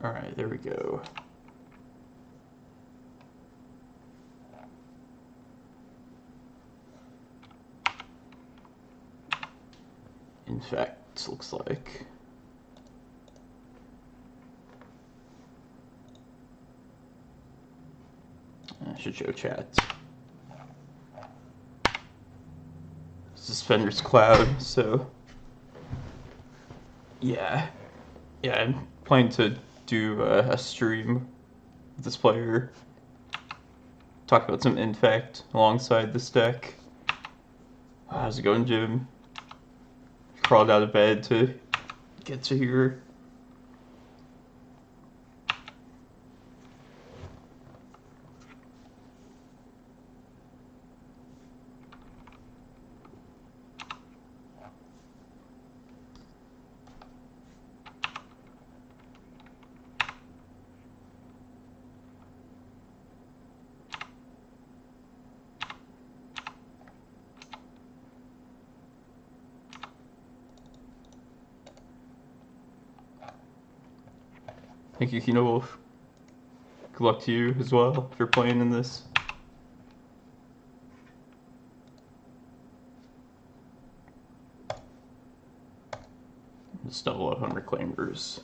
Alright, there we go. In fact, looks like. I should show chat. Suspender's Cloud, so. Yeah, I'm planning to do a stream with this player. Talk about some Infect alongside this deck. How's it going, Jim? Crawled out of bed to get to here. Thank you, Kino Wolf. Good luck to you as well if you're playing in this. Just double up on Reclaimers.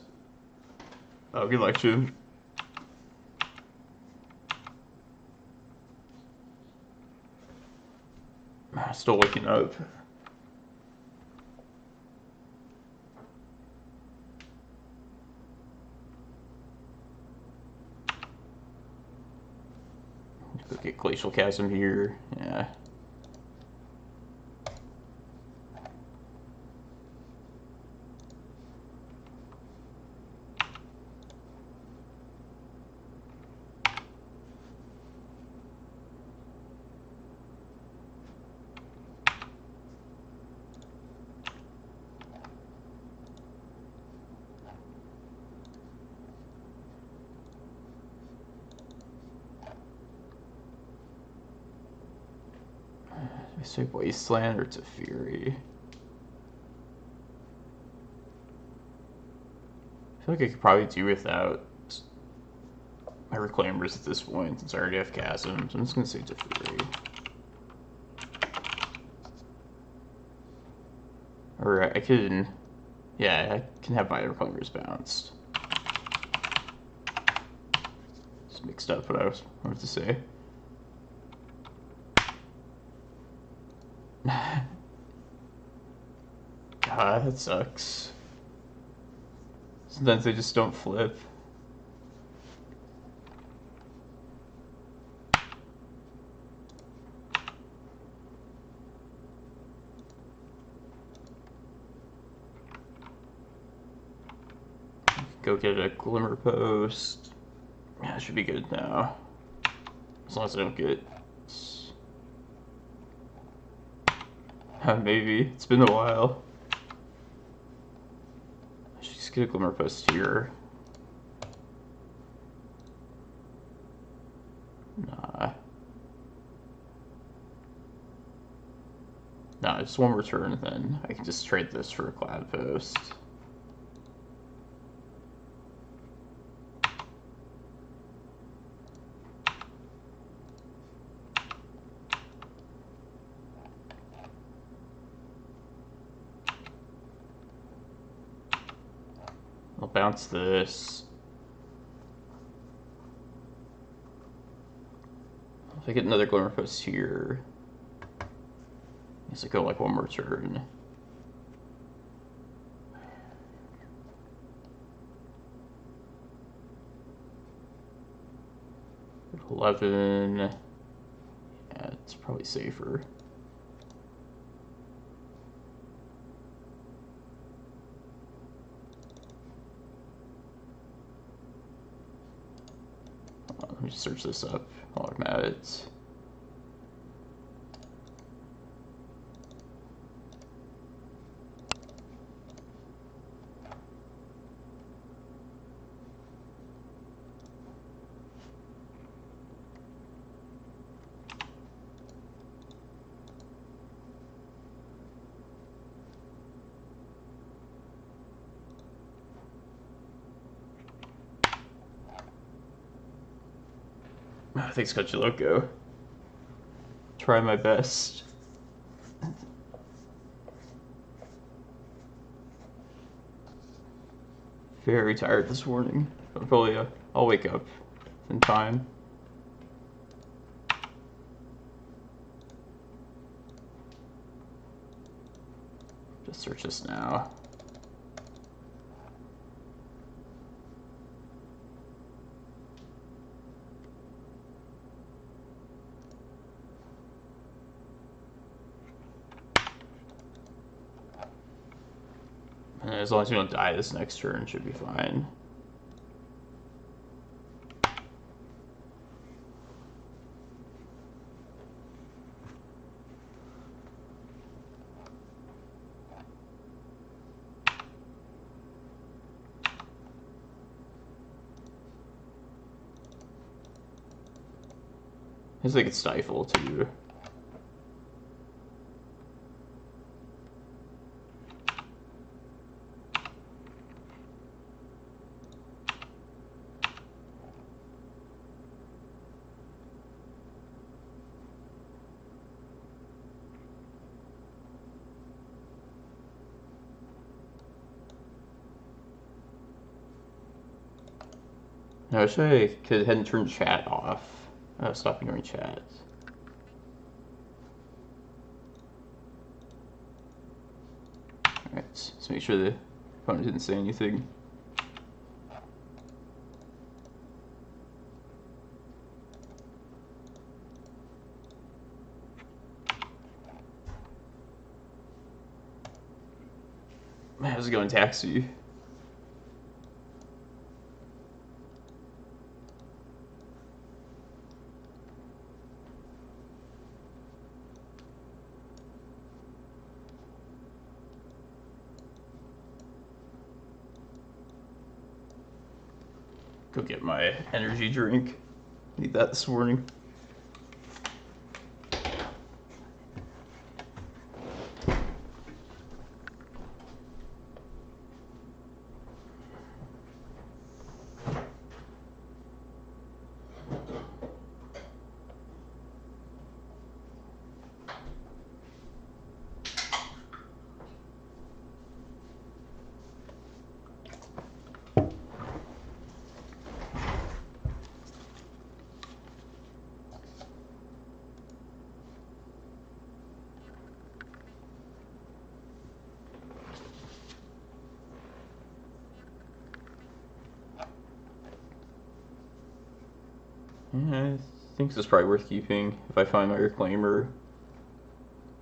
Oh, good luck, Jim. Still waking up. Go get Glacial Chasm here. Yeah. Say Wasteland or Teferi. I feel like I could probably do without my Reclaimers at this point since I already have Chasm, so I'm just gonna say Teferi. Or I can, yeah, I can have my Reclaimers bounced. Just mixed up what I wanted to say. God, that sucks. Sometimes they just don't flip. Go get a Glimmerpost. Yeah, it should be good now. As long as I don't get... maybe. It's been a while. I should just get a Glimmerpost here. Nah, just one more turn, then I can just trade this for a Cloudpost. I'll bounce this. If I get another Glimmerpost here, I guess I go like one more turn. $11. Yeah, it's probably safer. Let me just search this up while I'm at it. Thanks, Kozilek. Try my best. Very tired this morning. But probably I'll wake up in time. Just search this now. And as long as you don't die this next turn, it should be fine. I think it's Stifle too. I wish I hadn't turned chat off. Stop ignoring chat. Alright, let's make sure the opponent didn't say anything. How's it going, Taxi? Go get my energy drink. Need that this morning. Yeah, I think this is probably worth keeping if I find my Reclaimer.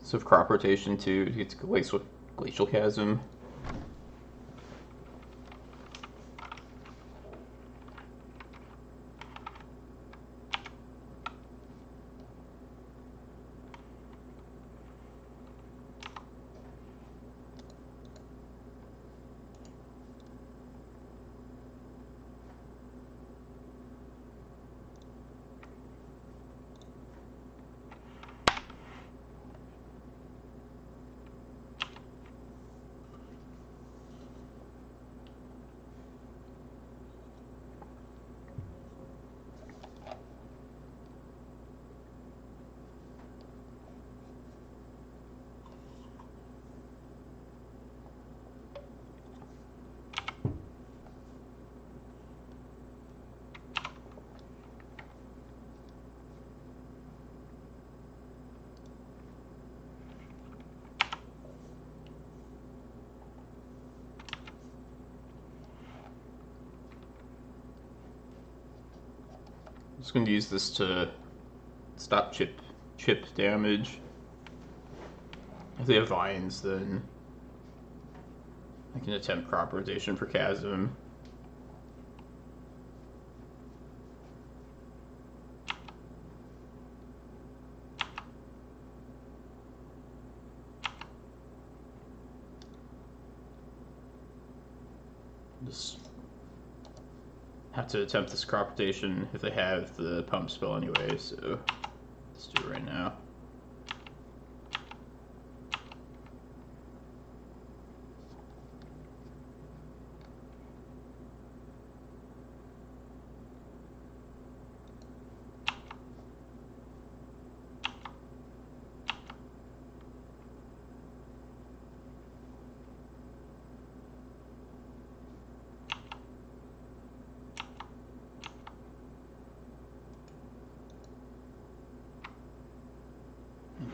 So if crop rotation too, it gets Glacial Chasm. I'm just going to use this to stop chip damage. If they have vines, then I can attempt crop rotation for Chasm. Just have to attempt this crop rotation if they have the pump spell anyway, so let's do it right now.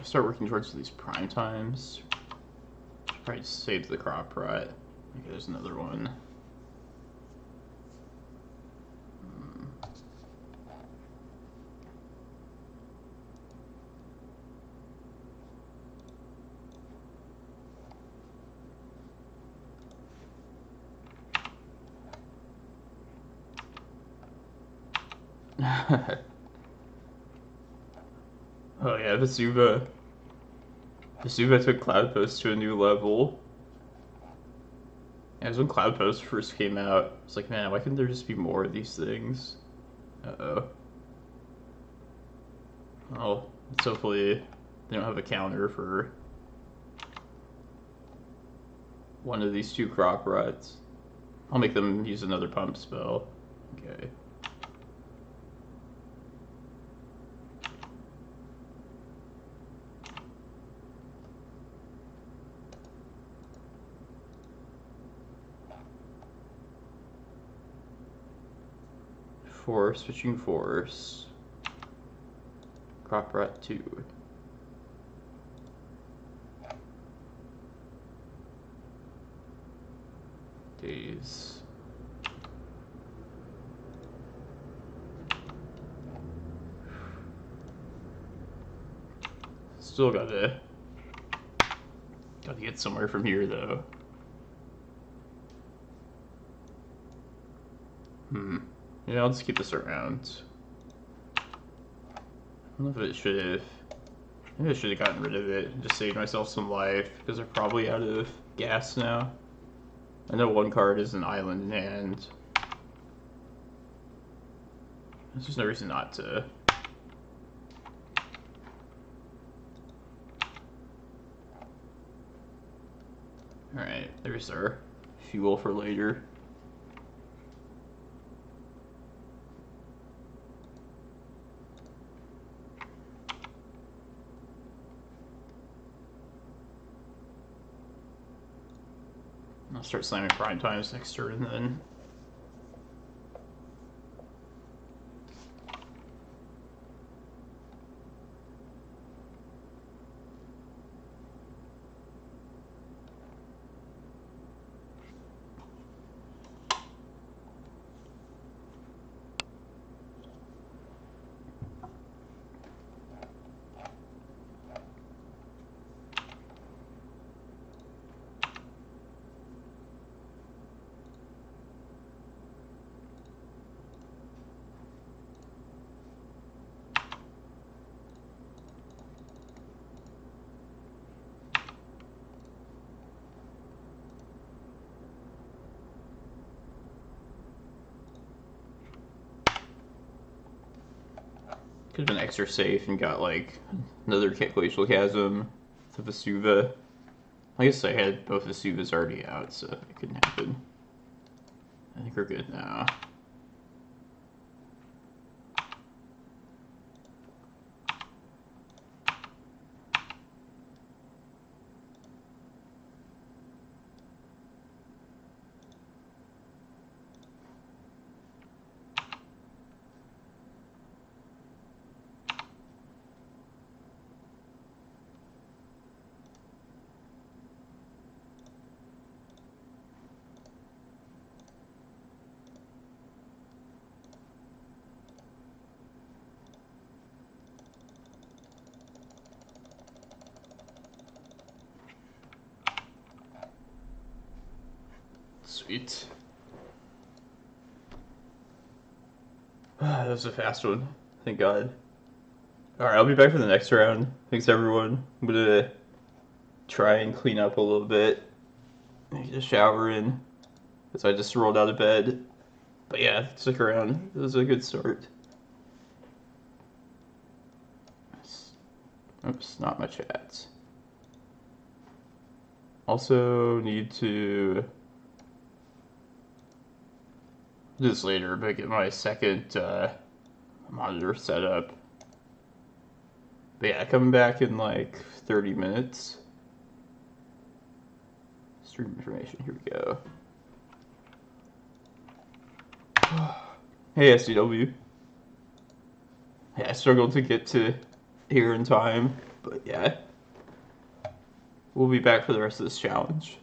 Start working towards these prime times. Probably save the crop rot. Okay, there's another one. Oh yeah, Vesuva. Vesuva took Cloudpost to a new level. Yeah, it was when Cloudpost first came out. It's like, man, why couldn't there just be more of these things? Uh-oh. Well, let's hopefully they don't have a counter for one of these two crop rots. I'll make them use another pump spell. Okay. Force, switching force. Crop rot 2. Days. Still gotta get somewhere from here though. Yeah, I'll just keep this around. I don't know if it should have. Maybe I should have gotten rid of it and just saved myself some life because they're probably out of gas now. I know one card is an island in hand. There's just no reason not to. Alright, there's our fuel for later. I'll start slamming prime times next turn then. Could have been extra safe and got like another Glacial Chasm to Vesuva. I guess I had both Vesuvas already out, so it couldn't happen. I think we're good now. Sweet. That was a fast one. Thank God. Alright, I'll be back for the next round. Thanks everyone. I'm gonna try and clean up a little bit. Get a shower in. Because I just rolled out of bed. But yeah, stick around. It was a good start. Oops, not my chat. Also need to do this later, but get my second monitor set up. But yeah, coming back in like 30 minutes. Stream information, here we go. Hey SDW. Yeah, I struggled to get to here in time, But yeah, we'll be back for the rest of this challenge.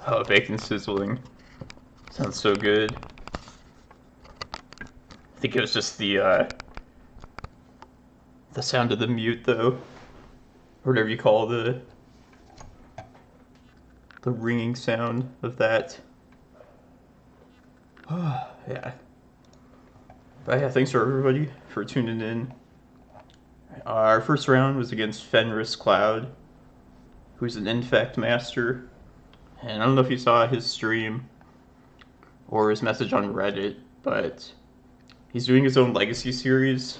Oh, bacon sizzling. Sounds so good. I think it was just the sound of the mute, though. Or whatever you call the ringing sound of that. Yeah. But yeah, thanks for everybody for tuning in. Our first round was against Fenris Cloud, who's an Infect Master. And I don't know if you saw his stream or his message on Reddit, but he's doing his own Legacy series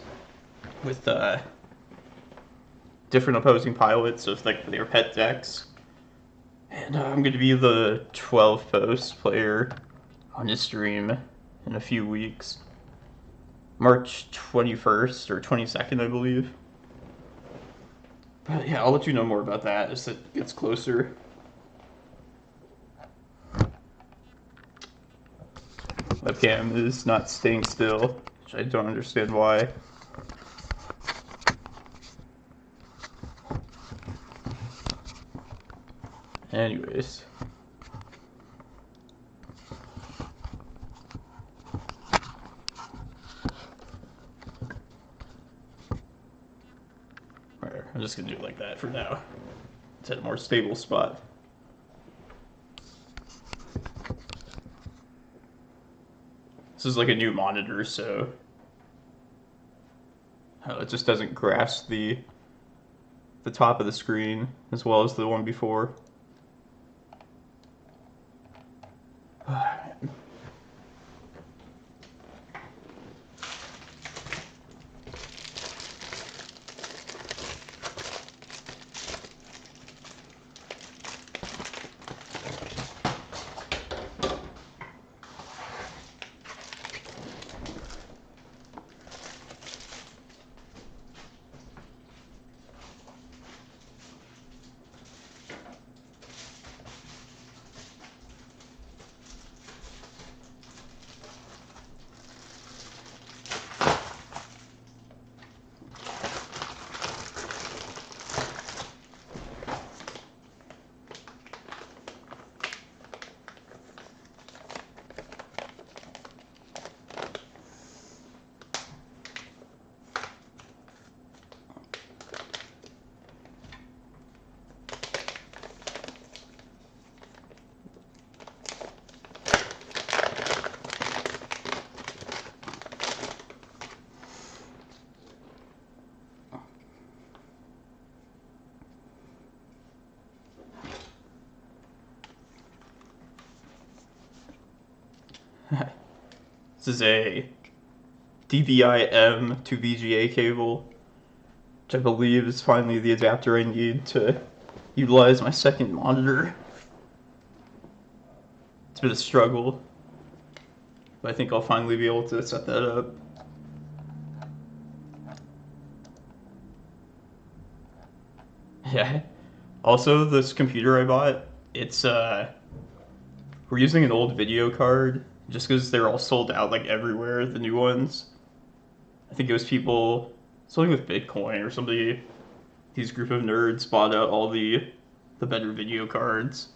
with different opposing pilots of like their pet decks. And I'm going to be the 12 post player on his stream in a few weeks. March 21st or 22nd, I believe. But yeah, I'll let you know more about that as it gets closer. Webcam is not staying still, which I don't understand why. Anyways. I'm just gonna do it like that for now. It's at a more stable spot. This is like a new monitor, so it just doesn't grasp the top of the screen as well as the one before. This is a DVI-M to VGA cable, which I believe is finally the adapter I need to utilize my second monitor. It's been a struggle, but I think I'll finally be able to set that up. Yeah. Also, this computer I bought, it's we're using an old video card just because they're all sold out like everywhere, the new ones. I think it was people, something with Bitcoin or somebody, these group of nerds bought out all the better video cards.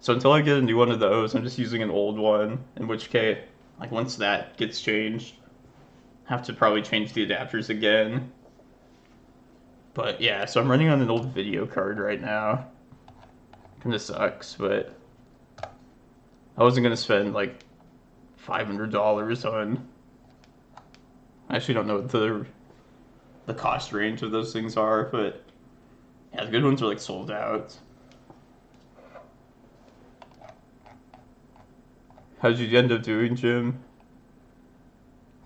So until I get a new one of those, I'm just using an old one, in which case, like once that gets changed, I have to probably change the adapters again. But yeah, so I'm running on an old video card right now. Kinda sucks, but I wasn't gonna spend like $500 on. I actually don't know what the cost range of those things are, but yeah, the good ones are like sold out. How did you end up doing, Jim?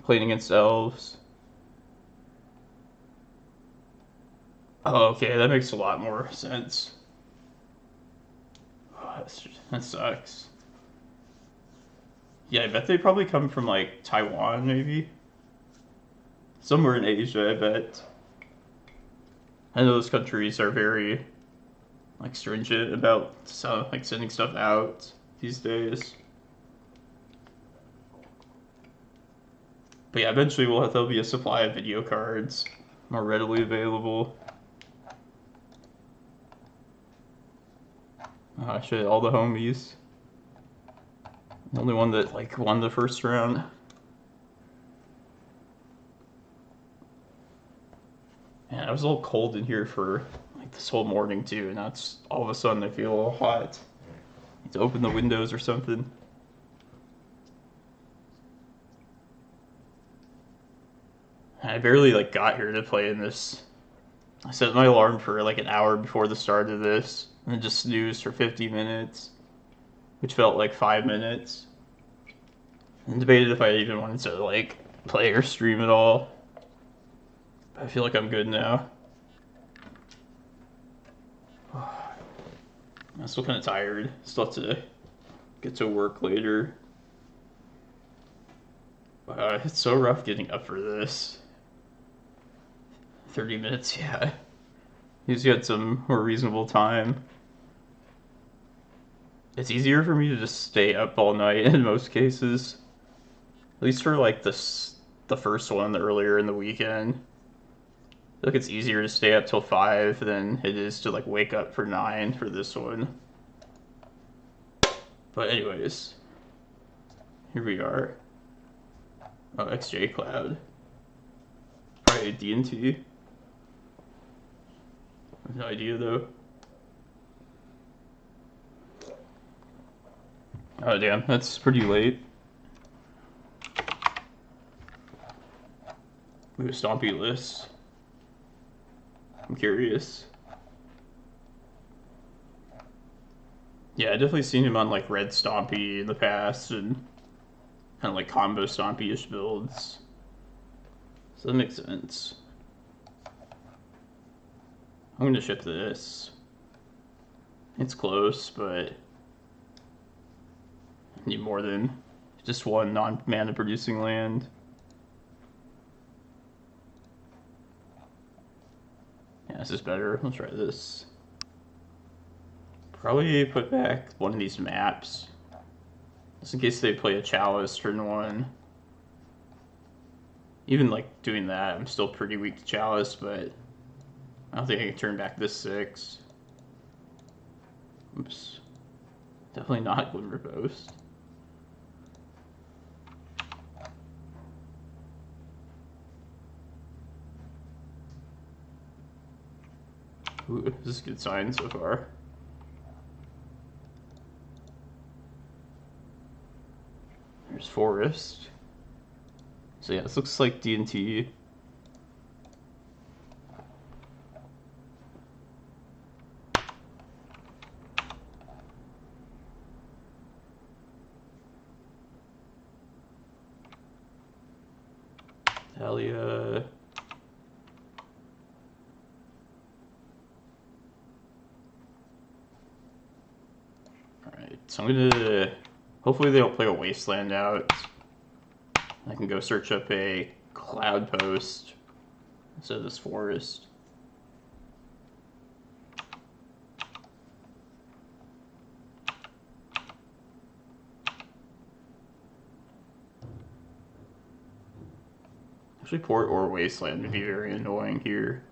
Playing against elves? Oh, okay, that makes a lot more sense. Oh, that sucks. Yeah, I bet they probably come from like Taiwan, maybe? Somewhere in Asia, I bet. I know those countries are very like stringent about like sending stuff out these days. But yeah, eventually there'll be a supply of video cards more readily available. Shit, all the homies. The only one that like won the first round. Man, I was a little cold in here for like this whole morning too, and now it's all of a sudden I feel a little hot. Need to open the windows or something. I barely like got here to play in this. I set my alarm for like an hour before the start of this, and just snoozed for 50 minutes, which felt like 5 minutes. And debated if I even wanted to like play or stream at all. But I feel like I'm good now. I'm still kind of tired. Still have to get to work later. It's so rough getting up for this. 30 minutes, yeah. Usually had some more reasonable time. It's easier for me to just stay up all night in most cases. At least for like the first one earlier in the weekend. I feel like it's easier to stay up till 5 than it is to like wake up for 9 for this one. But anyways, here we are. Oh, XJ Cloud. Probably D&T. I have no idea though. Oh damn, that's pretty late. Ooh, Stompy list. I'm curious. Yeah, I definitely seen him on like Red Stompy in the past and kind of like combo Stompy-ish builds. So that makes sense. I'm gonna ship this. It's close, but I need more than just one non-mana producing land. Yeah, this is better. Let's try this. Probably put back one of these maps. Just in case they play a Chalice turn 1. Even like doing that, I'm still pretty weak to Chalice, but I don't think I can turn back this 6. Oops. Definitely not Glimmerpost. Ooh, this is a good sign so far. There's Forest. So yeah, this looks like D&T. Hell yeah. Alright, so I'm gonna... Hopefully they don't play a Wasteland out. I can go search up a Cloudpost instead of this Forest. Actually, Port or Wasteland would be very annoying here.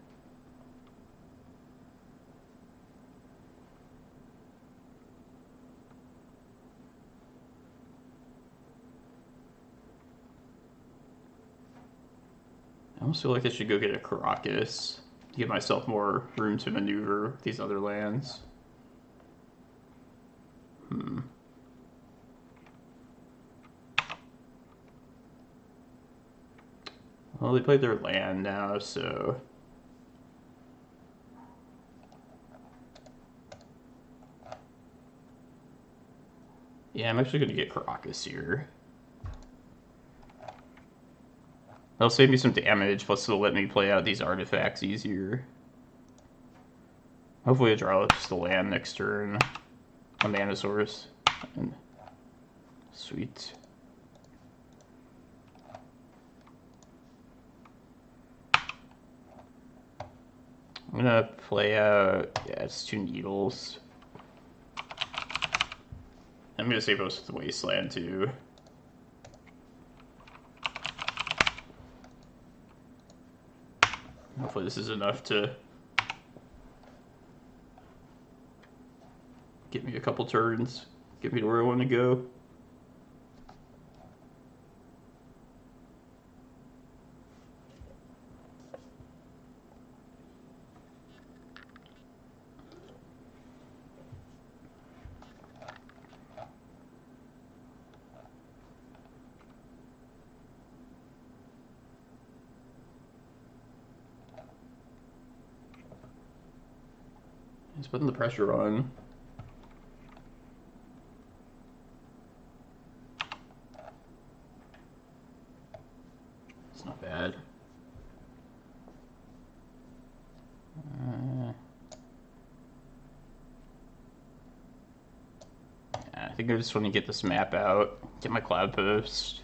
I almost feel like I should go get a Karakas to give myself more room to maneuver these other lands. Well, they played their land now, so... Yeah, I'm actually going to get Karakas here. That'll save me some damage, plus it'll let me play out these artifacts easier. Hopefully I draw just the land next turn. A mana source. And... Sweet. I'm gonna play out... Yeah, it's 2 Needles. I'm gonna save us with the Wasteland too. Hopefully this is enough to Get me a couple turns. Get me to where I want to go. He's putting the pressure on. It's not bad. Yeah, I think I just want to get this map out. Get my Cloudpost.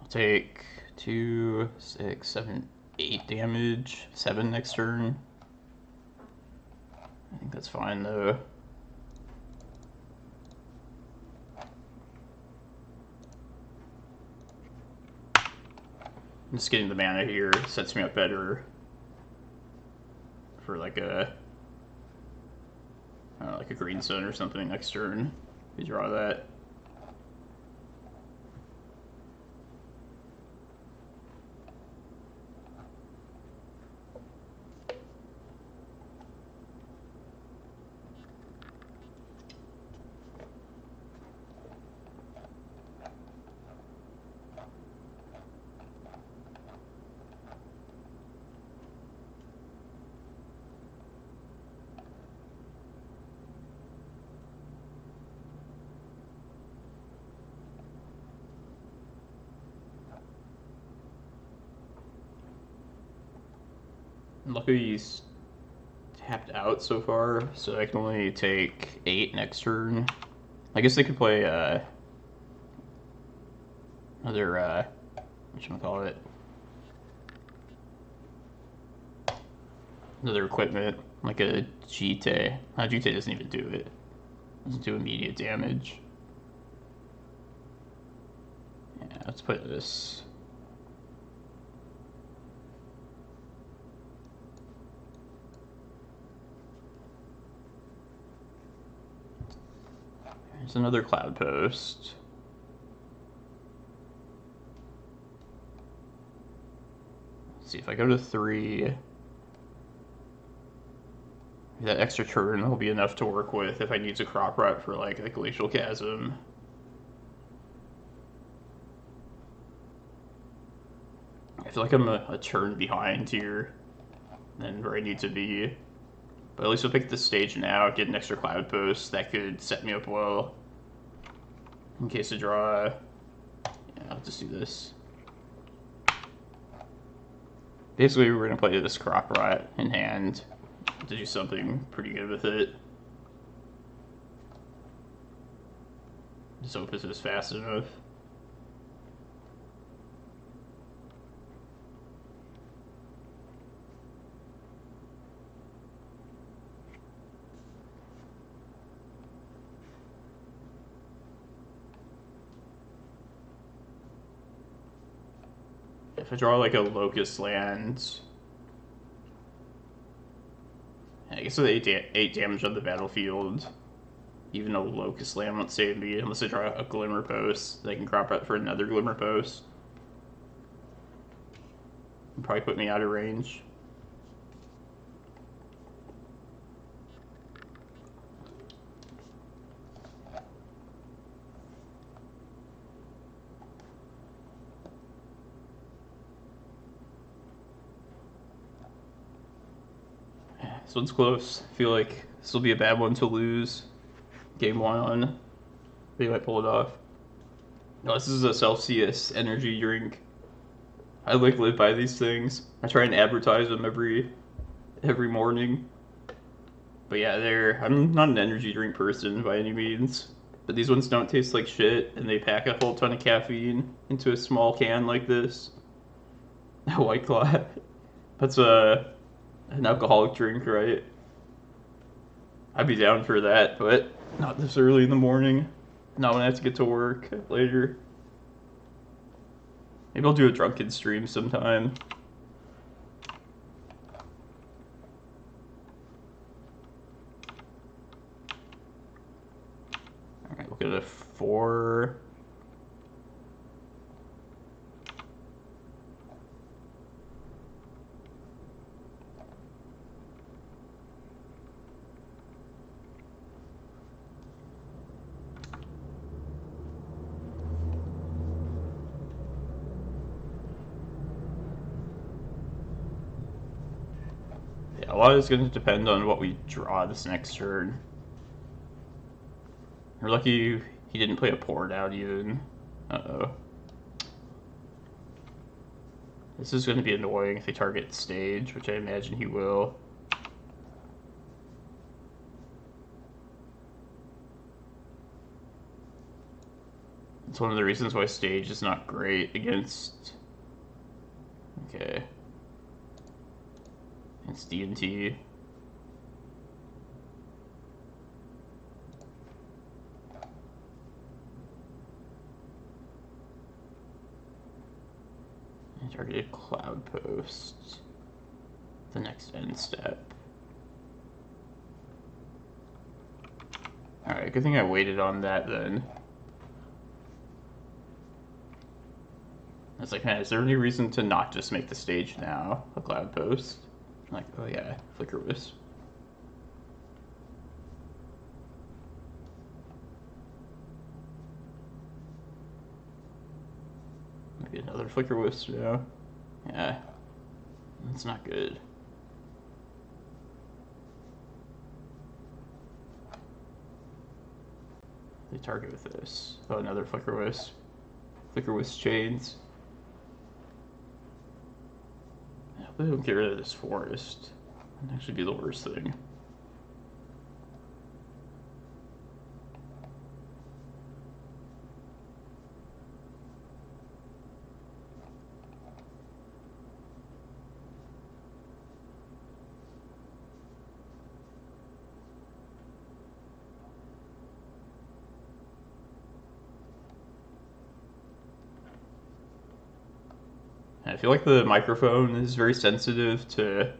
I'll take 2, 6, 7, 8 damage. 7 next turn. I think that's fine though. Just getting the mana here sets me up better for like a green sun or something next turn. You draw that. Luckily he's tapped out so far, so I can only take 8 next turn. I guess they could play another whatchamacallit, another equipment, like a Jite. Jite doesn't even do it. Doesn't do immediate damage. Yeah, let's put this. There's another Cloudpost. Let's see if I go to 3. That extra turn will be enough to work with if I need to crop rot for like a Glacial Chasm. I feel like I'm a turn behind here than where I need to be. But at least I'll pick the stage now, get an extra Cloudpost. That could set me up well. In case I draw... Yeah, I'll just do this. Basically, we're going to play this Crop Rot in hand to do something pretty good with it. Just hope this is fast enough. If I draw like a Locust land, I guess with 8 damage on the battlefield, even a Locust land won't save me unless I draw a Glimmerpost. They can crop out for another Glimmerpost. And probably put me out of range. This one's close. I feel like this will be a bad one to lose. Game 1. They might pull it off. No, this is a Celsius energy drink. I like live by these things. I try and advertise them every morning. But yeah, I'm not an energy drink person by any means. But these ones don't taste like shit, and they pack a whole ton of caffeine into a small can like this. White Claw. That's an alcoholic drink, right? I'd be down for that, but not this early in the morning. Not when I have to get to work later. Maybe I'll do a drunken stream sometime. We'll go to 4. Yeah, a lot is going to depend on what we draw this next turn. We're lucky he didn't play a port out even. Uh-oh. This is going to be annoying if they target stage, which I imagine he will. It's one of the reasons why stage is not great against... Okay. Against D&T. Targeted Cloudpost. The next end step. Alright, good thing I waited on that then. I was like, man, is there any reason to not just make the stage now a Cloudpost? I'm like, oh yeah, Flicker Wisp. Maybe another Flicker Wisp now. Yeah, that's not good. They target with this. Oh, another Flicker Wisp. Flicker Wisp chains. I hope they don't get rid of this forest. That'd actually be the worst thing. I feel like the microphone is very sensitive to,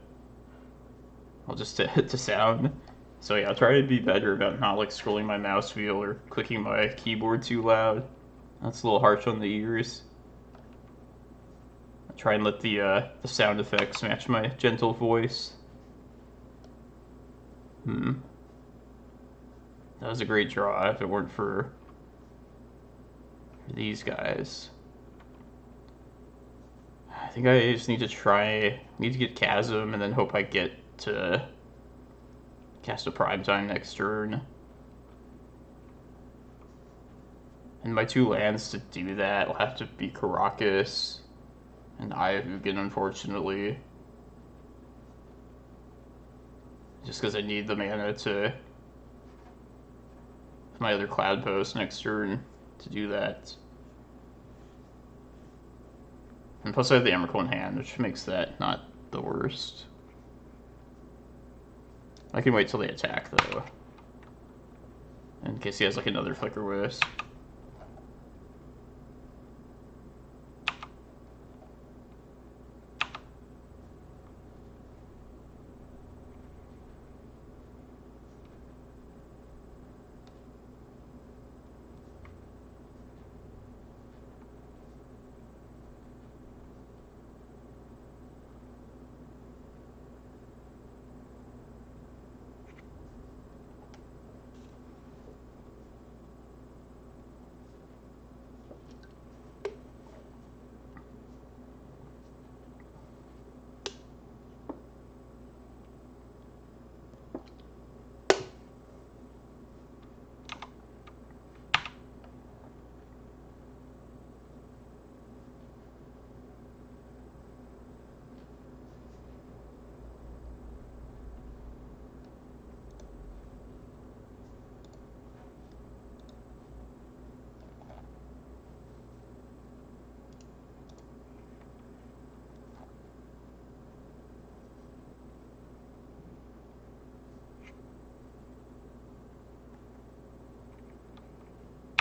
well, just to sound. So yeah, I'll try to be better about not like scrolling my mouse wheel or clicking my keyboard too loud. That's a little harsh on the ears. I'll try and let the sound effects match my gentle voice. That was a great draw if it weren't for these guys. I think I just need to get Chasm and then hope I get to cast a Prime Time next turn. And my 2 lands to do that will have to be Karakas and Eye of Ugin, unfortunately. Just because I need the mana to my other Cloudpost next turn to do that. And plus I have the Emrakul in hand, which makes that not the worst. I can wait till they attack, though. In case he has, like, another Flicker Wisp.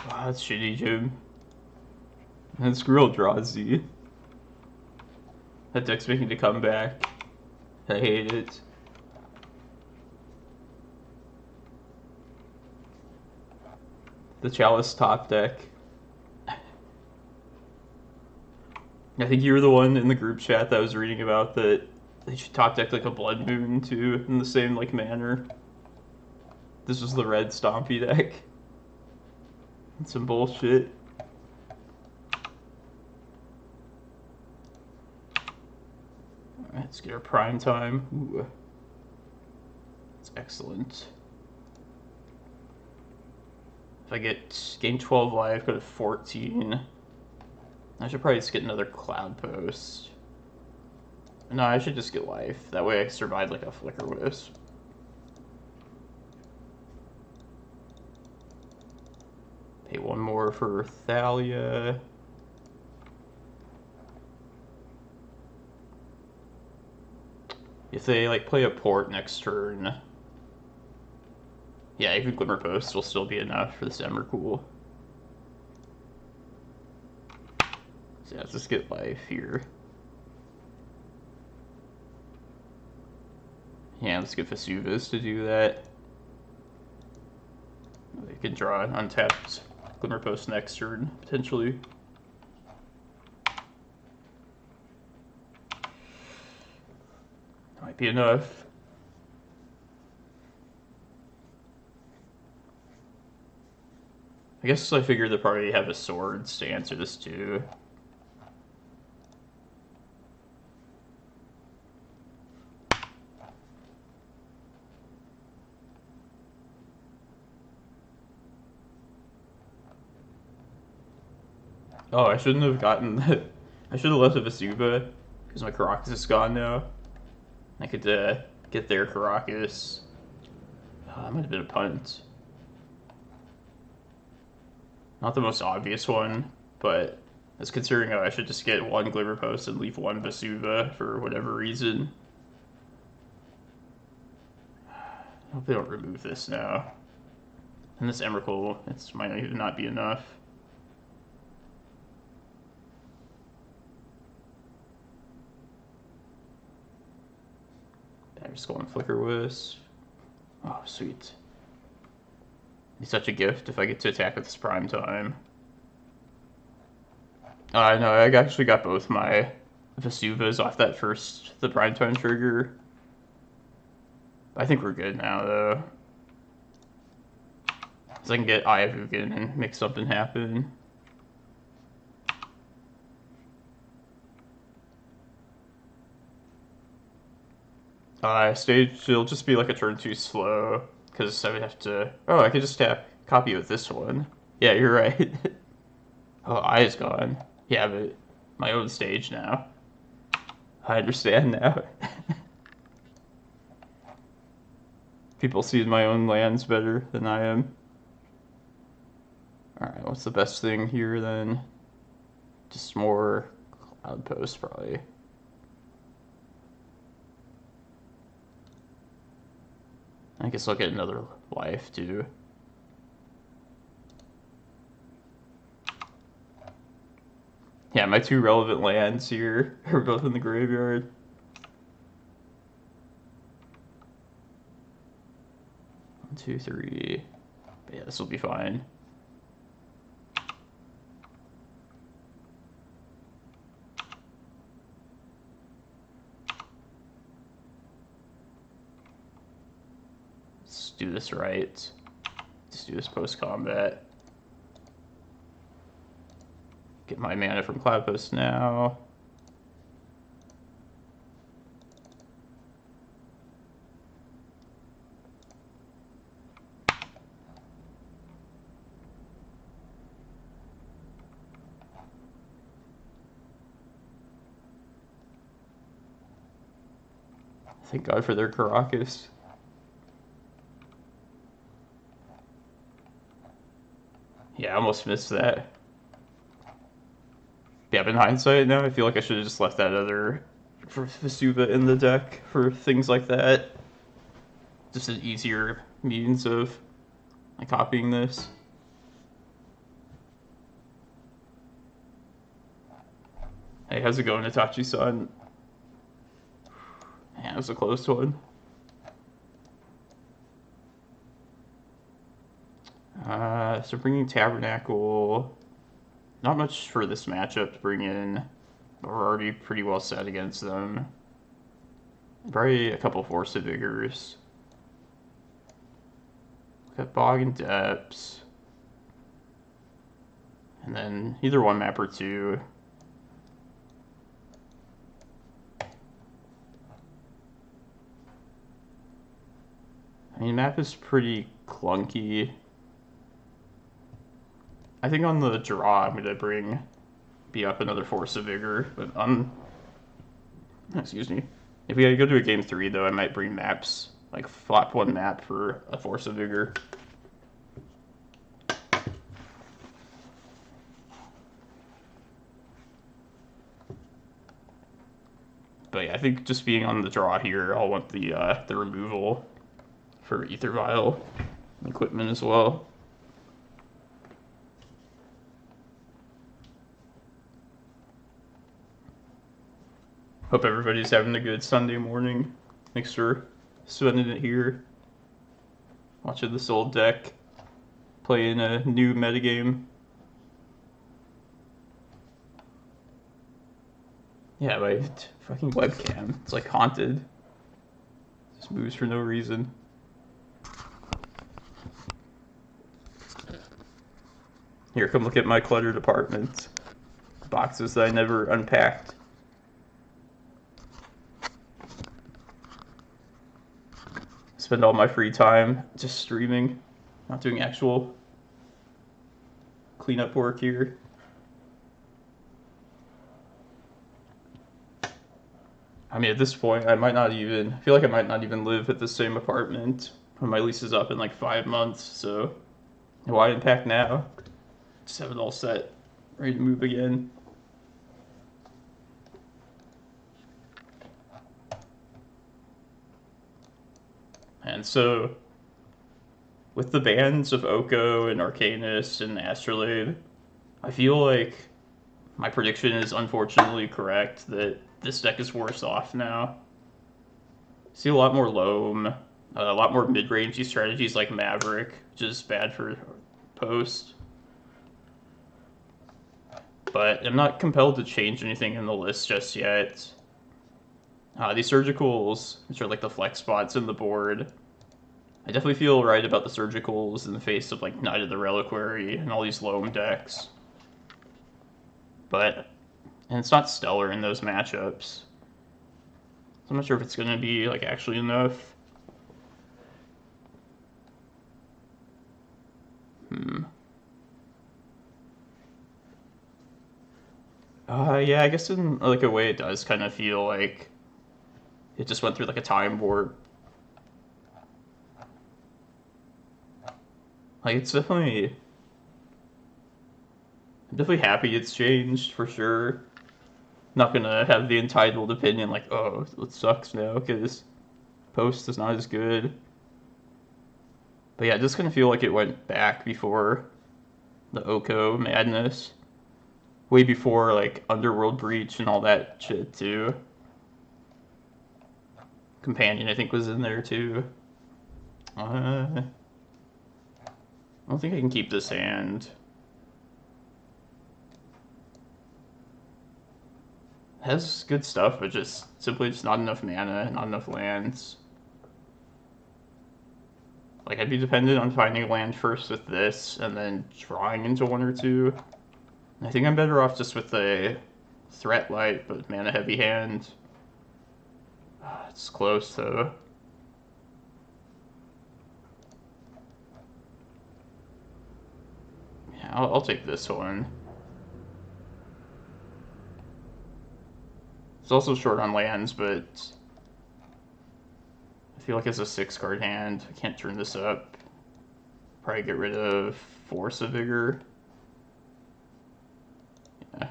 Wow, that's shitty, Jim. And Squirrel draws Z. That deck's making a comeback. I hate it. the Chalice top deck. I think you were the one in the group chat that was reading about that they should top deck like a Blood Moon too, in the same like manner. This was the red Stompy deck. It's some bullshit. Alright, let's get our prime time. Ooh. That's excellent. If I gain 12 life, go to 14. I should probably just get another Cloudpost. No, I should just get life. That way I survive like a Flicker Wisp. Pay one more for Thalia. If they like play a port next turn, yeah, even Glimmerpost will still be enough for this Emrakul. So yeah, let's just get life here. Yeah, let's get Vesuvas to do that. They can draw an untapped Glimmerpost next turn, potentially. Might be enough. I guess I figured they'll probably have a Swords to answer this too. Oh, I shouldn't have gotten that. I should have left a Vesuva, because my Karakas is gone now. I could get their Karakas. Oh, that might have been a punt. Not the most obvious one, but as considering I should just get one Glimmerpost and leave one Vesuva for whatever reason. I hope they don't remove this now. And this Emrakul, it might even not be enough. I'm just going Flicker Wisp. Oh, sweet. It's such a gift if I get to attack with this prime time. No, I actually got both my Vesuvas off that the prime time trigger. I think we're good now, though. So I can get Eye of Ugin and make something happen. Stage, it'll just be like a turn too slow, because I would have to... Oh, I could just copy with this one. Yeah, you're right. Oh, Eye is gone. Yeah, but my own stage now. I understand now. People see my own lands better than I am. Alright, what's the best thing here then? Just more Cloudpost, probably. I guess I'll get another life, too. Yeah, my two relevant lands here are both in the graveyard. One, two, three. But yeah, this will be fine. Let's do this right. Just do this post-combat. Get my mana from Cloudpost now. Thank God for their Karakas. Yeah, I almost missed that. Yeah, but in hindsight now, I feel like I should have just left that other Vesuva in the deck for things like that. Just an easier means of like copying this. Hey, how's it going, Itachi-san? Yeah, it was a close one. So bringing Tabernacle, not much for this matchup to bring in. We're already pretty well set against them. Probably a couple Force of Vigors. Got Bog and Depths. And then either one map or two. I mean, map is pretty clunky. I think on the draw I'm gonna be up another Force of Vigor, but excuse me. If we go to a game 3 though, I might bring maps, like flop one map for a Force of Vigor. But yeah, I think just being on the draw here, I'll want the removal for Ether Vial equipment as well. Hope everybody's having a good Sunday morning. Thanks for spending it here, watching this old deck, playing a new metagame. Yeah, my fucking webcam, it's like haunted. Just moves for no reason. Here, come look at my cluttered apartment. Boxes that I never unpacked. Spend all my free time just streaming, not doing actual cleanup work here. I mean, at this point, I feel like I might not even live at the same apartment when my lease is up in like 5 months, so why unpack now? Just have it all set, ready to move again. And so, with the bans of Oko and Arcanist and Astrolabe, I feel like my prediction is unfortunately correct that this deck is worse off now. See a lot more Loam, a lot more mid-rangey strategies like Maverick, which is bad for post. But I'm not compelled to change anything in the list just yet. These Surgicals, which are like the flex spots in the board, I definitely feel right about the Surgicals in the face of like Knight of the Reliquary and all these Loam decks. And it's not stellar in those matchups. So I'm not sure if it's going to be like actually enough. Yeah, I guess in like a way it does kind of feel like it just went through like a time warp. Like I'm definitely happy it's changed for sure. Not gonna have the entitled opinion like, oh, it sucks now because post is not as good. But yeah, it just gonna feel like it went back before the Oko madness. Way before like Underworld Breach and all that shit too. Companion I think was in there too. I don't think I can keep this hand. It has good stuff, but simply just not enough mana, not enough lands. Like I'd be dependent on finding a land first with this, and then drawing into one or two. I think I'm better off just with a threat light, but mana heavy hand. It's close though. Yeah, I'll take this one. It's also short on lands, but I feel like it's a 6-card hand. I can't turn this up. Probably get rid of Force of Vigor. Yeah.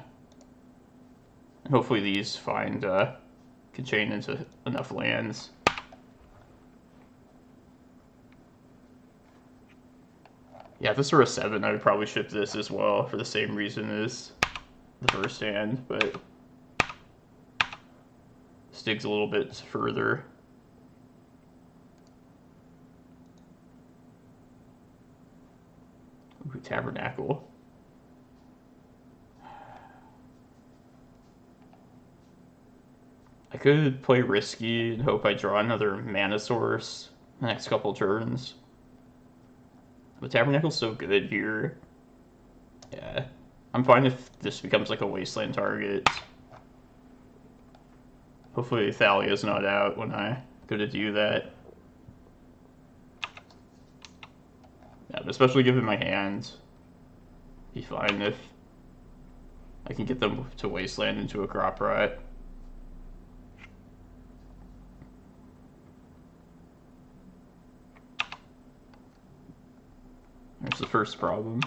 And hopefully these can chain into enough lands. Yeah, if this were a 7, I would probably ship this as well for the same reason as the first hand, but this digs a little bit further. Ooh, Tabernacle. I could play risky and hope I draw another mana source the next couple turns. But Tabernacle's so good here. Yeah. I'm fine if this becomes like a wasteland target. Hopefully Thalia's not out when I go to do that. Yeah, but especially given my hand, be fine if I can get them to wasteland into a crop rot. There's the first problem.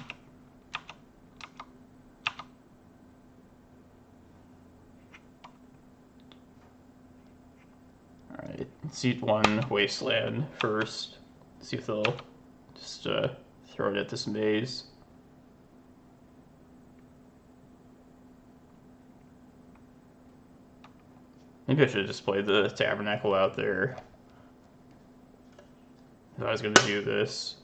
Alright, let's eat one wasteland first. See if they'll just throw it at this maze. Maybe I should have just played the Tabernacle out there if I was going to do this.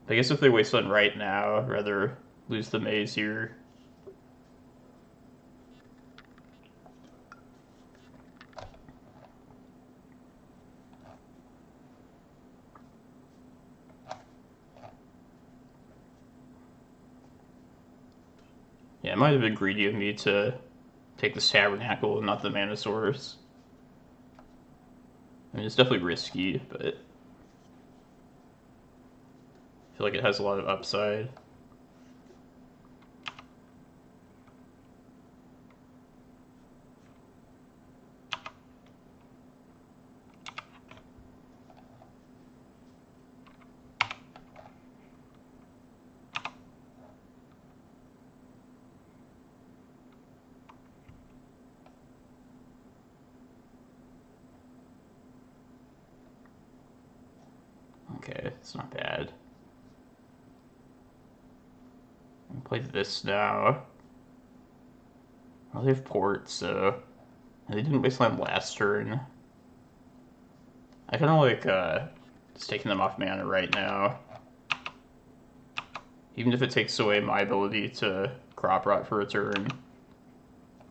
I guess if they wasteland right now, I'd rather lose the maze here. Yeah, it might have been greedy of me to take this Tabernacle and not the mana source. I mean, it's definitely risky, but I feel like it has a lot of upside. Okay, it's not bad. I'm gonna play this now. Well, they have ports, so they didn't wasteland last turn. I kind of like just taking them off mana right now. Even if it takes away my ability to crop rot for a turn,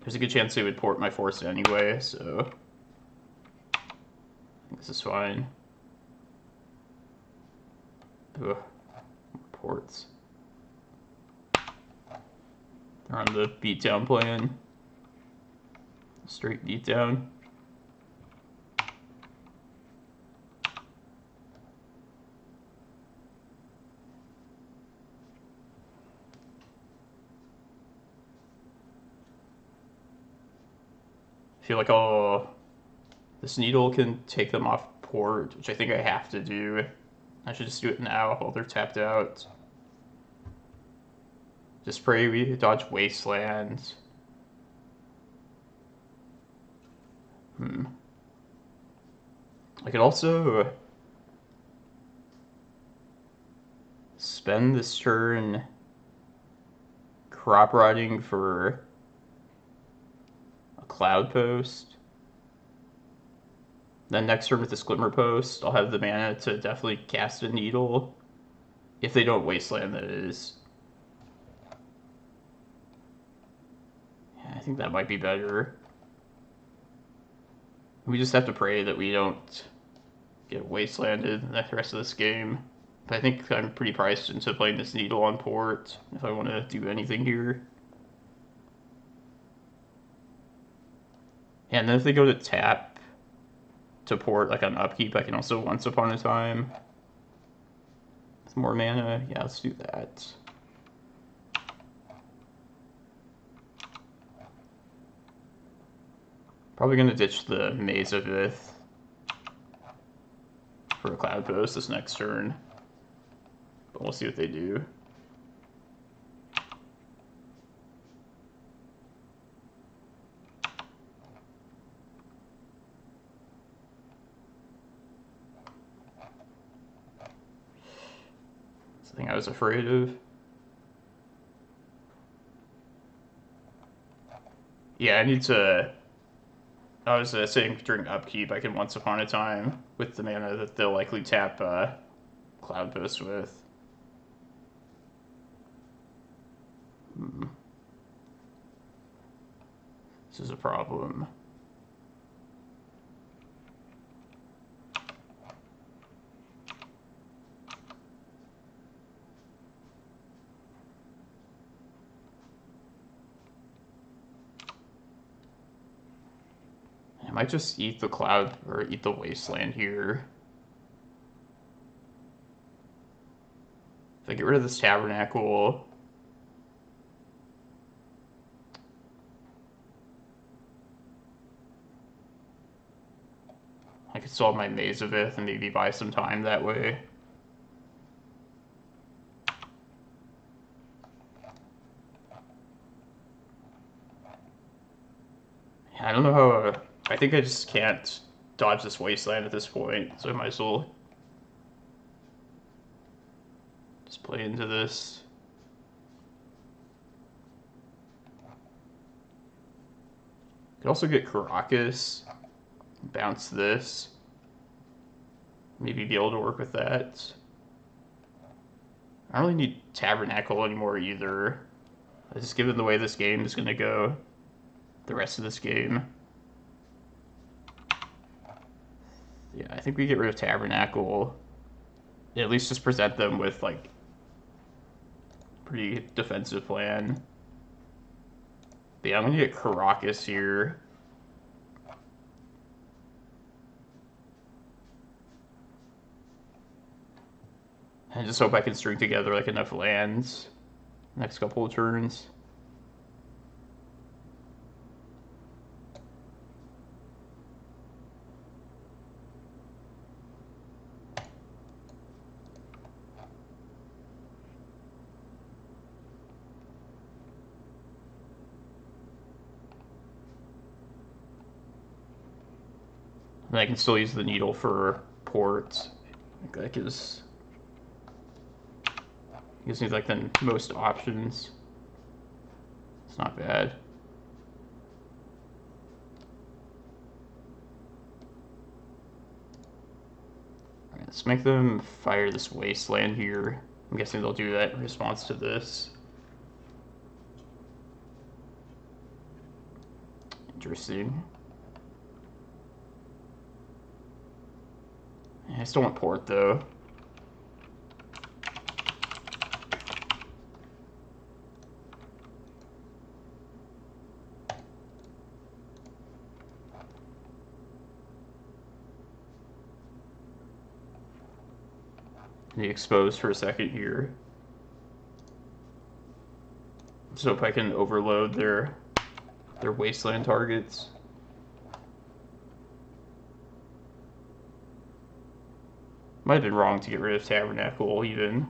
there's a good chance they would port my force anyway, so I think this is fine. Ugh, ports. They're on the beatdown plan. Straight beatdown. I feel like, oh, this needle can take them off port, which I think I have to do. I should just do it now while they're tapped out. Just pray we dodge wasteland. I could also spend this turn crop rotting for a Cloudpost. Then next turn with this Glimmerpost, I'll have the mana to definitely cast a Needle. If they don't wasteland, that is. Yeah, I think that might be better. We just have to pray that we don't get wastelanded the rest of this game. But I think I'm pretty priced into playing this Needle on port if I want to do anything here. And then if they go to tap to port like on upkeep, I can also Once Upon a Time with more mana. Yeah, let's do that. Probably gonna ditch the Maze of Ith for a Cloudpost this next turn, but we'll see what they do. That's the thing I was afraid of. Yeah, I need to. I was saying during upkeep, I can Once Upon a Time with the mana that they'll likely tap Cloudpost with. This is a problem. I might just eat the cloud or eat the wasteland here. If I get rid of this tabernacle, I could solve my Maze of Ith and maybe buy some time that way. I don't know how. I think I just can't dodge this wasteland at this point, so I might as well just play into this. Could also get Karakas, bounce this, maybe be able to work with that. I don't really need Tabernacle anymore either. Just given the way this game is going to go, the rest of this game. Yeah, I think we get rid of Tabernacle. At least just present them with, like, pretty defensive plan. But yeah, I'm going to get Karakas here. And just hope I can string together, like, enough lands next couple of turns. And I can still use the needle for ports. I think that gives me like the most options. It's not bad. Alright, let's make them fire this wasteland here. I'm guessing they'll do that in response to this. Interesting. I still want port though. Be exposed for a second here. So if I can overload their wasteland targets. Might have been wrong to get rid of Tabernacle even.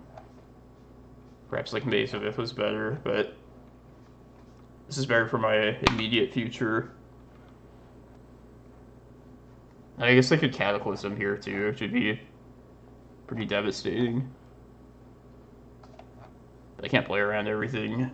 Perhaps like Maze of Ith was better, but this is better for my immediate future. I guess I could Cataclysm here too, which would be pretty devastating. But I can't play around everything.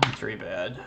It's very bad.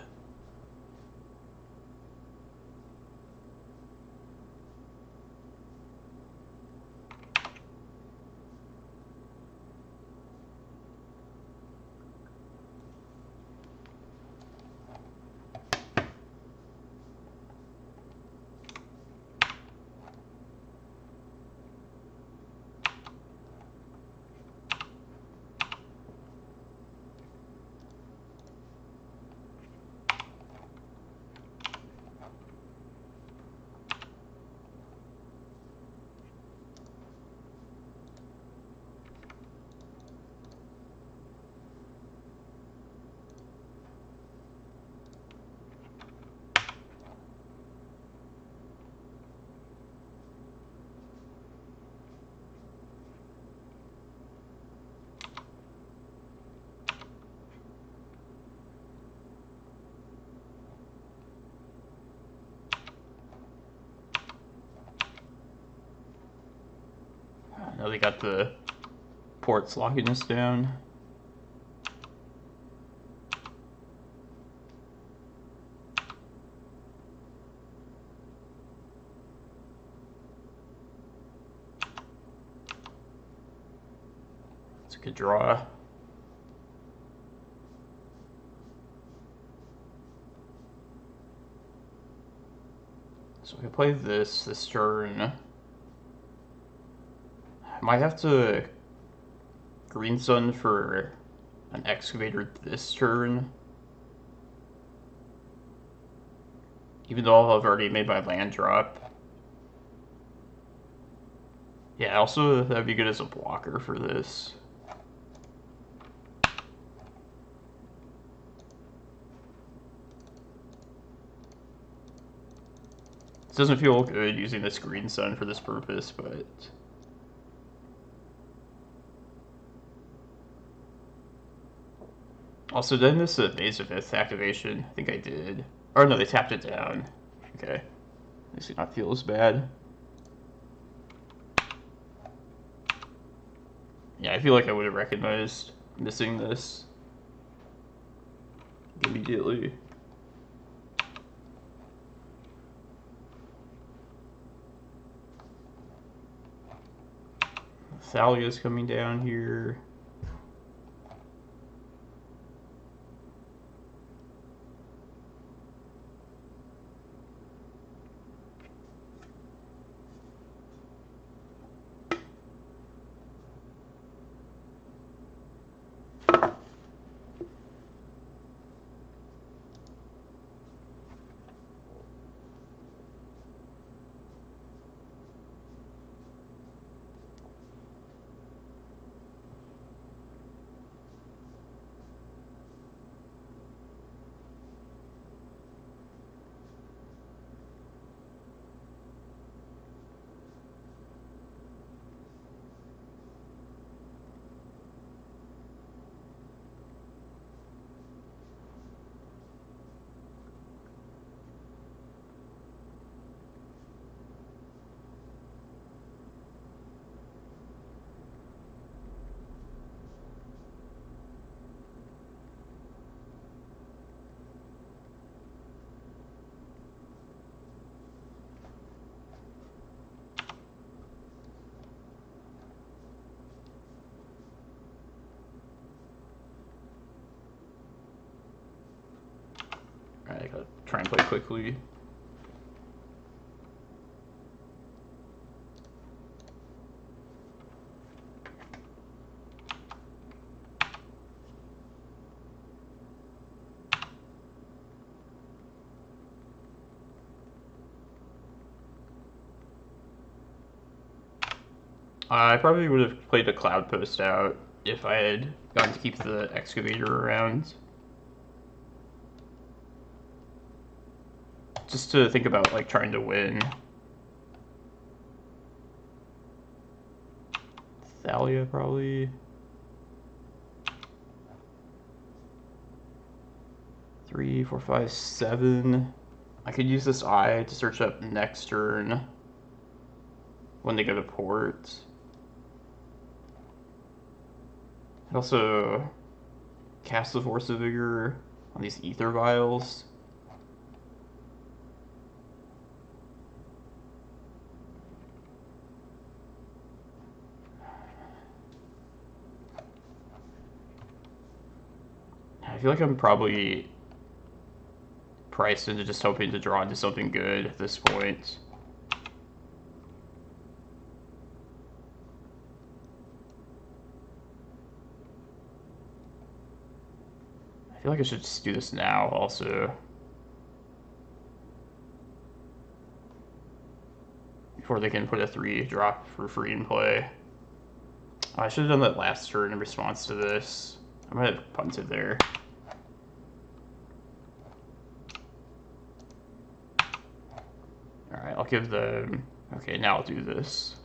Now they got the ports locking us down. It's a good draw. So I can play this turn. I might have to green sun for an excavator this turn. Even though I've already made my land drop. Yeah, also that'd be good as a blocker for this. It doesn't feel good using this green sun for this purpose, but... Also, did I miss a Maze of Ith activation? I think I did. Or no, they tapped it down. Okay. Makes it not feel as bad. Yeah, I feel like I would have recognized missing this immediately. Thalia's coming down here. Alright, I gotta try and play quickly. I probably would have played a Cloudpost out if I had gotten to keep the Excavator around. Just to think about, like, trying to win. Thalia, probably. Three, four, five, seven. I could use this Eye to search up next turn when they go to port. I also cast the Force of Vigor on these Ether Vials. I feel like I'm probably priced into just hoping to draw into something good at this point. I feel like I should just do this now also. Before they can put a 3-drop for free in play. Oh, I should have done that last turn in response to this. I might have punted there. Alright, I'll give them... Okay, now I'll do this.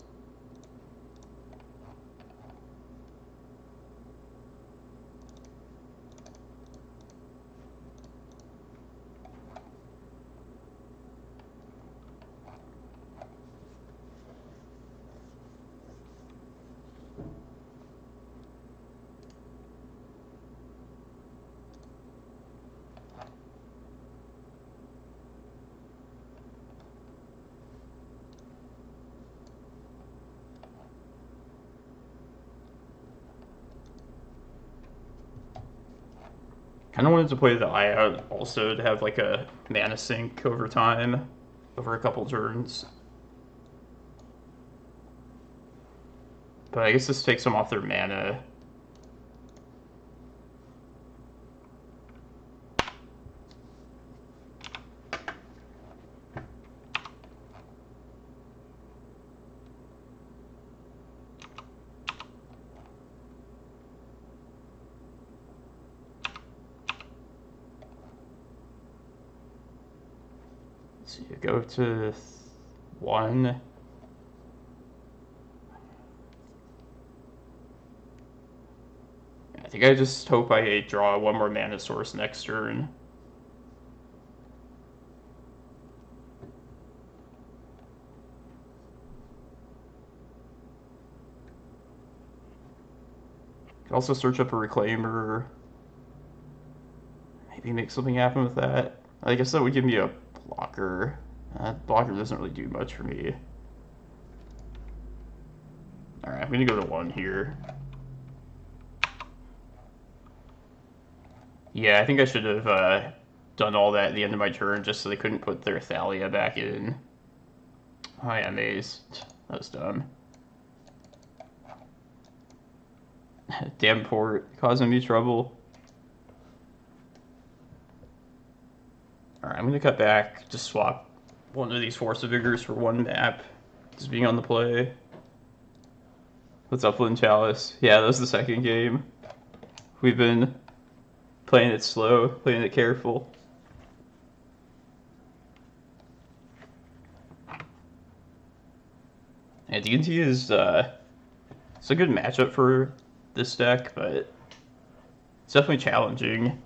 Kind of wanted to play the Eye out also to have like a mana sink over time, over a couple turns. But I guess this takes them off their mana. So you go to 1. I think I just hope I draw one more mana source next turn. Could also search up a Reclaimer. Maybe make something happen with that. I guess that would give me a blocker. Blocker doesn't really do much for me. Alright, I'm gonna go to 1 here. Yeah, I think I should have done all that at the end of my turn just so they couldn't put their Thalia back in. Oh yeah, Maze. That was dumb. Damn port, causing me trouble. Alright, I'm gonna cut back, just swap one of these Force of Vigors for 1 map. Just being on the play. What's up, Lynn Chalice? Yeah, that was the second game. We've been playing it slow, playing it careful. Yeah, D&T is it's a good matchup for this deck, but it's definitely challenging.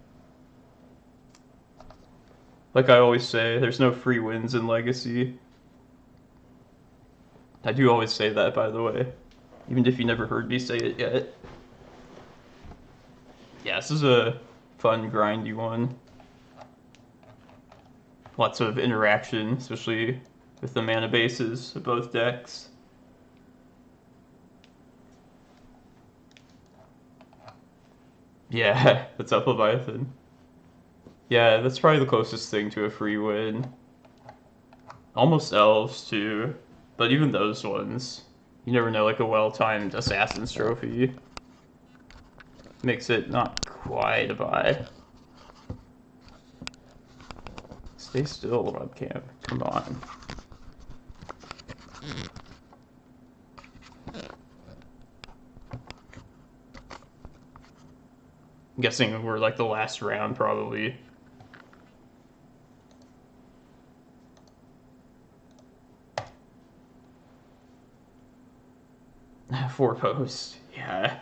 Like I always say, there's no free wins in Legacy. I do always say that, by the way, even if you never heard me say it yet. Yeah, this is a fun, grindy one. Lots of interaction, especially with the mana bases of both decks. Yeah, what's up, Leviathan? Yeah, that's probably the closest thing to a free win. Almost Elves, too. But even those ones, you never know, like a well-timed Assassin's Trophy makes it not quite a buy. Stay still, webcam. Come on. I'm guessing we're like the last round, probably. Four post, yeah.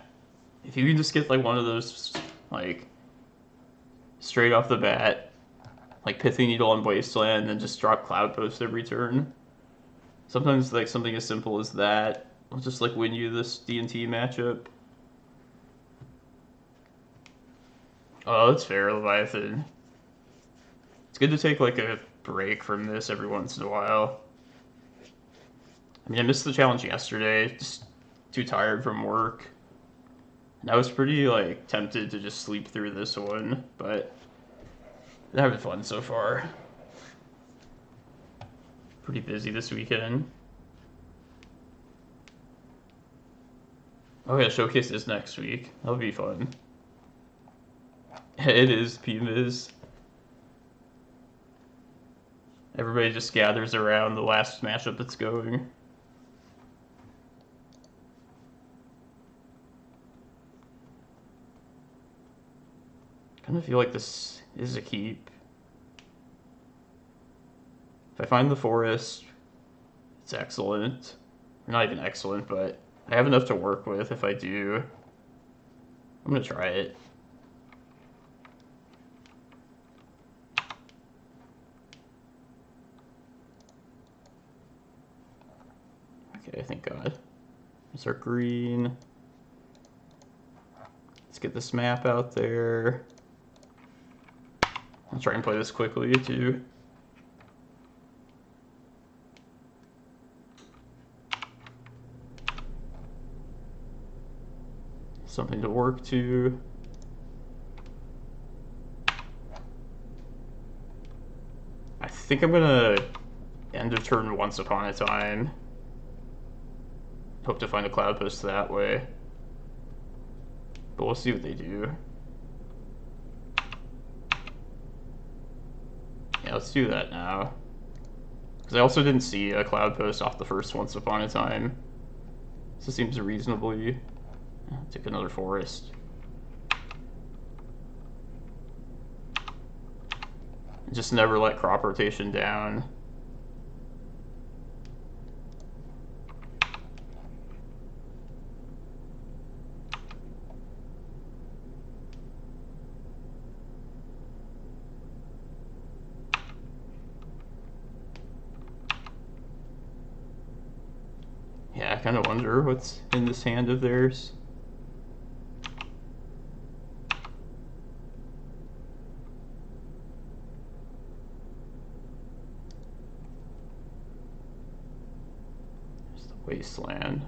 If you can just get like one of those, like, straight off the bat, like Pithing Needle on Wasteland, and just drop Cloudpost every turn. Sometimes like something as simple as that will just like win you this D&T matchup. Oh, that's fair, Leviathan. It's good to take like a break from this every once in a while. I mean, I missed the challenge yesterday, just too tired from work. And I was pretty like tempted to just sleep through this one, but I'm having fun so far. Pretty busy this weekend. Oh yeah, Showcase is next week. That'll be fun. It is PMIS. Everybody just gathers around the last matchup that's going. Kind of feel like this is a keep. If I find the forest, it's excellent. Or not even excellent, but I have enough to work with if I do. I'm gonna try it. Okay, thank God. There's our green. Let's get this map out there. I'll try and play this quickly too. Something to work to. think I'm gonna end of turn Once Upon a Time. Hope to find a Cloudpost that way. But we'll see what they do. Yeah, let's do that now. Because I also didn't see a Cloudpost off the first Once Upon a Time. So it seems reasonably... Take another forest. Just never let crop rotation down. Yeah, I kind of wonder what's in this hand of theirs. There's the Wasteland.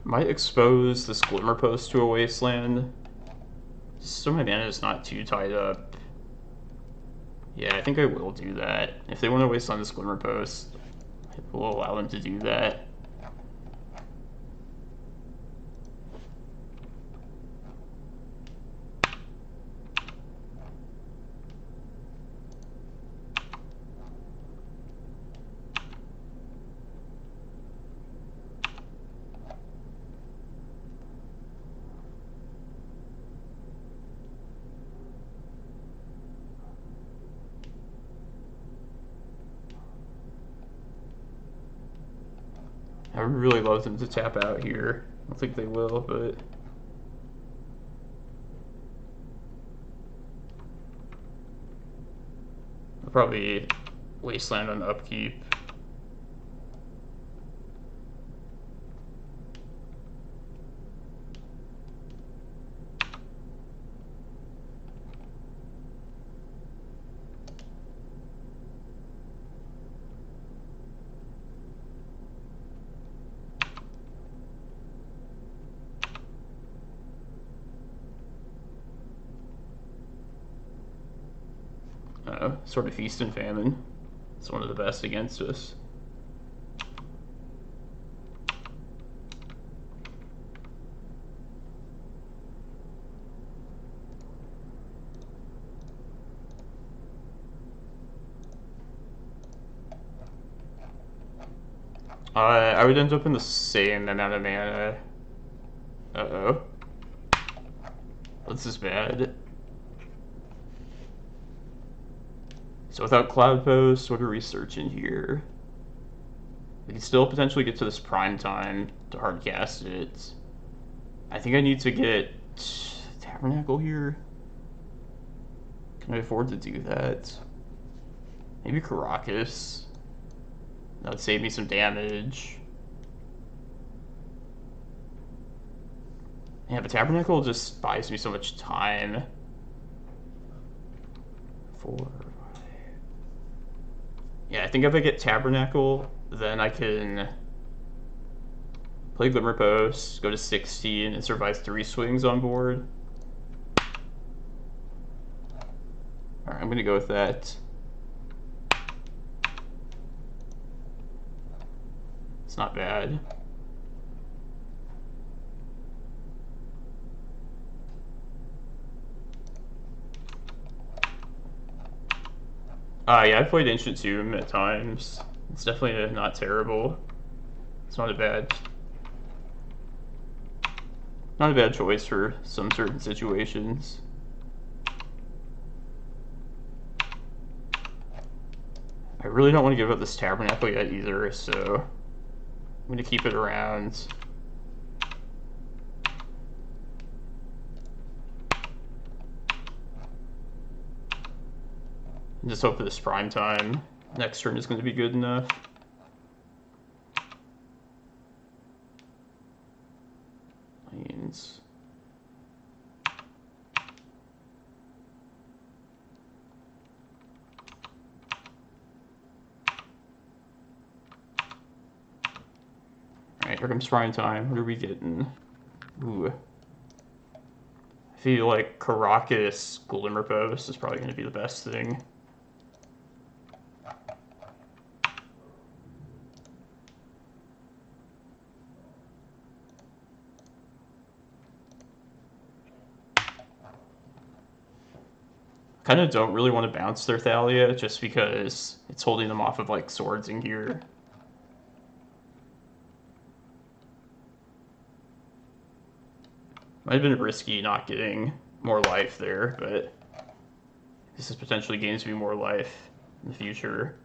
Might expose this Glimmerpost to a Wasteland, so my mana is not too tied up. Yeah, I think I will do that. If they want to waste on this Glimmerpost, I will allow them to do that. I would really love them to tap out here. I don't think they will, but... I'll probably Wasteland on upkeep. Sort of Feast and Famine. It's one of the best against us. I would end up in the same amount of mana. Uh-oh. This is bad. So without Cloudpost, what are we searching here? We can still potentially get to this prime time to hardcast it. I think I need to get Tabernacle here. Can I afford to do that? Maybe Karakas. That would save me some damage. Yeah, but Tabernacle just buys me so much time. 4... Yeah, I think if I get Tabernacle, then I can play Glimmerpost, go to 16, and survive 3 swings on board. Alright, I'm gonna go with that. It's not bad. Yeah, I've played Ancient Tomb at times. It's definitely not terrible. It's not a bad choice for some certain situations. I really don't want to give up this Tabernacle yet either, so I'm going to keep it around. And just hope for this prime time next turn is going to be good enough. Aeons. Here comes prime time. What are we getting? Ooh. I feel like Karakas Glimmerpost is probably going to be the best thing. Kind of don't really want to bounce their Thalia just because it's holding them off of like swords in here. Might have been risky not getting more life there, but this is potentially gains me more life in the future.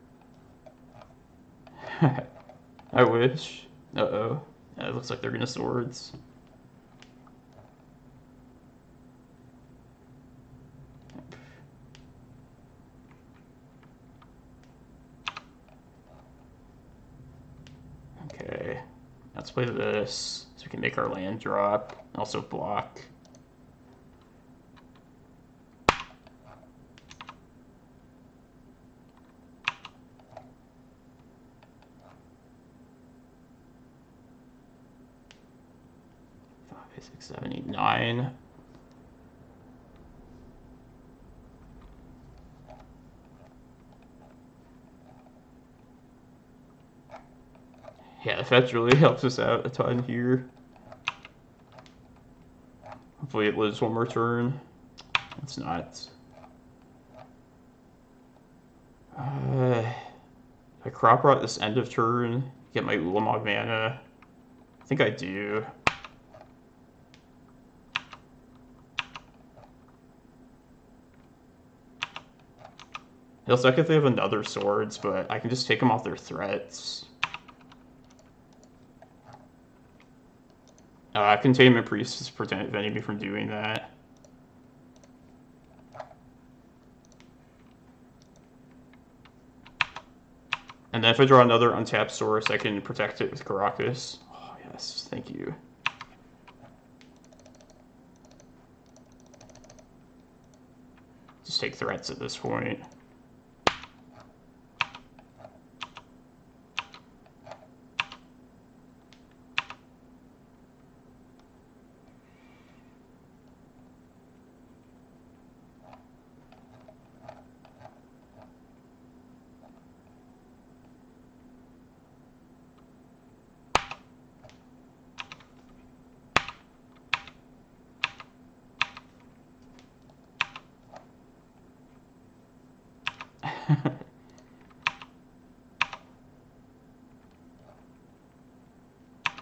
I wish. Uh-oh. Yeah, it looks like they're gonna swords. Okay. Let's play this so we can make our land drop. Also block. Six, 7, 8, 9. Yeah, the fetch really helps us out a ton here. Hopefully it lives one more turn. It's not. If I crop rot this end of turn, get my Ulamog mana. I think I do. It'll suck if they have another swords, but I can just take them off their threats. Containment Priest is preventing me from doing that. And then if I draw another untapped source, I can protect it with Karakas. Oh, yes, thank you. Just take threats at this point.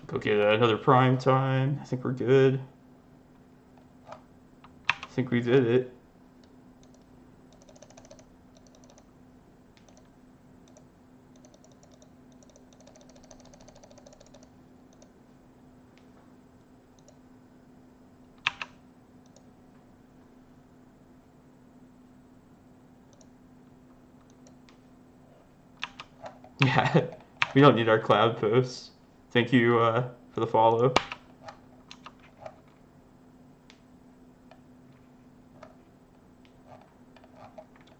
Go get another prime time. I think we're good. I think we did it. Yeah, we don't need our Cloudpost. Thank you for the follow.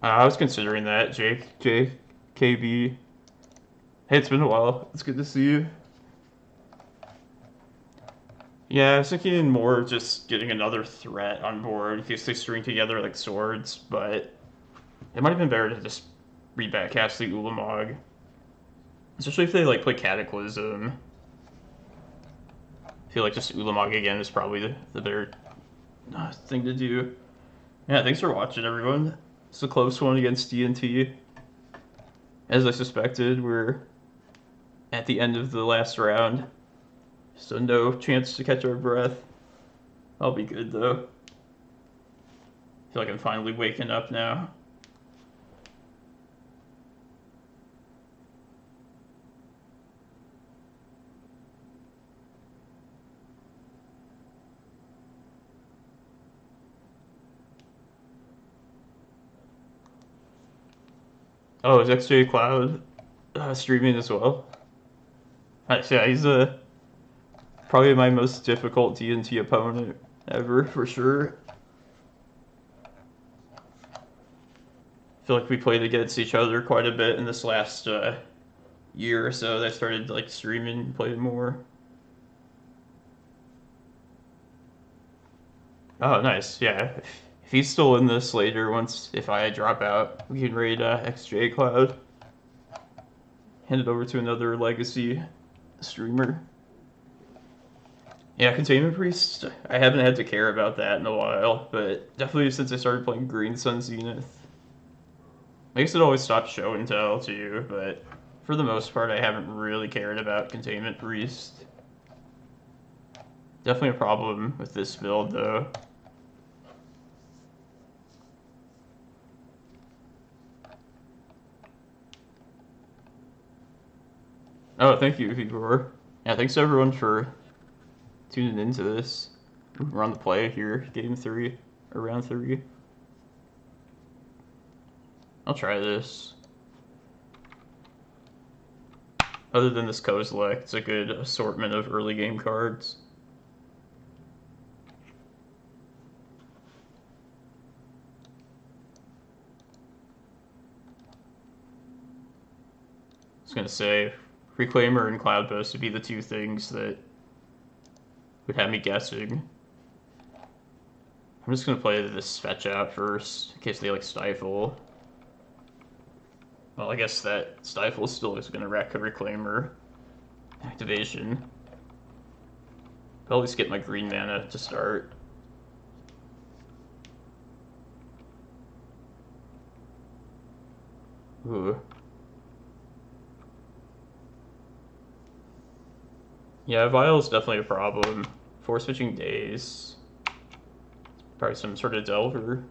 I was considering that, JKB. Hey, it's been a while. It's good to see you. Yeah, I was thinking more of just getting another threat on board in case they string together like swords, but it might have been better to just rebackcast the Ulamog. Especially if they like play Cataclysm. I feel like just Ulamog again is probably the better thing to do. Yeah, thanks for watching, everyone. It's a close one against D&T. As I suspected, we're at the end of the last round. So no chance to catch our breath. I'll be good, though. I feel like I'm finally waking up now. Oh, is XJ Cloud streaming as well? Yeah, he's probably my most difficult D&T opponent ever, for sure. I feel like we played against each other quite a bit in this last year or so that I started like streaming and playing more. Oh, nice. Yeah. If he's still in this later, if I drop out, we can raid XJ Cloud. Hand it over to another legacy streamer. Yeah, Containment Priest, I haven't had to care about that in a while, but definitely since I started playing Green Sun Zenith. Makes it always stop show and tell too, but for the most part I haven't really cared about Containment Priest. Definitely a problem with this build though. Oh, thank you, Vigor. Yeah, thanks to everyone for tuning into this. We're on the play here, game 3, or round 3. I'll try this. Other than this Kozilek, it's a good assortment of early game cards. I was gonna say, Reclaimer and Cloudpost would be the two things that would have me guessing. I'm just gonna play this fetch out first, in case they like Stifle. Well, I guess that Stifle still is gonna wreck a Reclaimer activation. I'll at least get my green mana to start. Ooh. Yeah, Vile is definitely a problem. Force switching days. Probably some sort of Delver.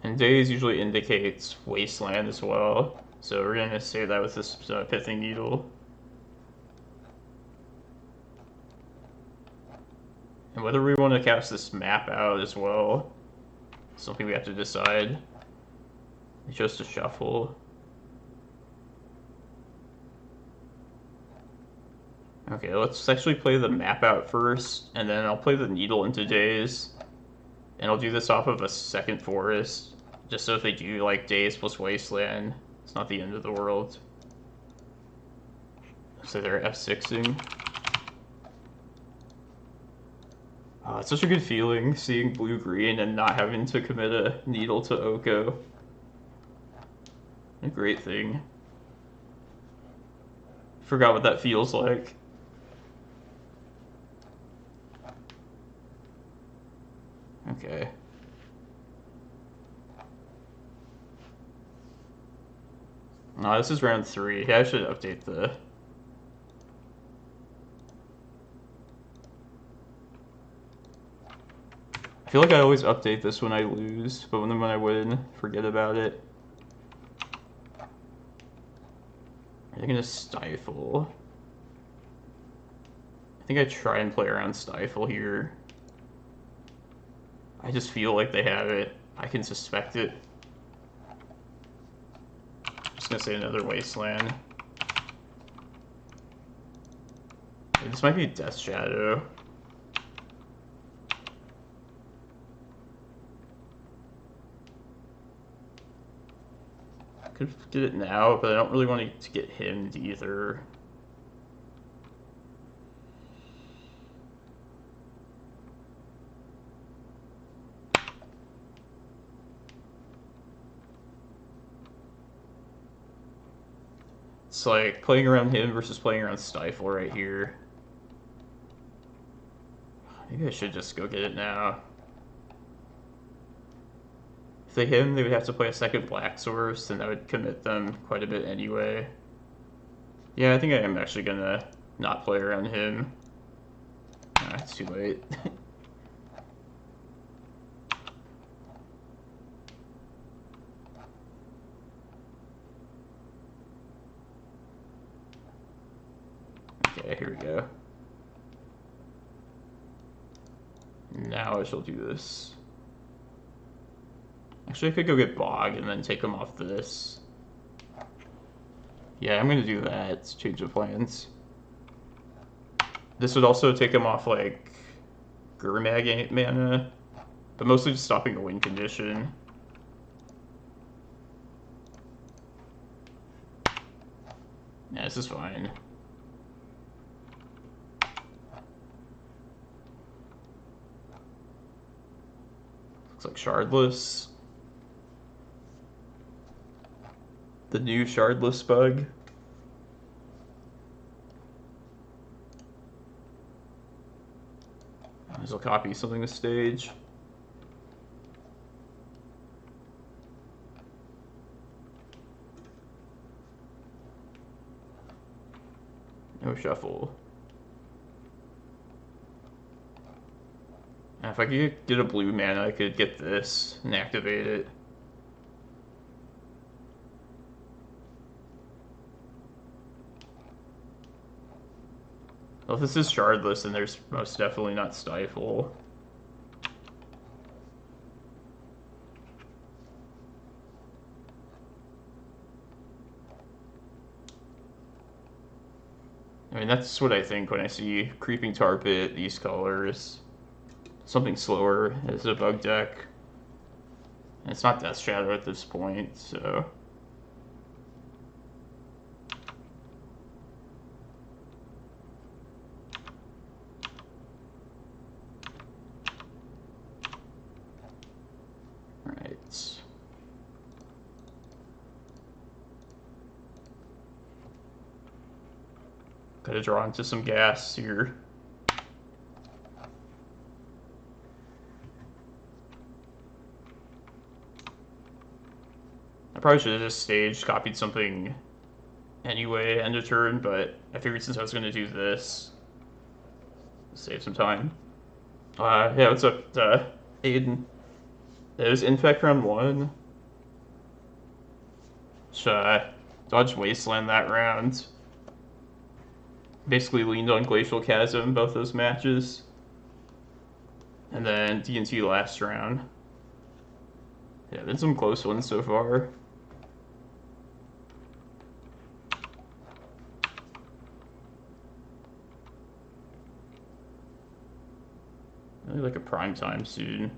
And days usually indicates Wasteland as well. So we're going to say that with this Pithing Needle. And whether we want to cast this map out as well, something we have to decide. It's just a shuffle. Okay, let's actually play the map out first, and then I'll play the Needle into days. And I'll do this off of a second forest, just so if they do like days plus Wasteland, it's not the end of the world. So they're F6ing. It's such a good feeling seeing blue-green and not having to commit a Needle to Oko. A great thing. Forgot what that feels like. Okay. No, this is round 3. Yeah, I should update the... I feel like I always update this when I lose, but when I win, forget about it. Are they gonna Stifle? I think I try and play around Stifle here. I just feel like they have it. I can suspect it. I'm just gonna say another Wasteland. This might be Death Shadow. Could get it now, but I don't really want to get himmed either. It's like playing around him versus playing around Stifle right here. Maybe I should just go get it now. If they hit him, they would have to play a second Black Source, and that would commit them quite a bit anyway. Yeah, I think I am actually gonna not play around him. Nah, it's too late. Okay, here we go. Now I shall do this. Actually, I could go get Bog and then take him off this. Yeah, I'm gonna do that. It's change of plans. This would also take him off, like, Gurmag mana, but mostly just stopping a win condition. Yeah, this is fine. Looks like Shardless. The new Shardless bug. Might as well copy something to stage. No shuffle. And if I could get a blue mana, I could get this and activate it. Well, if this is Shardless, then there's most definitely not Stifle. I mean, that's what I think when I see Creeping Tar Pit, these colors. Something slower as a bug deck. And it's not Death Shadow at this point, so... Right. Gotta draw into some gas here. I probably should have just staged, copied something anyway, end of turn, but I figured since I was gonna do this, save some time. Yeah, what's up, Aiden? It was Infect round 1. Dodged Wasteland that round. Basically leaned on Glacial Chasm both those matches. And then D&T last round. Yeah, been some close ones so far. Maybe like a prime time soon.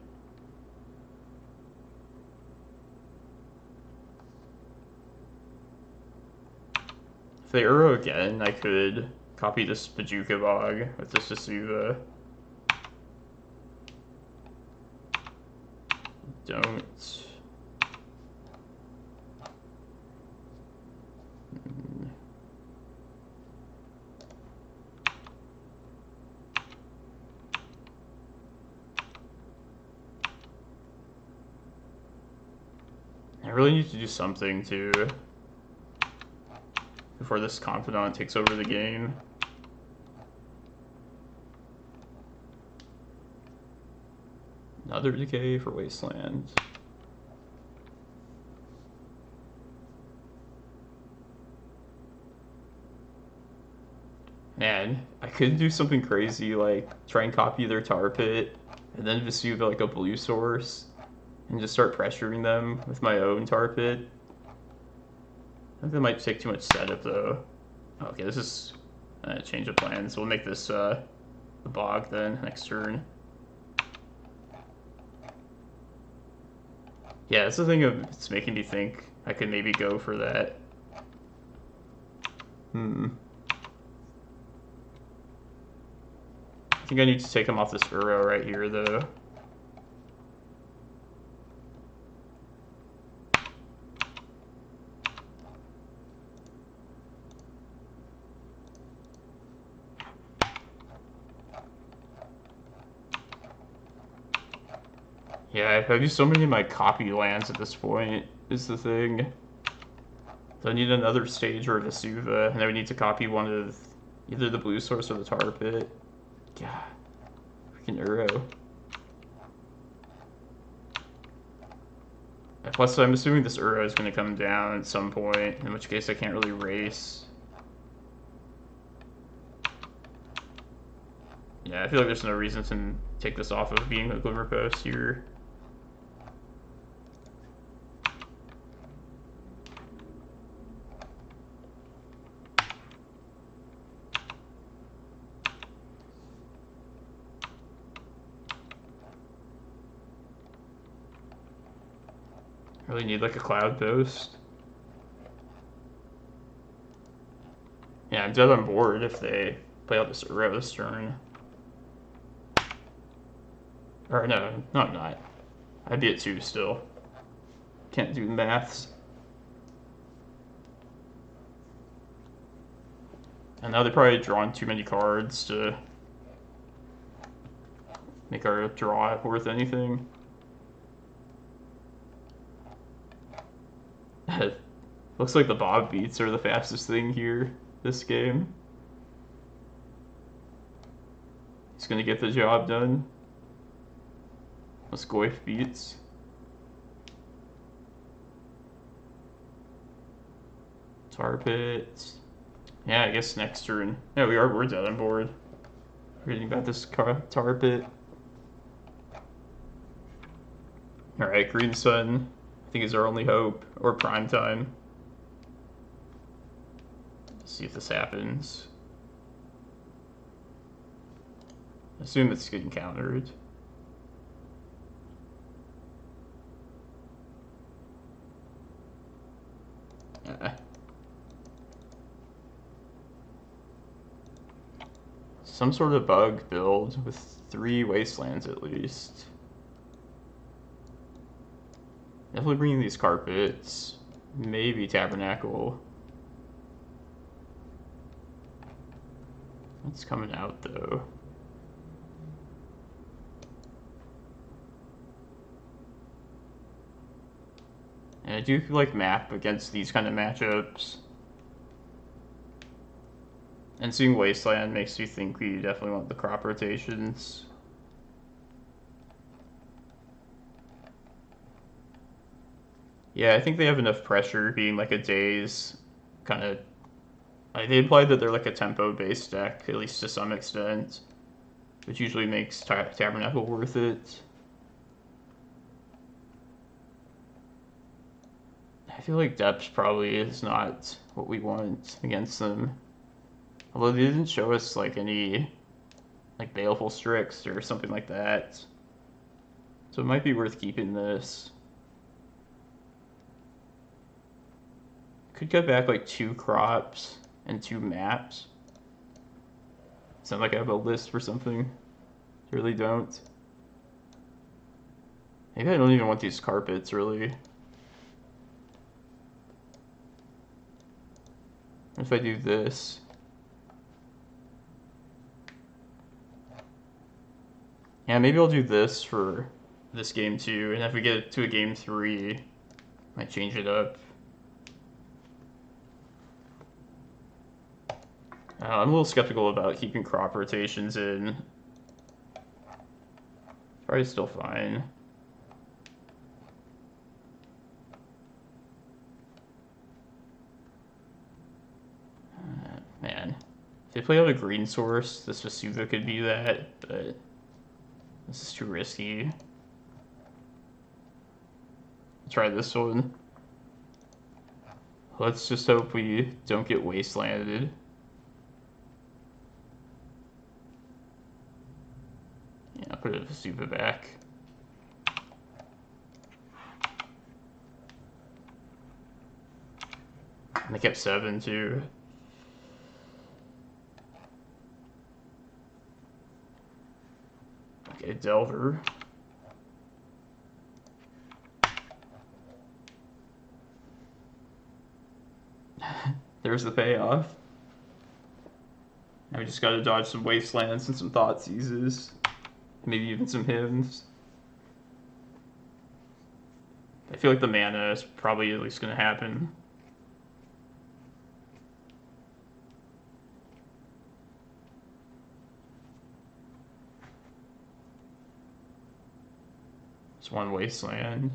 If they Uro again, I could copy this Bojuka Bog with this Vesuva. Don't. I really need to do something to before this Confidant takes over the game. Another decay for Wasteland. Man, I could do something crazy like try and copy their Tar Pit and then Vesuva like a blue source and just start pressuring them with my own Tar Pit. I think that might take too much setup though. Okay, this is a change of plans. We'll make this the Bog then next turn. Yeah, that's the thing of it's making me think I could maybe go for that. I think I need to take him off this Uro right here though. Yeah, I've used so many of my copy lands at this point, is the thing. So I need another stage or a Vesuva, and then we need to copy one of either the blue source or the Tar Pit. God, freaking Uro. Plus, I'm assuming this Uro is going to come down at some point, in which case I can't really race. Yeah, I feel like there's no reason to take this off of being a Glimmerpost here. Really need like a Cloudpost. Yeah, I'm dead on board if they play out this Uro this turn. Or no, I'm not. I'd be at 2 still. Can't do the maths. And now they're probably drawing too many cards to make our draw worth anything. Looks like the Bob beats are the fastest thing here this game. He's gonna get the job done. Goif beats. Tar Pit. Yeah, I guess next turn. Yeah, we're dead on board. Reading about this Tar Pit. Alright, Green Sun, I think is our only hope. Or Prime Time. Let's see if this happens. Assume it's getting countered. Some sort of bug build with 3 wastelands at least. Definitely bringing these carpets. Maybe Tabernacle. What's coming out though? And I do like map against these kind of matchups. And seeing Wasteland makes you think we definitely want the crop rotations. Yeah, I think they have enough pressure being like a Daze kind of... they implied that they're like a tempo-based deck, at least to some extent. Which usually makes Tabernacle worth it. I feel like depth probably is not what we want against them. Although they didn't show us like any like Baleful Strix or something like that. So it might be worth keeping this. Could get back like 2 crops and 2 maps. Sound like I have a list for something. Really don't. Maybe I don't even want these carpets really. What if I do this? Yeah, maybe I'll do this for this game too, and if we get to a game 3, might change it up. I'm a little skeptical about keeping crop rotations in. Probably still fine. Man, if they play out a green source, this Vesuva could be that, but this is too risky. Try this one. Let's just hope we don't get wastelanded. Yeah, I'll put a Vesuva back. And they kept 7 too. Okay, Delver. There's the payoff. Now we just gotta dodge some wastelands and some thought seizes. Maybe even some hymns. I feel like the mana is probably at least gonna happen. Just one wasteland.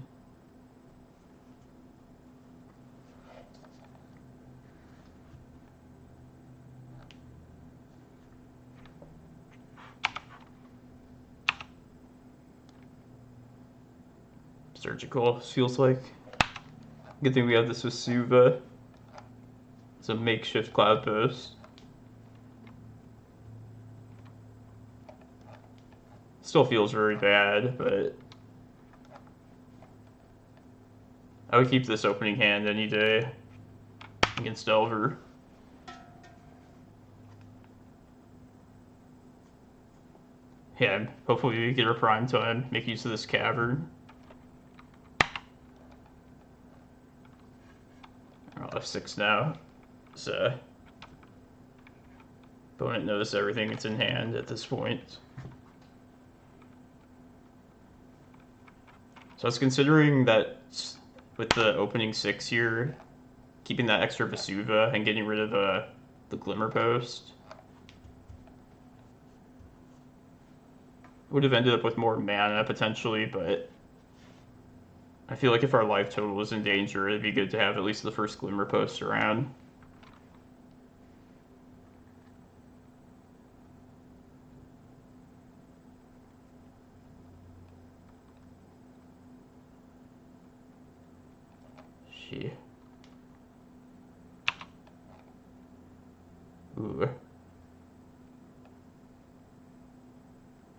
Surgical, feels like. Good thing we have this Vesuva. It's a makeshift Cloudpost. Still feels very bad, but I would keep this opening hand any day against Delver. Yeah, hopefully we get our prime time, make use of this cavern. F6 now. So opponent knows everything that's in hand at this point. So I was considering that with the opening 6 here, keeping that extra Vesuva and getting rid of the Glimmerpost. Would have ended up with more mana potentially, but I feel like if our life total was in danger, it'd be good to have at least the first Glimmerpost around. Ooh. I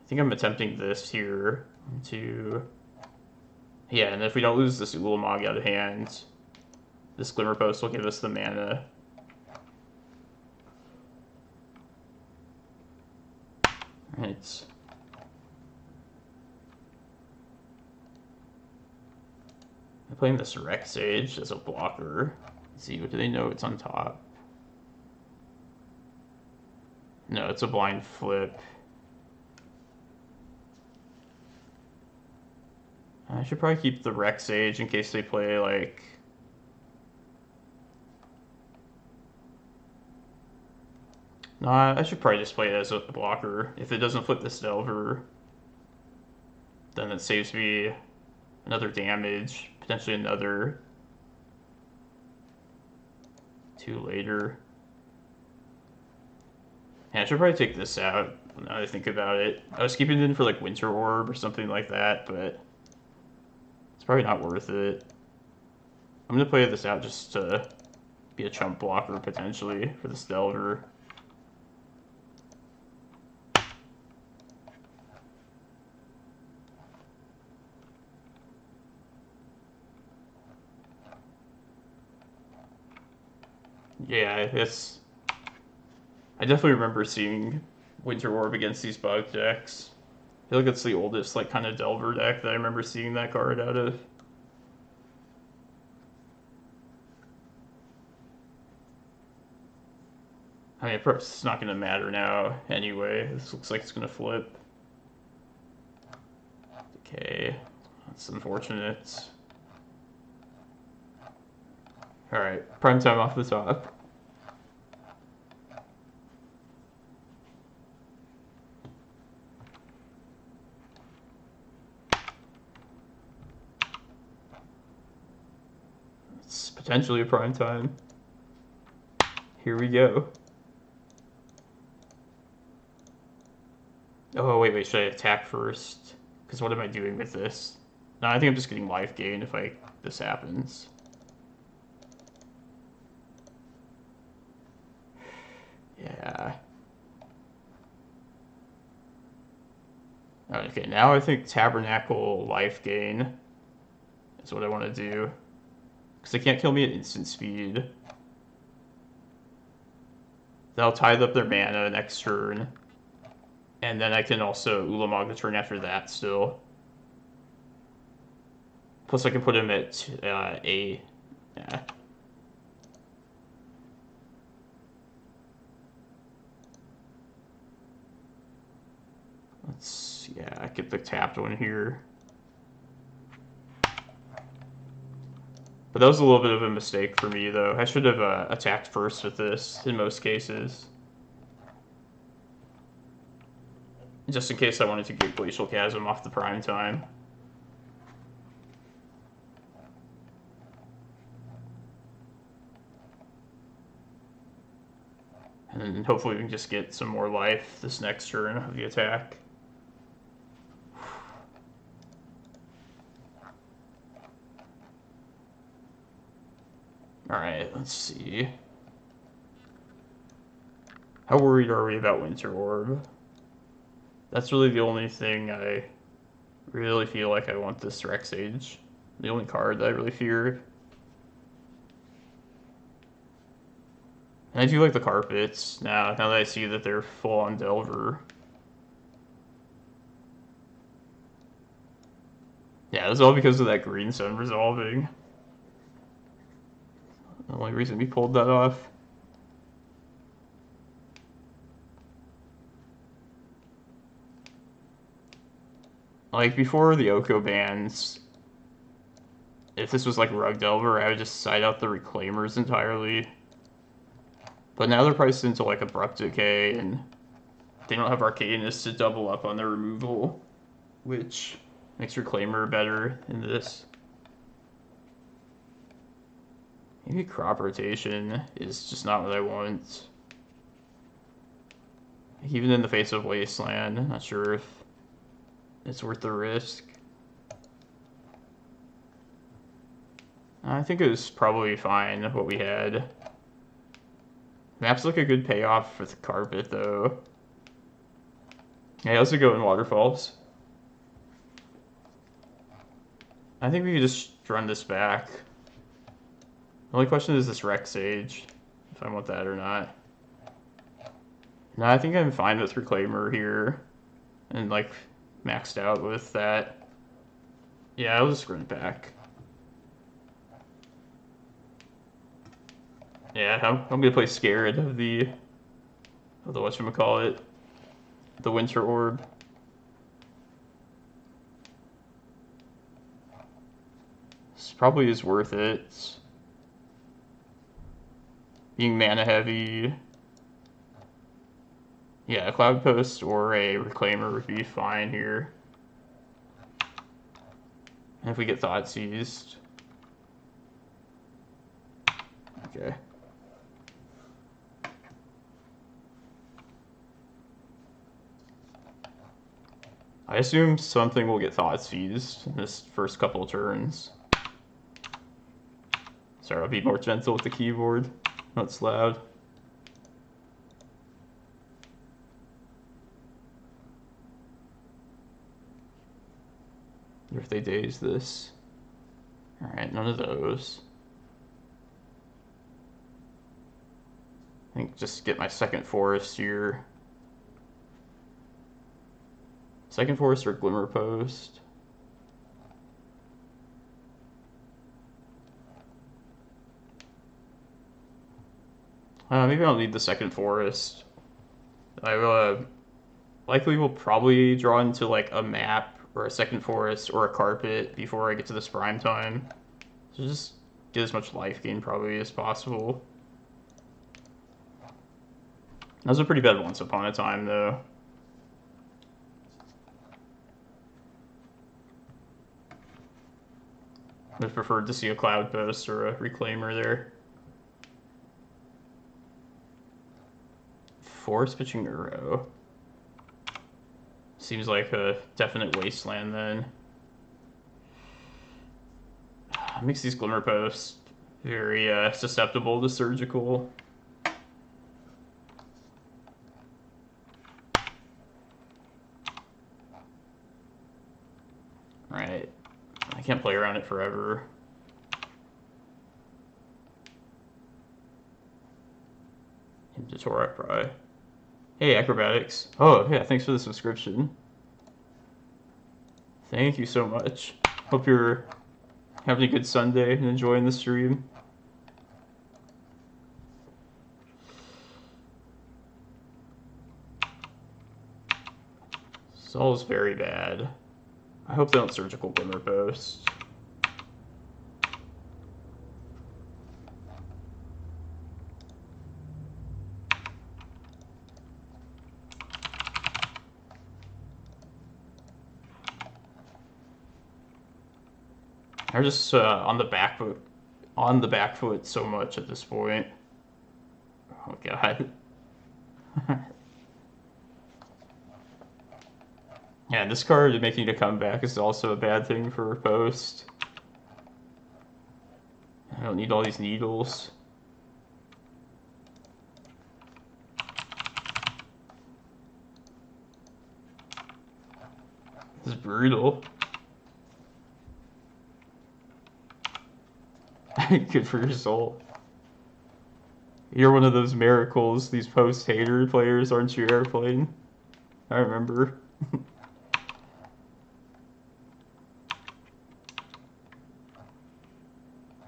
think I'm attempting this here to... Yeah, and if we don't lose this Ulamog out of hand, this Glimmerpost will give us the mana. Right. I'm playing this Reclamation Sage as a blocker. Let's see, what do they know it's on top? No, it's a blind flip. I should probably keep the Reclamation Sage in case they play, like... No, I should probably just play it as a blocker. If it doesn't flip this Delver, then it saves me another damage, potentially another 2 later. Yeah, I should probably take this out now that I think about it. I was keeping it in for like Winter Orb or something like that, but it's probably not worth it. I'm going to play this out just to be a chump blocker potentially for this Delver. Yeah, I definitely remember seeing Winter Orb against these bug decks. I feel like it's the oldest, like, kind of Delver deck that I remember seeing that card out of. I mean, it's not going to matter now anyway. This looks like it's going to flip. Okay, that's unfortunate. Alright, prime time off the top. It's potentially a prime time. Here we go. Oh, wait, should I attack first? Because what am I doing with this? No, I think I'm just getting life gain if this happens. Yeah. Okay, now I think Tabernacle life gain is what I want to do. Because they can't kill me at instant speed. That'll tithe up their mana next turn. And then I can also Ulamog the turn after that still. Plus I can put him at A. Yeah. I get the tapped one here. But that was a little bit of a mistake for me, though. I should have attacked first with this, in most cases. Just in case I wanted to get Glacial Chasm off the prime time. And then hopefully we can just get some more life this next turn of the attack. Alright, let's see. How worried are we about Winter Orb? That's really the only thing I really feel like I want this Reclamation Sage. The only card that I really fear. And I do like the carpets now that I see that they're full on Delver. Yeah, it's all because of that green sun resolving. The only reason we pulled that off. Like, before the Oko bans, if this was like Rug Delver, I would just side out the Reclaimers entirely. But now they're priced into like Abrupt Decay, and they don't have Arcanist to double up on their removal, which makes Reclaimer better in this. Maybe Crop Rotation is just not what I want. Even in the face of Wasteland, I'm not sure if it's worth the risk. I think it was probably fine what we had. Maps look a good payoff with Carpet though. Yeah, let's go in Waterfalls. I think we could just run this back. The only question is this Rec Sage, if I want that or not. No, I think I'm fine with Reclaimer here. And like maxed out with that. Yeah, I'll just run it back. Yeah, I'm gonna play scared of the whatchamacallit, the Winter Orb. This probably is worth it. Being mana heavy. Yeah, a Cloudpost or a Reclaimer would be fine here. And if we get Thought Seized. Okay. I assume something will get Thought Seized in this first couple of turns. Sorry, I'll be more gentle with the keyboard. That's loud. If they daze this. Alright, none of those. I think just get my second forest here. Second forest or Glimmerpost. Maybe I'll need the second forest. I likely will probably draw into like a map or a second forest or a carpet before I get to this prime time. So just get as much life gain probably as possible. That was a pretty bad Once Upon a Time though. I would have preferred to see a Cloudpost or a Reclaimer there. Forest Pitching Uro. Seems like a definite wasteland then. Makes these Glimmerposts very susceptible to surgical. Right. I can't play around it forever. Into Torak Pry. Hey, Acrobatics. Oh, yeah, thanks for the subscription. Thank you so much. Hope you're having a good Sunday and enjoying the stream. Soul's very bad. I hope they don't surgical Glimmerpost. They're just on the back foot so much at this point. Oh god. Yeah, this card making a comeback is also a bad thing for Post. I don't need all these needles. This is brutal. Good for your soul. You're one of those miracles, these post-hater players, aren't you, Airplane? I remember.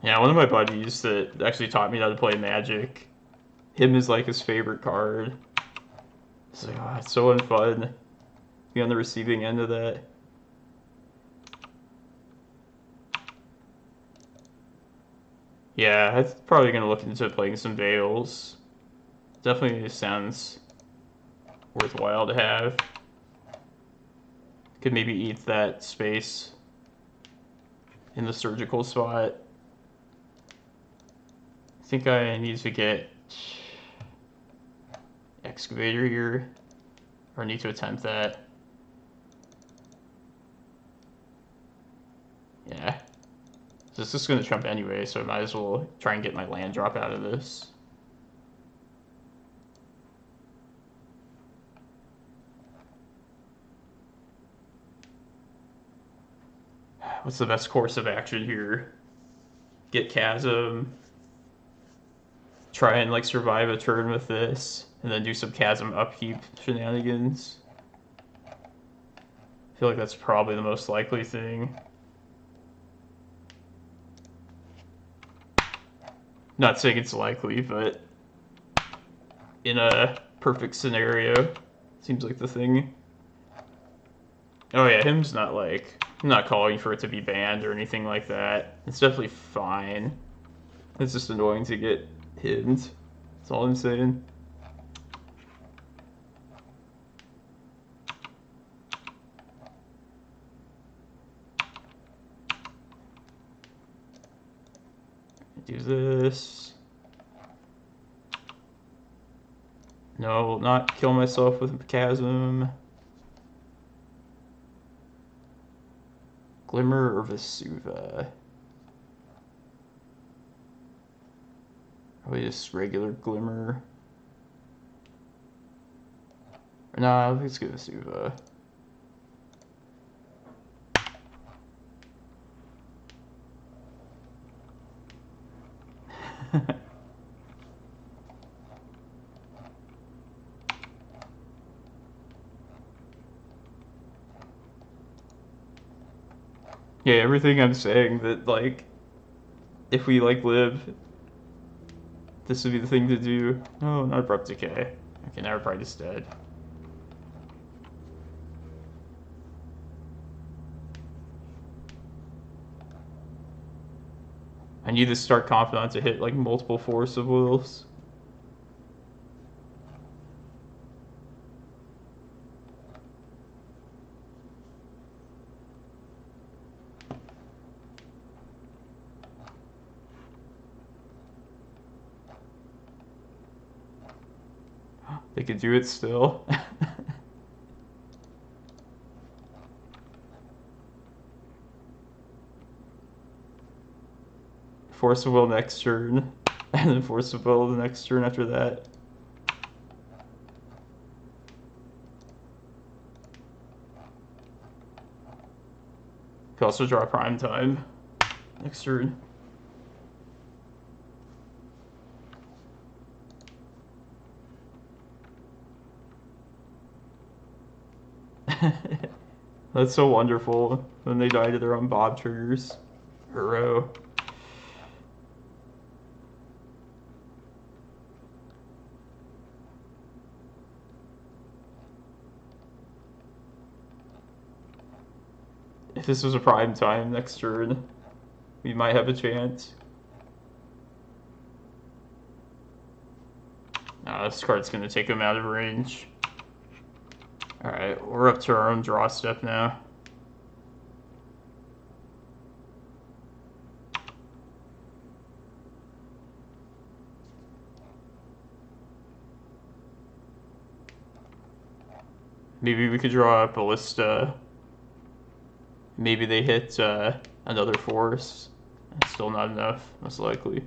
Yeah, one of my buddies that actually taught me how to play Magic, him is like his favorite card. It's like, oh, it's so unfun. Be on the receiving end of that. Yeah, I'm probably gonna look into playing some Vales. Definitely sounds worthwhile to have. Could maybe eat that space in the surgical spot. I think I need to get Excavator here, or I need to attempt that. Yeah. This is going to trump anyway, so I might as well try and get my land drop out of this. What's the best course of action here? Get Chasm. Try and like survive a turn with this, and then do some Chasm upkeep shenanigans. I feel like that's probably the most likely thing. Not saying it's likely, but in a perfect scenario, seems like the thing. Oh yeah, him's not like, I'm not calling for it to be banned or anything like that. It's definitely fine. It's just annoying to get himmed. That's all I'm saying. Do this. No, not kill myself with Chasm. Glimmer or Vesuva? Probably just regular Glimmer. Nah, let's go Vesuva. Yeah, everything I'm saying that, like, if we, like, live, this would be the thing to do. Oh, not Abrupt Decay. Okay, now we're probably just dead. I need to start Confidant to hit, like, multiple Force of Wills. They could do it still. Force of Will next turn, and then Force of Will the next turn after that. Could also draw Prime Time next turn. That's so wonderful when they die to their own Bob triggers. Hero. If this was a Prime Time next turn, we might have a chance. This card's gonna take him out of range. Alright, we're up to our own draw step now. Maybe we could draw a Ballista. Maybe they hit another Force. Still not enough, most likely.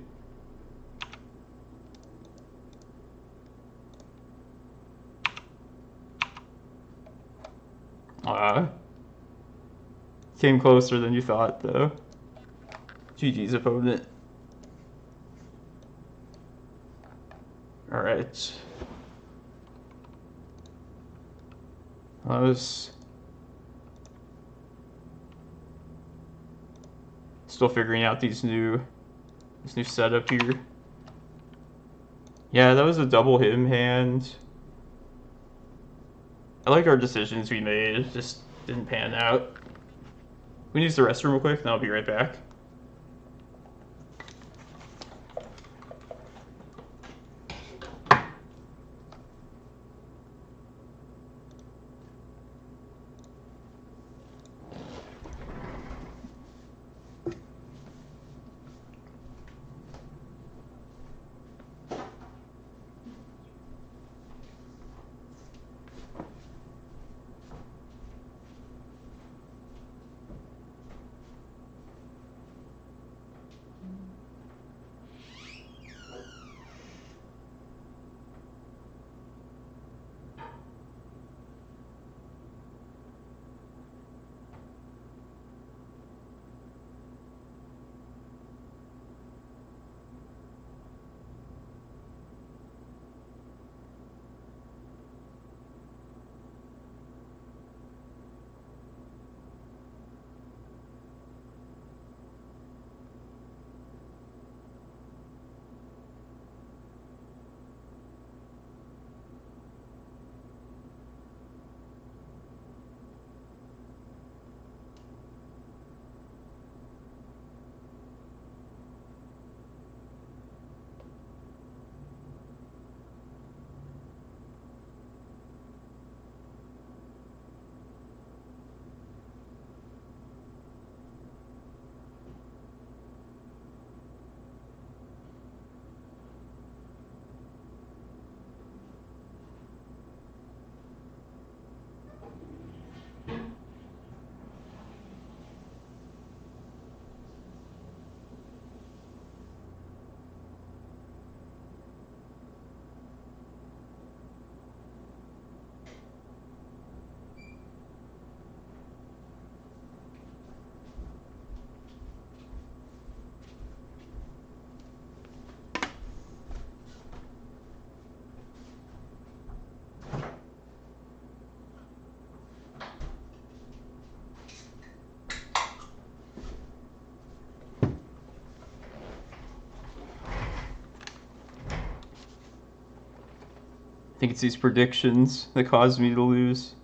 Came closer than you thought, though. GG's opponent. Alright. I was still figuring out these new This new setup here. Yeah, that was a double him hand. I like our decisions we made. It just didn't pan out. We can use the restroom real quick, and I'll be right back. I think it's these predictions that caused me to lose.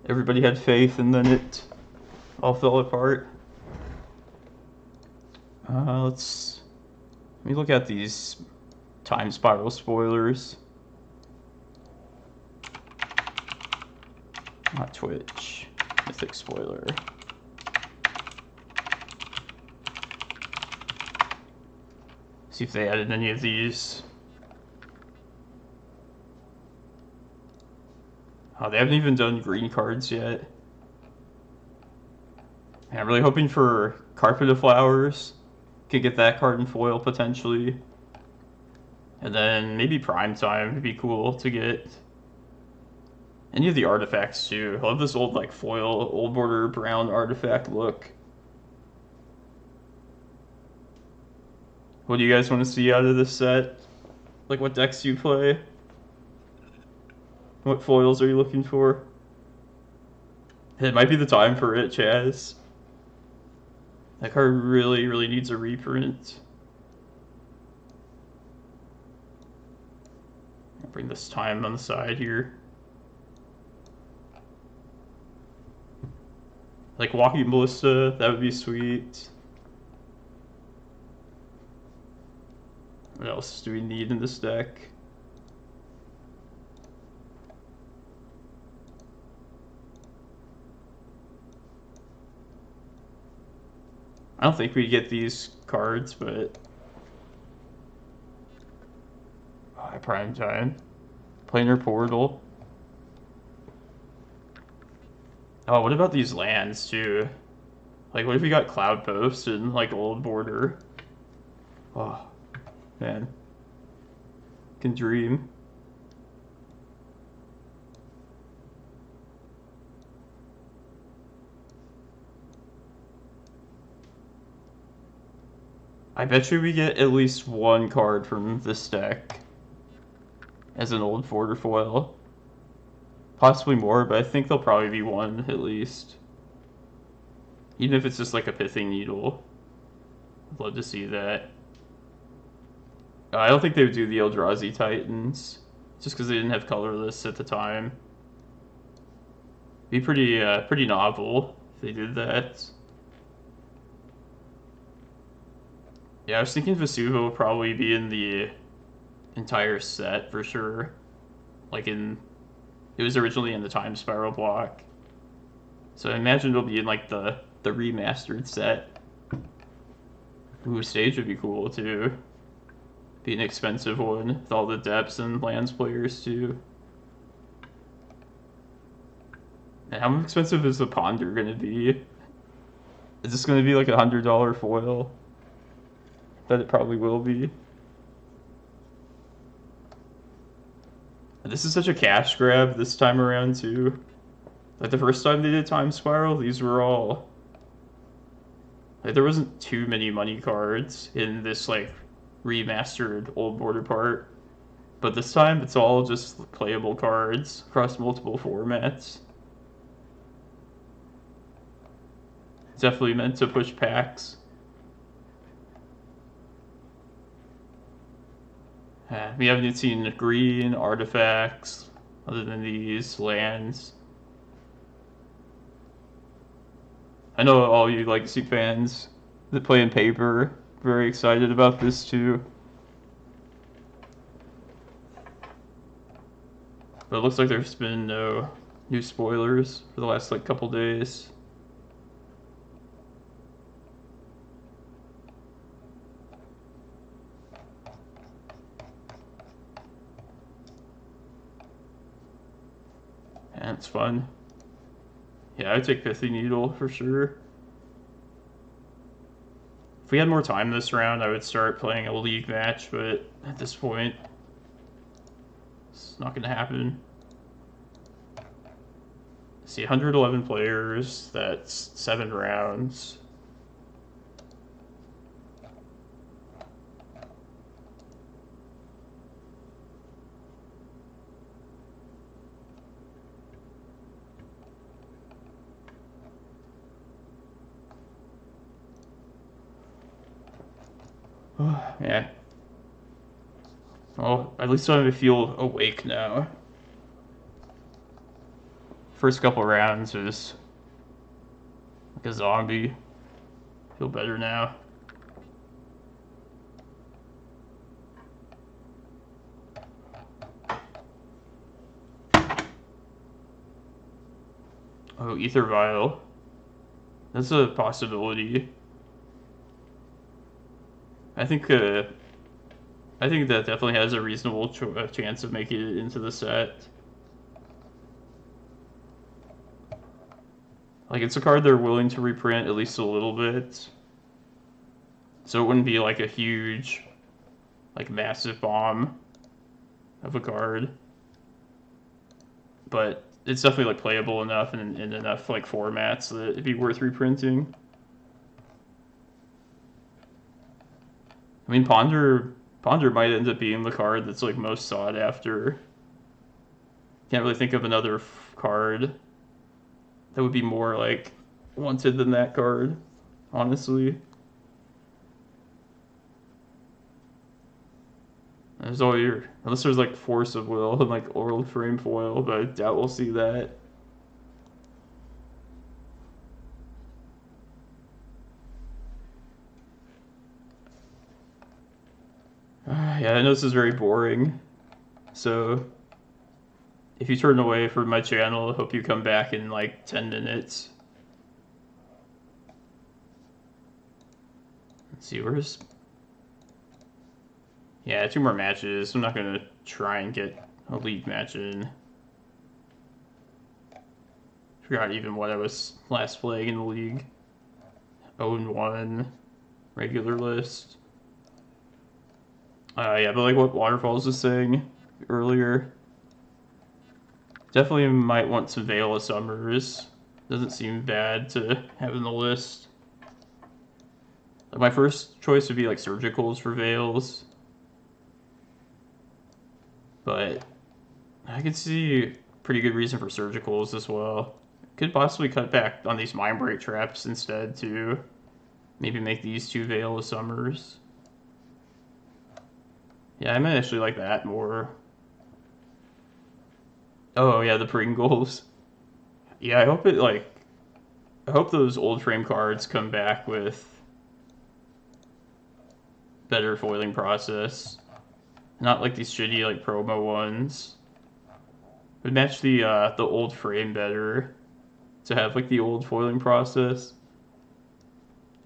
Everybody had faith and then it all fell apart. Let me look at these time spiral spoilers. Not Twitch. Mythic spoiler. See if they added any of these. Oh, they haven't even done green cards yet. I'm really hoping for Carpet of Flowers. Could get that card in foil potentially. And then maybe Prime Time would be cool to get. Any of the artifacts too. I love this old like foil, old border brown artifact look. What do you guys want to see out of this set? Like what decks do you play? What foils are you looking for? It might be the time for it, Chaz. That card really, really needs a reprint. I'll bring this time on the side here. Like Walking Ballista, that would be sweet. What else do we need in this deck? I don't think we get these cards, but Prime Time. Planar Portal. Oh, what about these lands too? Like, what if we got Cloudpost and like Old Border? Oh, man, can dream. I bet you we get at least one card from this deck as an old border foil. Possibly more, but I think there'll probably be one at least. Even if it's just like a Pithing Needle. I'd love to see that. I don't think they would do the Eldrazi Titans, just because they didn't have colorless at the time. Be pretty novel if they did that. Yeah, I was thinking Vesuva will probably be in the entire set for sure. Like it was originally in the Time Spiral block. So I imagine it'll be in like the remastered set. Ooh, Stage would be cool too. Be an expensive one with all the depths and lands players too. And how expensive is the Ponder gonna be? Is this gonna be like $100 foil? That it probably will be. This is such a cash grab this time around too. Like the first time they did Time Spiral, these were all like there wasn't too many money cards in this like remastered old border part. But this time it's all just playable cards across multiple formats. It's definitely meant to push packs. We haven't seen green artifacts other than these lands. I know all you Legacy fans that play in paper are very excited about this too. But it looks like there's been no new spoilers for the last like couple days. And it's fun. Yeah, I would take Pithing Needle for sure. If we had more time this round, I would start playing a league match, but at this point, it's not going to happen. See, 111 players, that's 7 rounds. Yeah. Well, at least I feel awake now. First couple rounds was like a zombie. Feel better now. Oh, Ether Vial. That's a possibility. I think that definitely has a reasonable chance of making it into the set. Like, it's a card they're willing to reprint at least a little bit. So it wouldn't be like a huge, like massive bomb of a card. But it's definitely like playable enough and in enough like formats that it'd be worth reprinting. I mean, Ponder might end up being the card that's like most sought after. Can't really think of another card that would be more like wanted than that card, honestly. There's all your unless there's like Force of Will and like Oral Frame foil, but I doubt we'll see that. Yeah, I know this is very boring, so if you turn away from my channel, I hope you come back in like 10 minutes. Let's see, where's... Yeah, 2 more matches. I'm not going to try and get a league match in. Forgot even what I was last playing in the league. 0-1, regular list. Yeah, but like what Waterfalls was saying earlier, definitely might want some Vale of Summers. Doesn't seem bad to have in the list. Like my first choice would be like Surgicals for Vales, but I could see pretty good reason for Surgicals as well. Could possibly cut back on these Mindbreak Traps instead too. Maybe make these two Vale of Summers. Yeah, I might actually like that more. Oh yeah, the Pringles. Yeah, I hope it I hope those old frame cards come back with better foiling process. Not like these shitty like promo ones. Would match the old frame better to have like the old foiling process.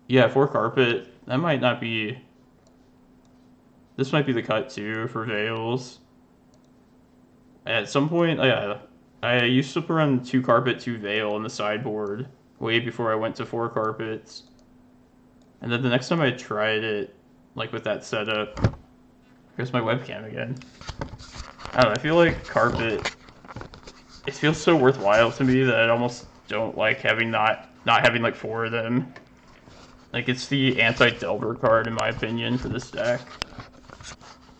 Yeah, for carpet, that might not be. This might be the cut too for Veils. At some point, yeah, I used to run 2 carpet, 2 Veil in the sideboard way before I went to 4 carpets. And then the next time I tried it, like with that setup, here's my webcam again. I don't know, I feel like carpet, it feels so worthwhile to me that I almost don't like having not having like 4 of them. Like it's the anti-Delver card in my opinion for this deck.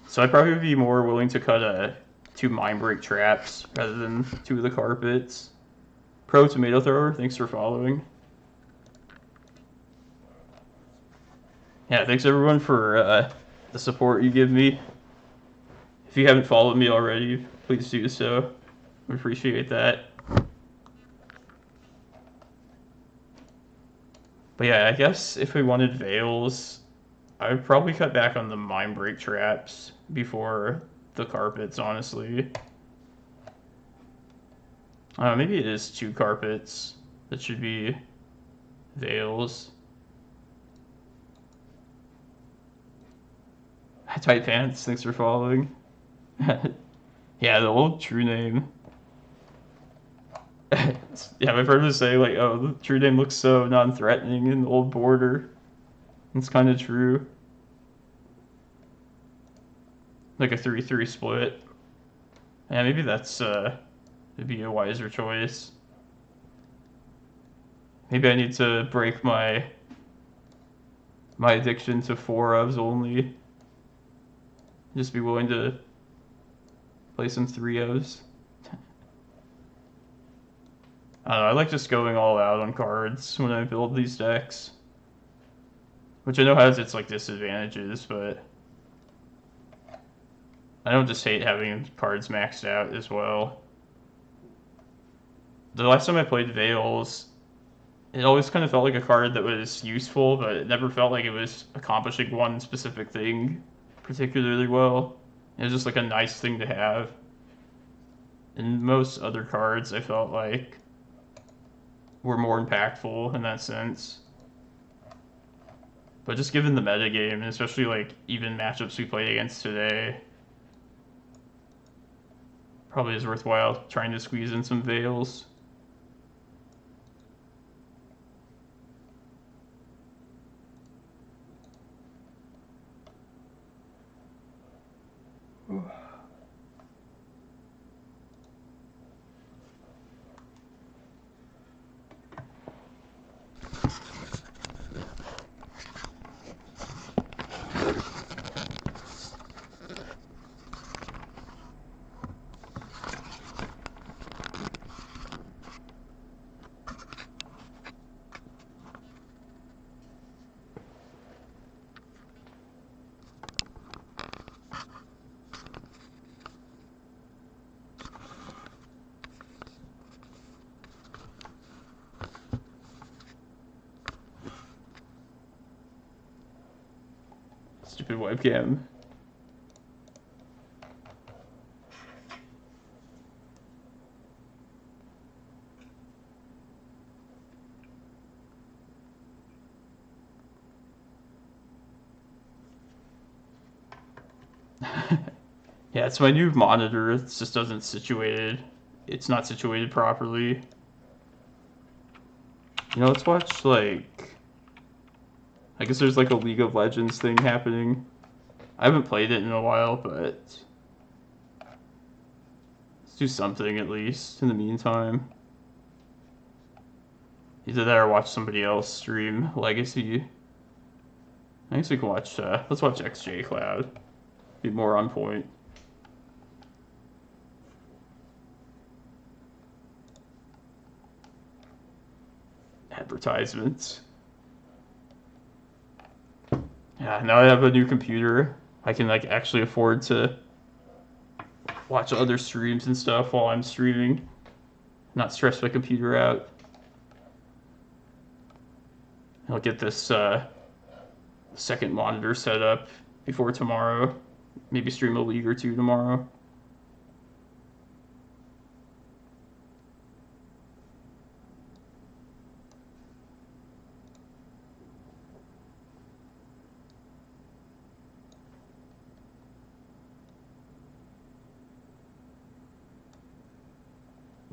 So I'd probably be more willing to cut 2 Mindbreak Traps rather than 2 of the carpets. Pro Tomato Thrower, thanks for following. Yeah, thanks everyone for the support you give me. If you haven't followed me already, please do so. We appreciate that. But yeah, I guess if we wanted Veils, I would probably cut back on the Mindbreak Traps before the carpets, honestly. Maybe it is 2 carpets that should be Veils. Tight Pants, thanks for following. Yeah, the old true name. Yeah, I've heard them say like, oh, the true name looks so non-threatening in the old border. It's kind of true. Like a 3-3 split. Yeah, maybe that's would be a wiser choice. Maybe I need to break my addiction to 4 ofs only. Just be willing to play some 3 ofs. I don't know, I like just going all out on cards when I build these decks. Which I know has its like disadvantages, but I don't just hate having cards maxed out as well. The last time I played Veils, it always kind of felt like a card that was useful, but it never felt like it was accomplishing one specific thing particularly well. It was just like a nice thing to have. And most other cards I felt like were more impactful in that sense. But just given the metagame, and especially like even matchups we played against today, probably is worthwhile trying to squeeze in some Veils. Stupid webcam. Yeah, it's my new monitor. It just doesn't situated. It's not situated properly. You know, let's watch like. I guess there's like a League of Legends thing happening. I haven't played it in a while, but let's do something at least in the meantime. Either that or watch somebody else stream Legacy. I guess we can watch. Let's watch XJ Cloud. Be more on point. Advertisements. Yeah, now I have a new computer. I can like actually afford to watch other streams and stuff while I'm streaming. Not stress my computer out. I'll get this second monitor set up before tomorrow. Maybe stream a league or two tomorrow.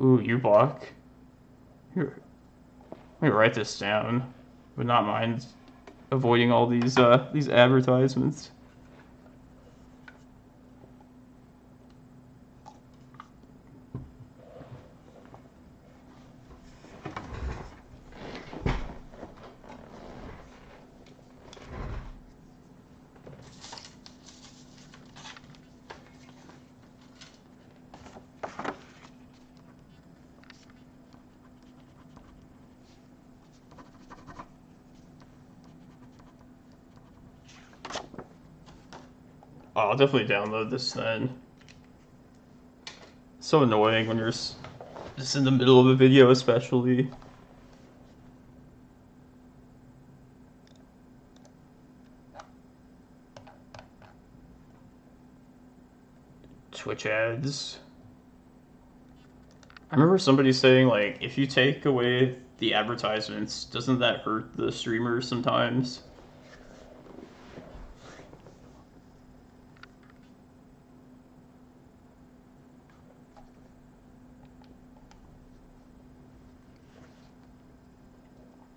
Ooh, you block. Here, let me write this down. Would not mind avoiding all these advertisements. Oh, I'll definitely download this then. It's so annoying when you're just in the middle of a video, especially. Twitch ads. I remember somebody saying, like, if you take away the advertisements, doesn't that hurt the streamers sometimes?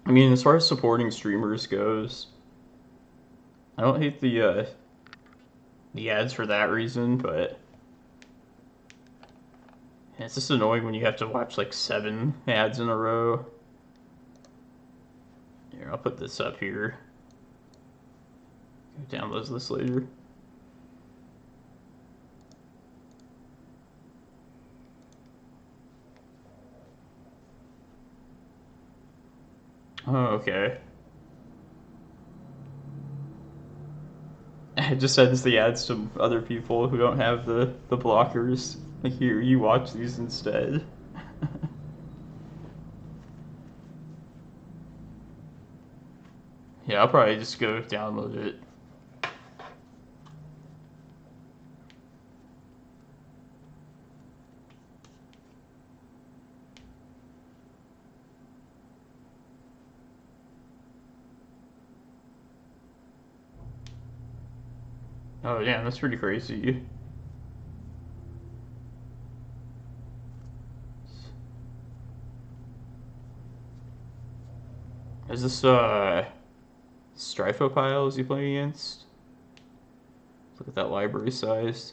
I mean, as far as supporting streamers goes, I don't hate the ads for that reason, but it's just annoying when you have to watch like 7 ads in a row. Here, I'll put this up here. Download this later. Oh, okay. It just sends the ads to other people who don't have the blockers. Like, here, you watch these instead. Yeah, I'll probably just go download it. Oh, yeah, that's pretty crazy. Is this, Strifopile is he playing against? Look at that library size.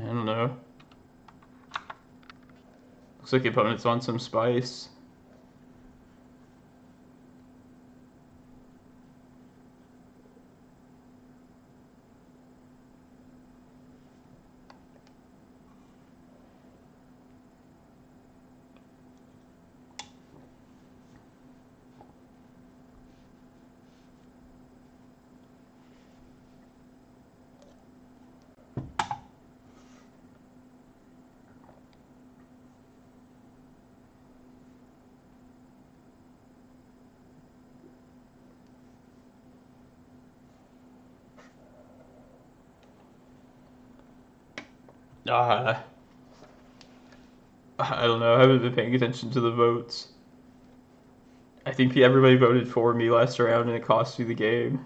I don't know. Looks like the opponent's on some spice. I don't know. I haven't been paying attention to the votes. I think everybody voted for me last round and it cost me the game.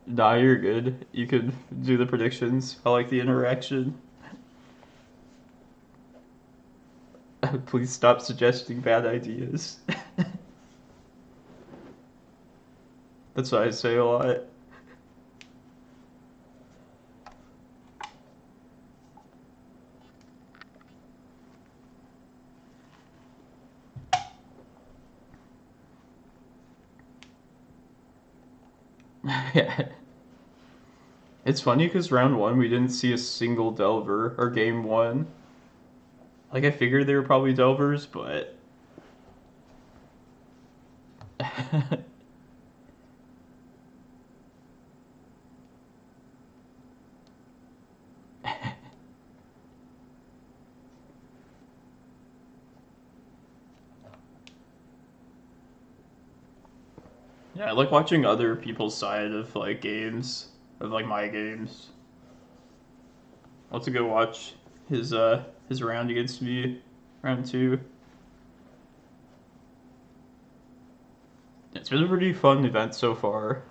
Nah, you're good. You can do the predictions. I like the interaction. Please stop suggesting bad ideas. That's what I say a lot. Yeah. It's funny because round one we didn't see a single Delver, or game one. Like, I figured they were probably Delvers, but... Yeah, I like watching other people's side of, like, games, of, like, my games. I'll have to go watch his round against me, round two. It's been a pretty fun event so far.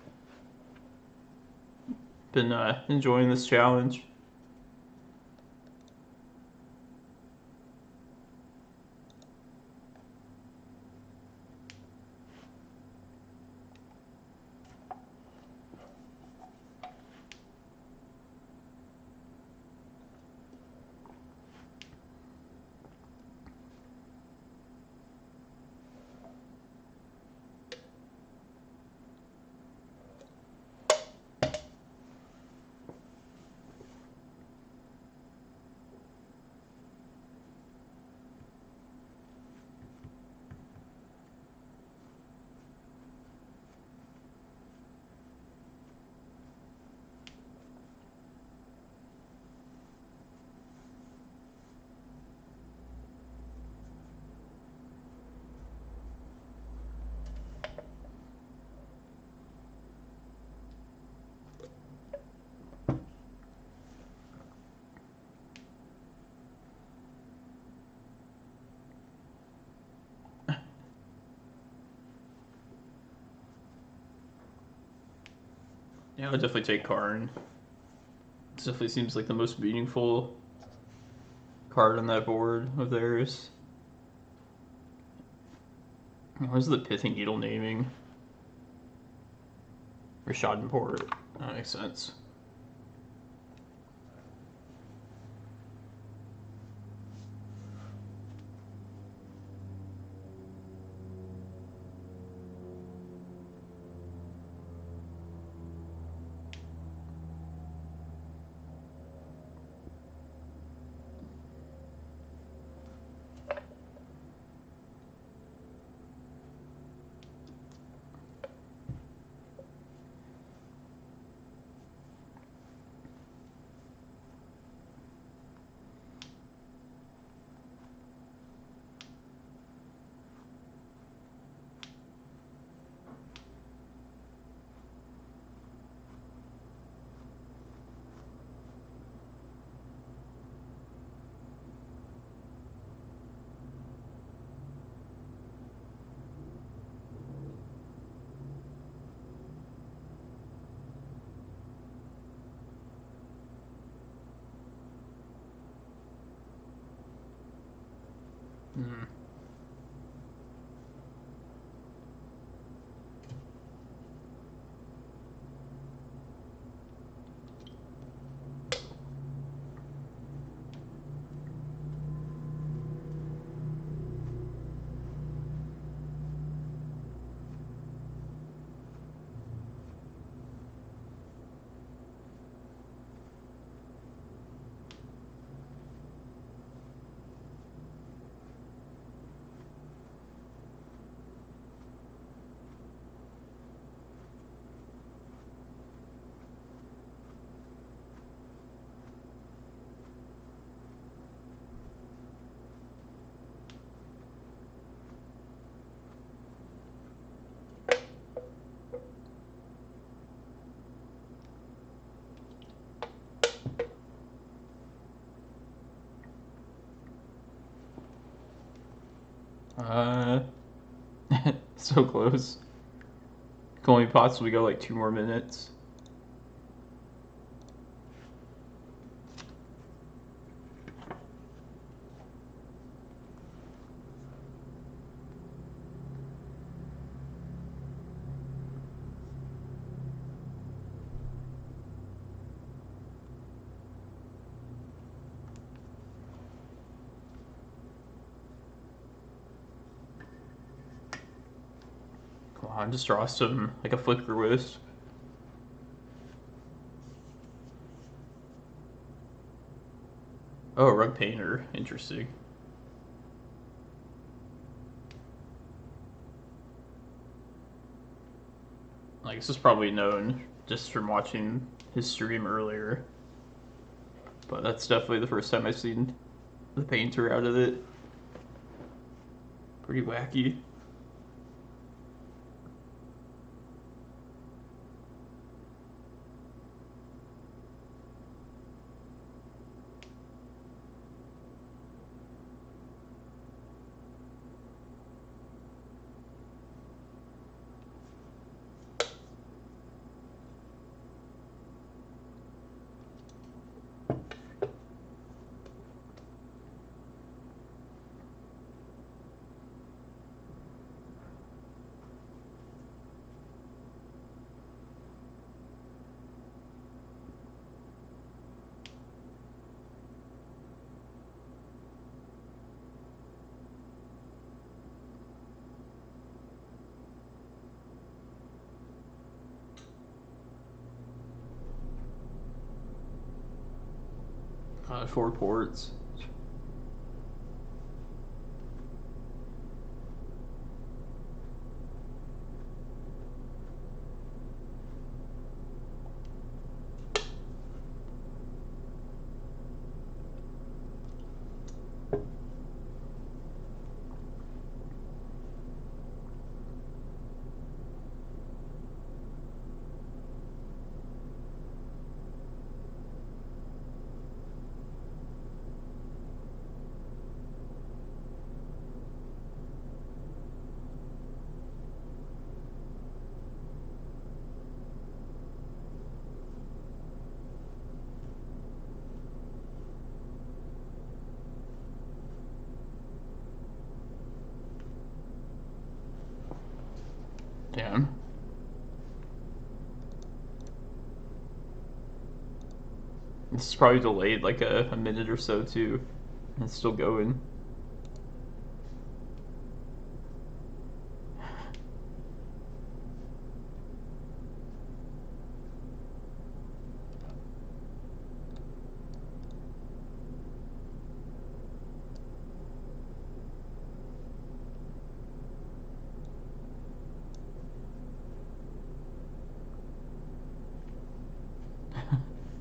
Been enjoying this challenge. Yeah, I would definitely take Karn. It definitely seems like the most meaningful card on that board of theirs. Where's the Pithing Needle naming? Or Schadenport. That makes sense. Hmm. Uh, so close. Can only possibly go like 2 more minutes. Come on, just draw some, like a Flicker Wisp. Oh, rug painter. Interesting. Like, this is probably known just from watching his stream earlier. But that's definitely the first time I've seen the painter out of it. Pretty wacky. Four ports. Damn. This is probably delayed like a minute or so too. It's still going.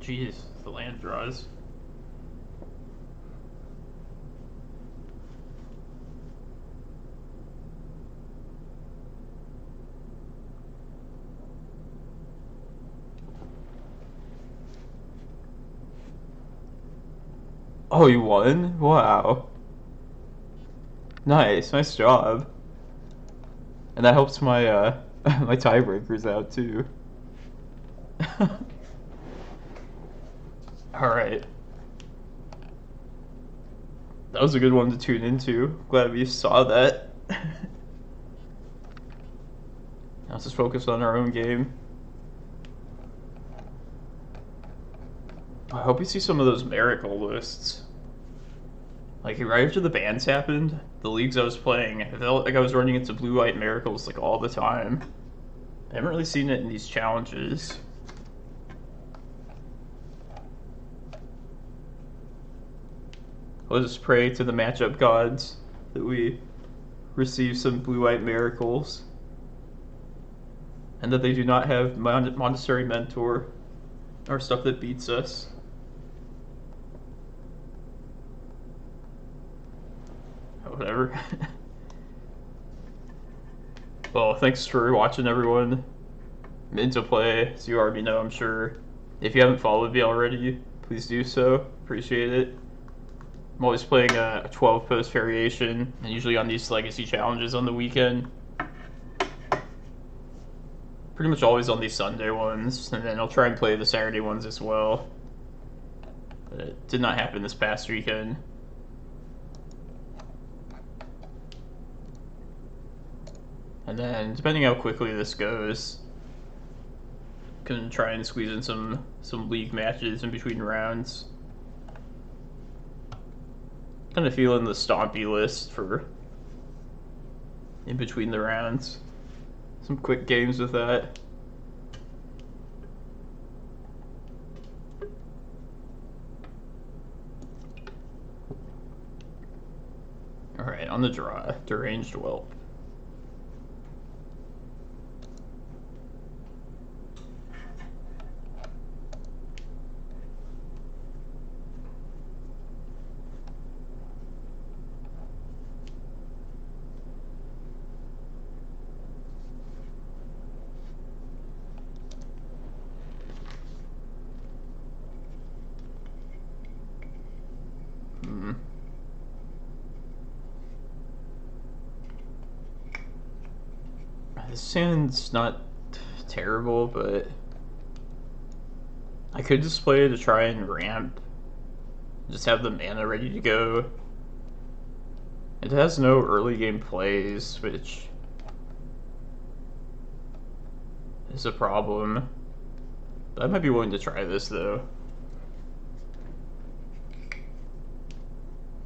Jeez, the land draws. Oh, you won? Wow. Nice job. And that helps my my tiebreakers out too. Alright. That was a good one to tune into. Glad we saw that. Now let's just focus on our own game. I hope we see some of those miracle lists. Like, right after the bans happened, the leagues I was playing, I felt like I was running into blue-white miracles like all the time. I haven't really seen it in these challenges. I'll just pray to the matchup gods that we receive some blue-white miracles. And that they do not have Monastery Mentor or stuff that beats us. Whatever. Well, thanks for watching, everyone. I'm into play, as you already know, I'm sure. If you haven't followed me already, please do so. Appreciate it. I'm always playing a 12 post variation, and usually on these legacy challenges on the weekend. Pretty much always on these Sunday ones, and then I'll try and play the Saturday ones as well. But it did not happen this past weekend. And then, depending how quickly this goes, can try and squeeze in some league matches in between rounds. Kind of feeling the stompy list for in between the rounds. Some quick games with that. on the draw, Deranged Whelp. This hand's not terrible, but I could just play to try and ramp. Just have the mana ready to go. It has no early game plays, which is a problem. I might be willing to try this though.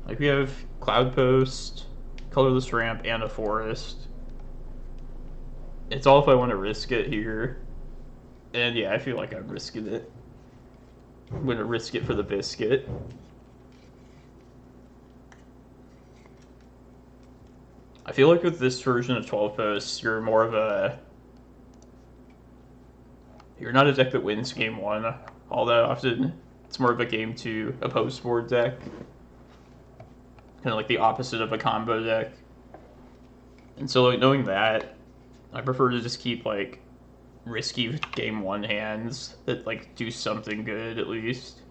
Like we have Cloudpost, Colorless Ramp, and a Forest. It's all if I want to risk it here. And yeah, I feel like I'm risking it. I'm going to risk it for the biscuit. I feel like with this version of 12 posts, you're more of a... You're not a deck that wins game 1 all that often. It's more of a game 2, a post-board deck. Kind of like the opposite of a combo deck. And so like knowing that, I prefer to just keep like risky game 1 hands that like do something good at least.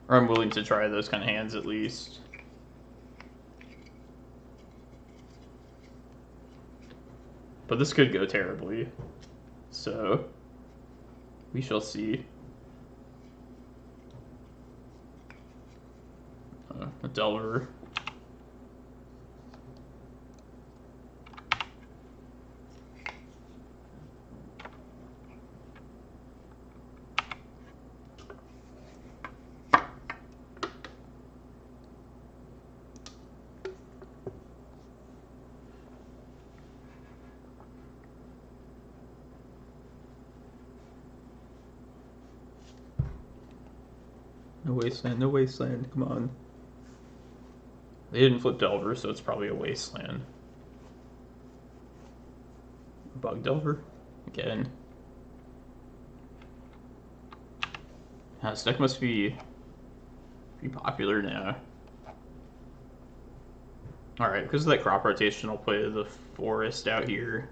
Or I'm willing to try those kind of hands at least. But this could go terribly. So we shall see. A Delver. No Wasteland, no Wasteland, come on. They didn't flip Delver, so it's probably a Wasteland. Bug Delver? Again. This deck must be pretty popular now. Alright, because of that crop rotation, I'll play the Forest out here.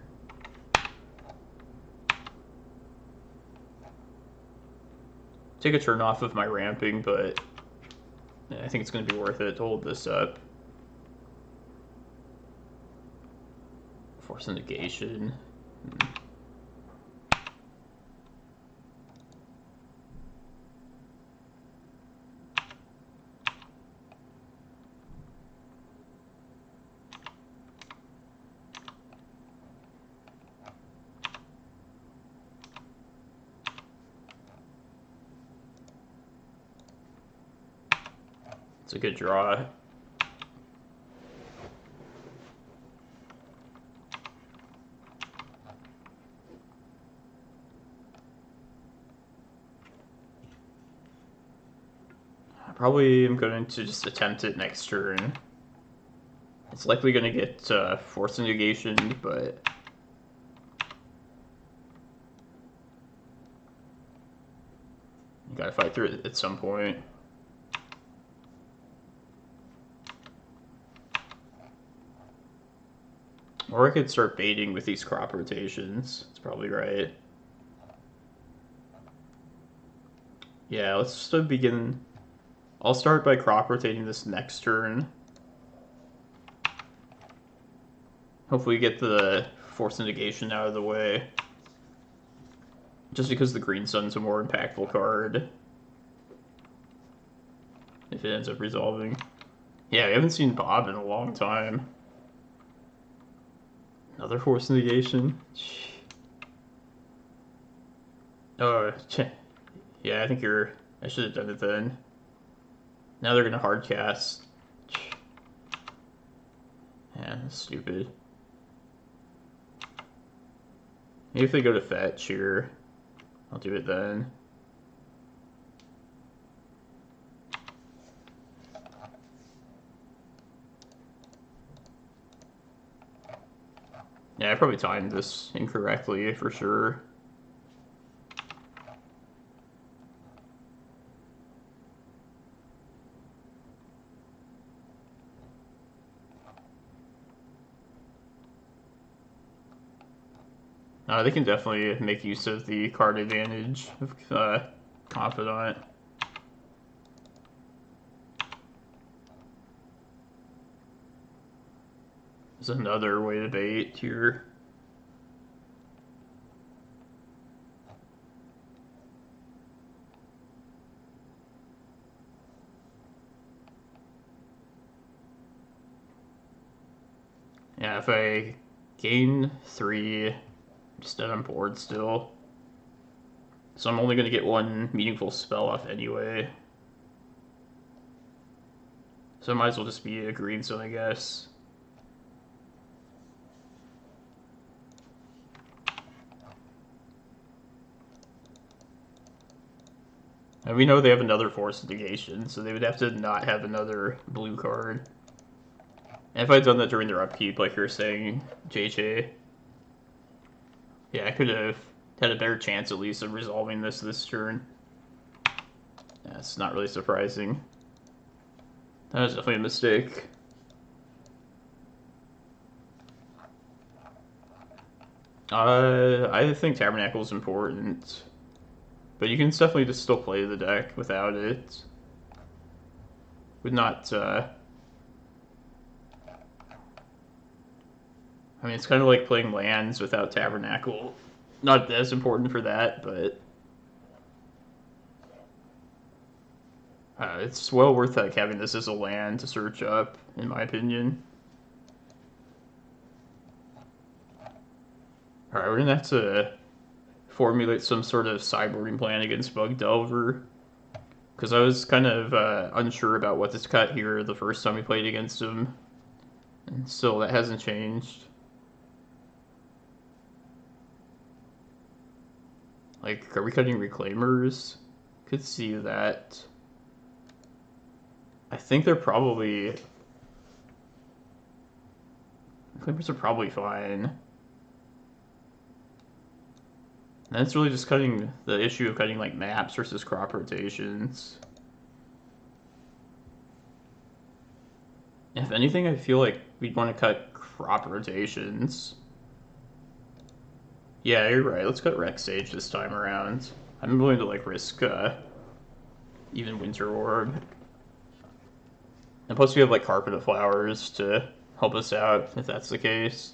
Take a turn off of my ramping, but I think it's going to be worth it to hold this up. Force of Negation. It's a good draw. I probably am going to just attempt it next turn. It's likely going to get Force of Negation, but you gotta fight through it at some point. Or I could start baiting with these crop rotations. That's probably right. Yeah, let's just begin. I'll start by crop rotating this next turn. Hopefully get the Force of Negation out of the way. Just because the Green Sun's a more impactful card. If it ends up resolving. Yeah, we haven't seen Bob in a long time. Another Force of Negation? Oh, yeah, I think you're... I should have done it then. Now they're gonna hard cast. Yeah, that's stupid. Maybe if they go to fetch here, I'll do it then. Yeah, I probably timed this incorrectly for sure. They can definitely make use of the card advantage of Confidant. There's another way to bait here. Yeah, if I gain 3, I'm just dead on board still. So I'm only going to get 1 meaningful spell off anyway. So it might as well just be a green zone, I guess. And we know they have another Force of Negation, so they would have to not have another blue card. And if I'd done that during their upkeep, like you were saying, JJ, yeah, I could have had a better chance at least of resolving this turn. That's not really surprising. That was definitely a mistake. I think Tabernacle is important, but you can definitely just still play the deck without it. Would not. I mean, it's kind of like playing lands without Tabernacle. Not as important for that, but it's well worth having this as a land to search up, in my opinion. Alright, we're gonna have to formulate some sort of sideboarding plan against Bug Delver. Because I was kind of unsure about what to cut here the first time we played against him. And still, that hasn't changed. Like, are we cutting Reclaimers? Could see that. I think they're probably... Reclaimers are probably fine. And it's really just cutting the issue of cutting like maps versus crop rotations. If anything, I feel like we'd want to cut crop rotations. Yeah, you're right. Let's cut Rec Sage this time around. I'm willing to like risk even Winter Orb. And plus we have like Carpet of Flowers to help us out if that's the case.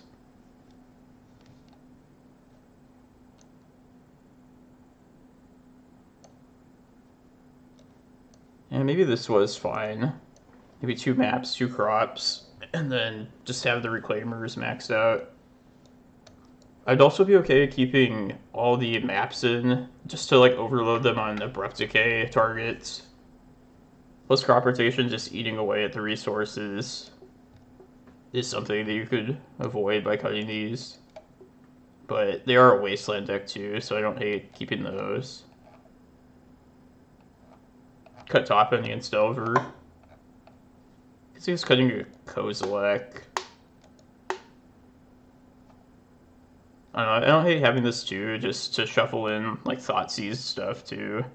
And maybe this was fine. Maybe 2 maps, 2 crops, and then just have the Reclaimers maxed out. I'd also be okay keeping all the maps in, just to like overload them on Abrupt Decay targets. Plus crop rotation just eating away at the resources is something that you could avoid by cutting these. But they are a Wasteland deck too, so I don't hate keeping those. Cut top end against Delver. Because he's cutting a Kozilek. I don't know, I don't hate having this too, just to shuffle in like Thoughtseize stuff too.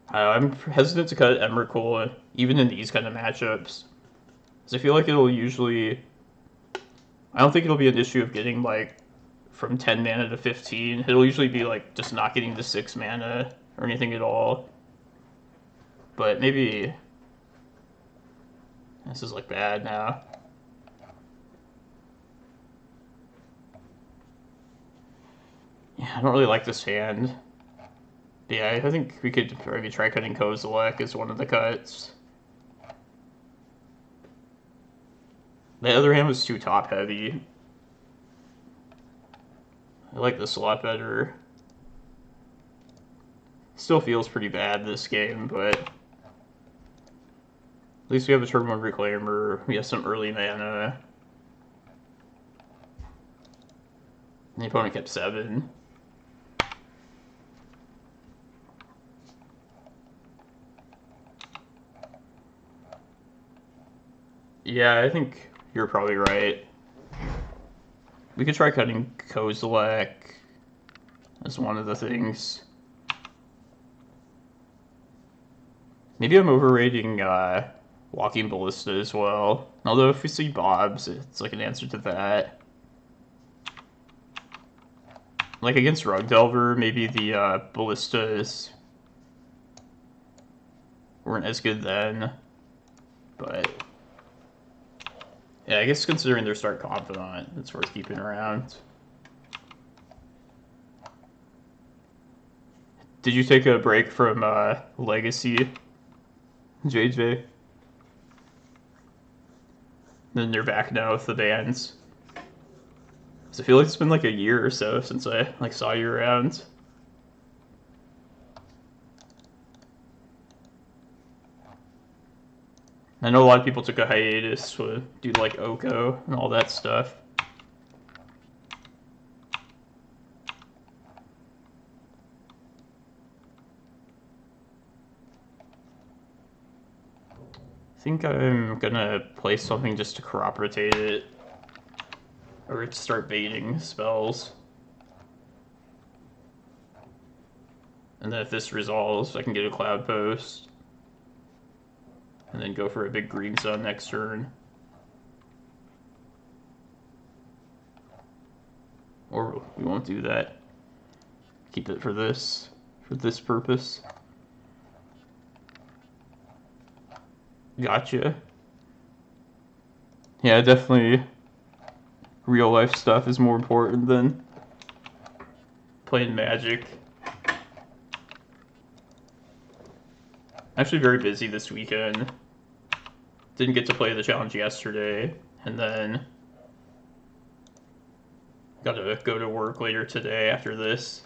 I'm hesitant to cut Emrakul even in these kind of matchups. Because I feel like it'll usually... I don't think it'll be an issue of getting like from 10 mana to 15. It'll usually be like just not getting to 6 mana or anything at all. But maybe... This is like bad now. Yeah, I don't really like this hand. But yeah, I think we could maybe try cutting Kozilek as one of the cuts. The other hand was too top heavy. I like this a lot better. Still feels pretty bad this game, but at least we have a turn 1 Reclaimer, we have some early mana. And the opponent kept 7. Yeah, I think you're probably right. We could try cutting Kozilek as one of the things. Maybe I'm overrating Walking Ballista as well. Although if we see Bobs, it's like an answer to that. Like against Rug Delver, maybe the Ballistas weren't as good then. But yeah, I guess considering their start Confidant, it's worth keeping around. Did you take a break from Legacy, JJ? Then you're back now with the bands. So I feel like it's been like a year or so since I like saw you around. I know a lot of people took a hiatus to do like Oko and all that stuff. I think I'm gonna play something just to corroborate it. Or to start baiting spells. And then if this resolves, I can get a Cloudpost. And then go for a big green sun next turn. Or we won't do that. Keep it for this purpose. Gotcha. Yeah, definitely real life stuff is more important than playing Magic. Actually very busy this weekend. Didn't get to play the challenge yesterday, and then gotta go to work later today after this.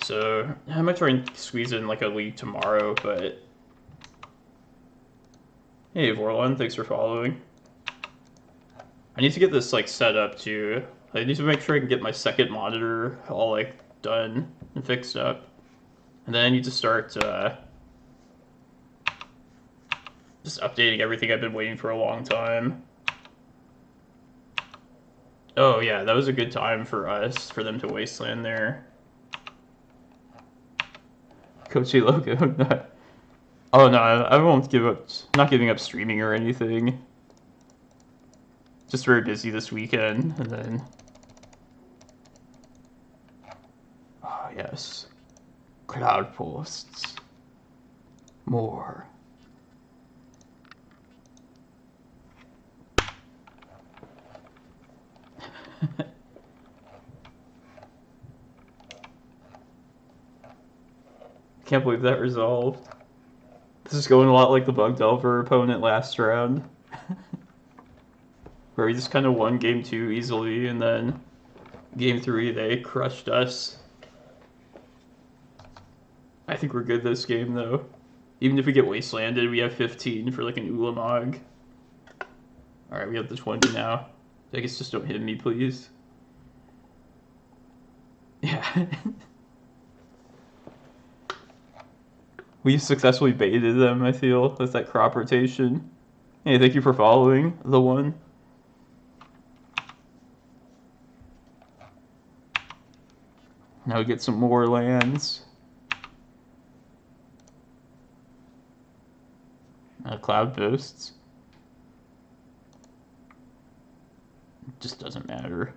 So I might try and squeeze in like a league tomorrow, but hey Vorlon, thanks for following. I need to get this like set up too. I need to make sure I can get my second monitor all like done and fixed up. And then I need to start just updating everything I've been waiting for a long time. Oh yeah, that was a good time for us, for them to Wasteland there. Kochi logo, not... Oh no, I won't give up, not giving up streaming or anything. Just very busy this weekend, and then... Oh yes. Cloudposts. More. Can't believe that resolved. This is going a lot like the Bug Delver opponent last round. Where we just kind of won game 2 easily, and then game 3 they crushed us. I think we're good this game though. Even if we get Wastelanded, we have 15 for like an Ulamog. Alright, we have the 20 now. I guess just don't hit me, please. Yeah. We successfully baited them, I feel, with that crop rotation. Hey, thank you for following the one. Now we get some more lands. Cloudposts. It just doesn't matter.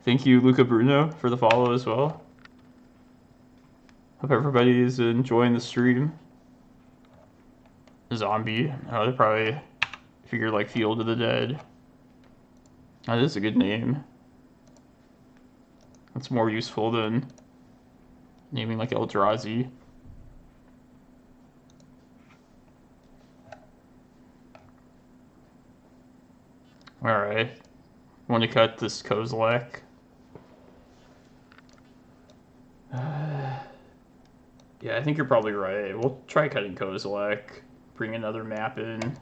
Thank you, Luca Bruno, for the follow as well. Hope everybody is enjoying the stream. Zombie. Oh, they probably figure like Field of the Dead. Oh, that is a good name. That's more useful than naming like Eldrazi. Alright. Want to cut this Kozilek? Yeah, I think you're probably right. We'll try cutting Kozilek. Bring another map in.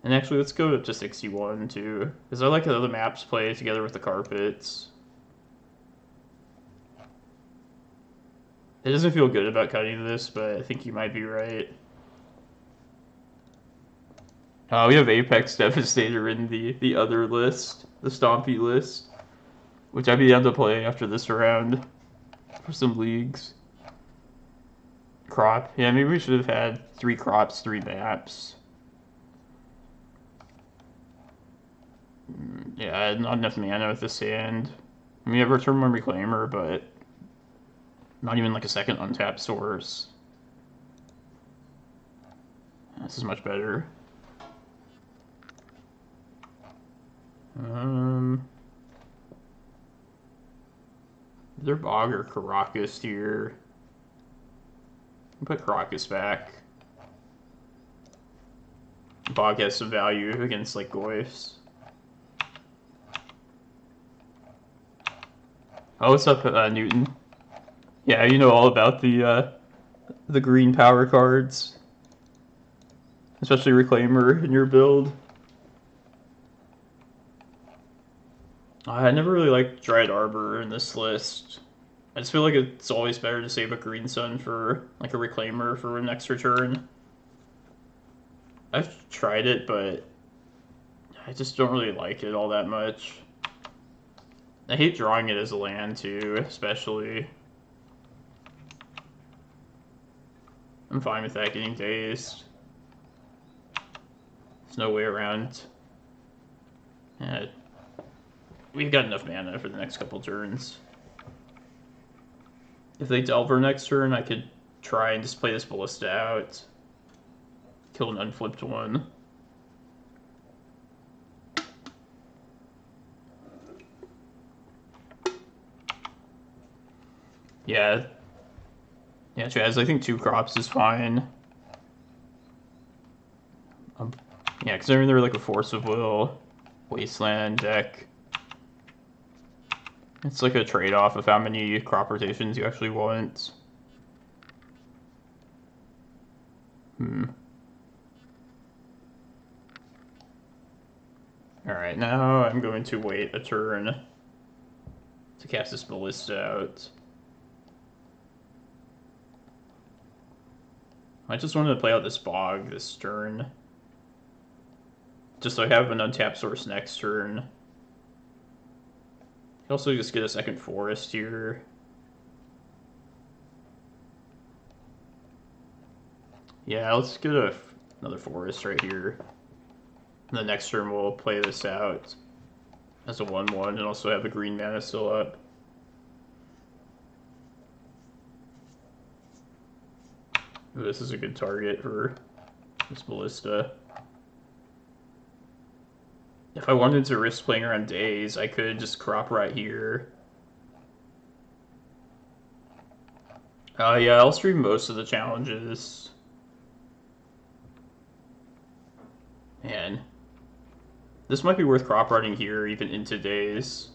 And actually, let's go up to 61 too. Because I like how the maps play together with the carpets. It doesn't feel good about cutting this, but I think you might be right. We have Apex Devastator in the other list, the Stompy list, which I'd be down to play after this round for some leagues. Crop. Yeah, maybe we should have had 3 crops, 3 maps. Yeah, not enough mana with this hand. I mean, I have Return One Reclaimer, but not even like a second untapped source. This is much better. Is there Bog or Karakas here? Put Karakas back. Bog has some value against like Goyfs. Oh, what's up, Newton? Yeah, you know all about the green power cards, especially Reclaimer in your build. I never really liked Dryad Arbor in this list. I just feel like it's always better to save a Green Sun for like a Reclaimer for next return. I've tried it, but I just don't really like it all that much. I hate drawing it as a land too, especially. I'm fine with that getting dazed. There's no way around. Yeah, we've got enough mana for the next couple turns. If they Delver next turn, I could try and just play this Ballista out. Kill an unflipped one. Yeah, Chaz, I think 2 crops is fine. Yeah, considering they're like a Force of Will, Wasteland deck. It's like a trade-off of how many crop rotations you actually want. Alright, now I'm going to wait a turn to cast this Ballista out. I just wanted to play out this Bog this turn. Just so I have an untapped source next turn. I also just get a second forest here. Yeah, let's get another forest right here. And the next turn we'll play this out as a 1/1 and also have a green mana still up. Ooh, this is a good target for this Ballista. If I wanted to risk playing around days, I could just crop right here. Yeah, I'll stream most of the challenges. Man. This might be worth crop running here, even into days.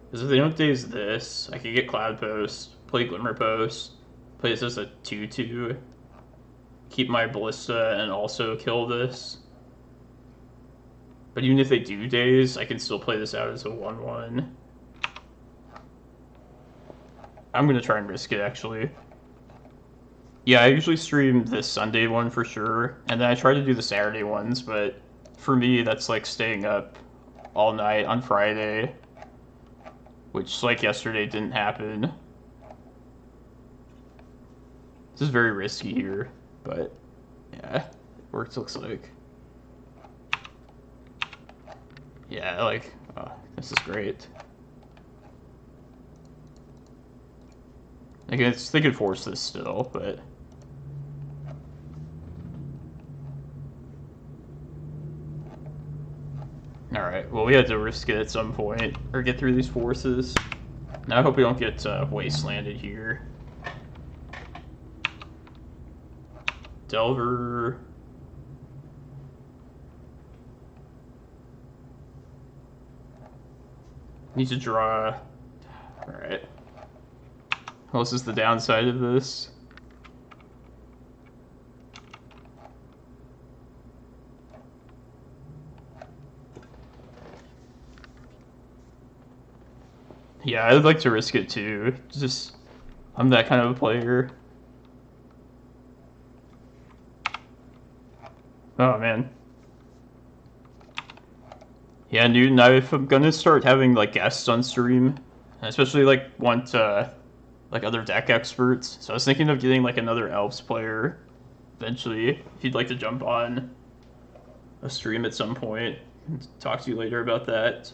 Because if they don't daze this, I could get Cloudpost, play Glimmerpost, play this as a 2/2, keep my Ballista, and also kill this. But even if they do daze, I can still play this out as a 1/1. I'm going to try and risk it, actually. Yeah, I usually stream this Sunday one for sure, and then I try to do the Saturday ones, but for me, that's like staying up all night on Friday, which, like yesterday, didn't happen. This is very risky here, but yeah, it works, looks like. Yeah, like, oh, this is great. I guess they could force this still, but... Alright, well we had to risk it at some point, or get through these forces. Now I hope we don't get wastelanded here. Delver... Need to draw... Alright. Well, this is the downside of this. Yeah, I'd like to risk it too. Just I'm that kind of a player. Oh man. Yeah, Newton, I'm gonna start having like guests on stream. I especially like want like other deck experts. So I was thinking of getting like another Elves player eventually. If you'd like to jump on a stream at some point, talk to you later about that.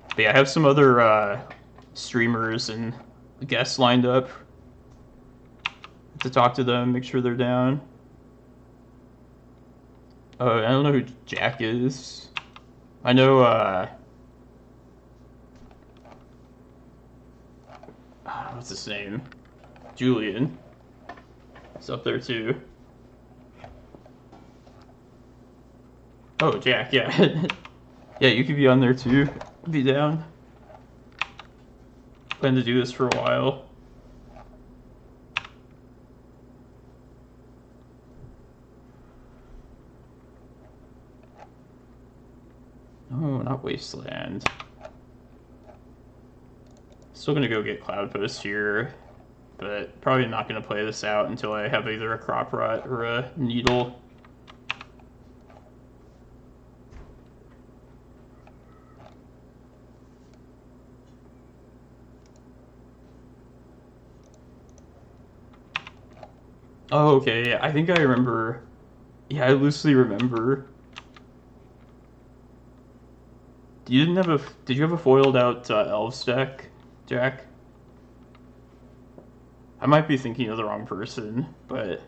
But yeah, I have some other streamers and guests lined up to talk to them, make sure they're down. I don't know who Jack is. I know, what's his name? Julian. He's up there too. Oh, Jack, yeah. Yeah, you could be on there too. Be down. Plan to do this for a while. Oh, not Wasteland. Still gonna go get Cloudpost here, but probably not gonna play this out until I have either a Crop Rot or a Needle. Oh, okay. I think I remember. Yeah, I loosely remember. You didn't have a. Did you have a foiled out Elves deck, Jack? I might be thinking of the wrong person, but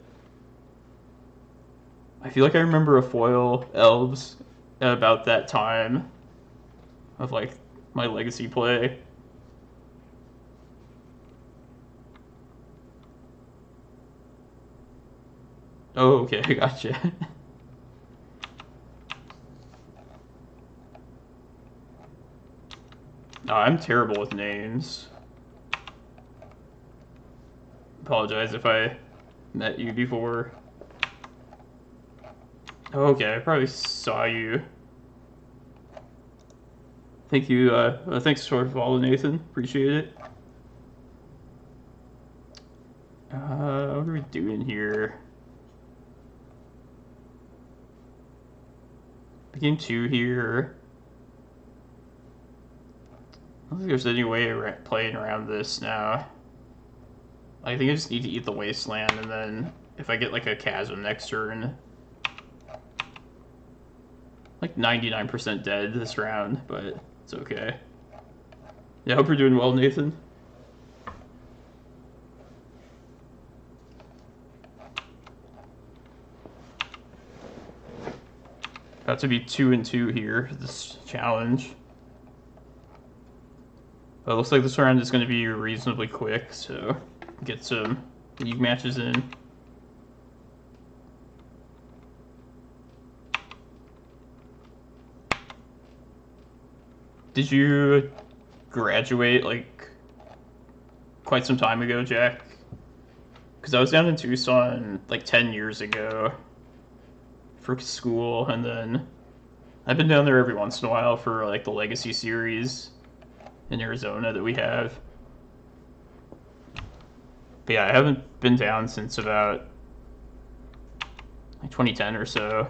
I feel like I remember a foil Elves at about that time of like my Legacy play. Oh, okay, gotcha. Oh, I'm terrible with names. Apologize if I met you before. Oh, okay, I probably saw you. Thank you, thanks for following, Nathan. Appreciate it. What are we doing here? Game 2 here. I don't think there's any way of playing around this now. I think I just need to eat the Wasteland, and then if I get like a Chasm next turn, like 99% dead this round, but it's okay. Yeah, I hope you're doing well, Nathan. About to be 2-2 here, this challenge. But it looks like this round is going to be reasonably quick, so get some league matches in. Did you graduate like quite some time ago, Jack? Because I was down in Tucson like 10 years ago for school, and then I've been down there every once in a while for like the Legacy series in Arizona that we have. But yeah, I haven't been down since about like 2010 or so.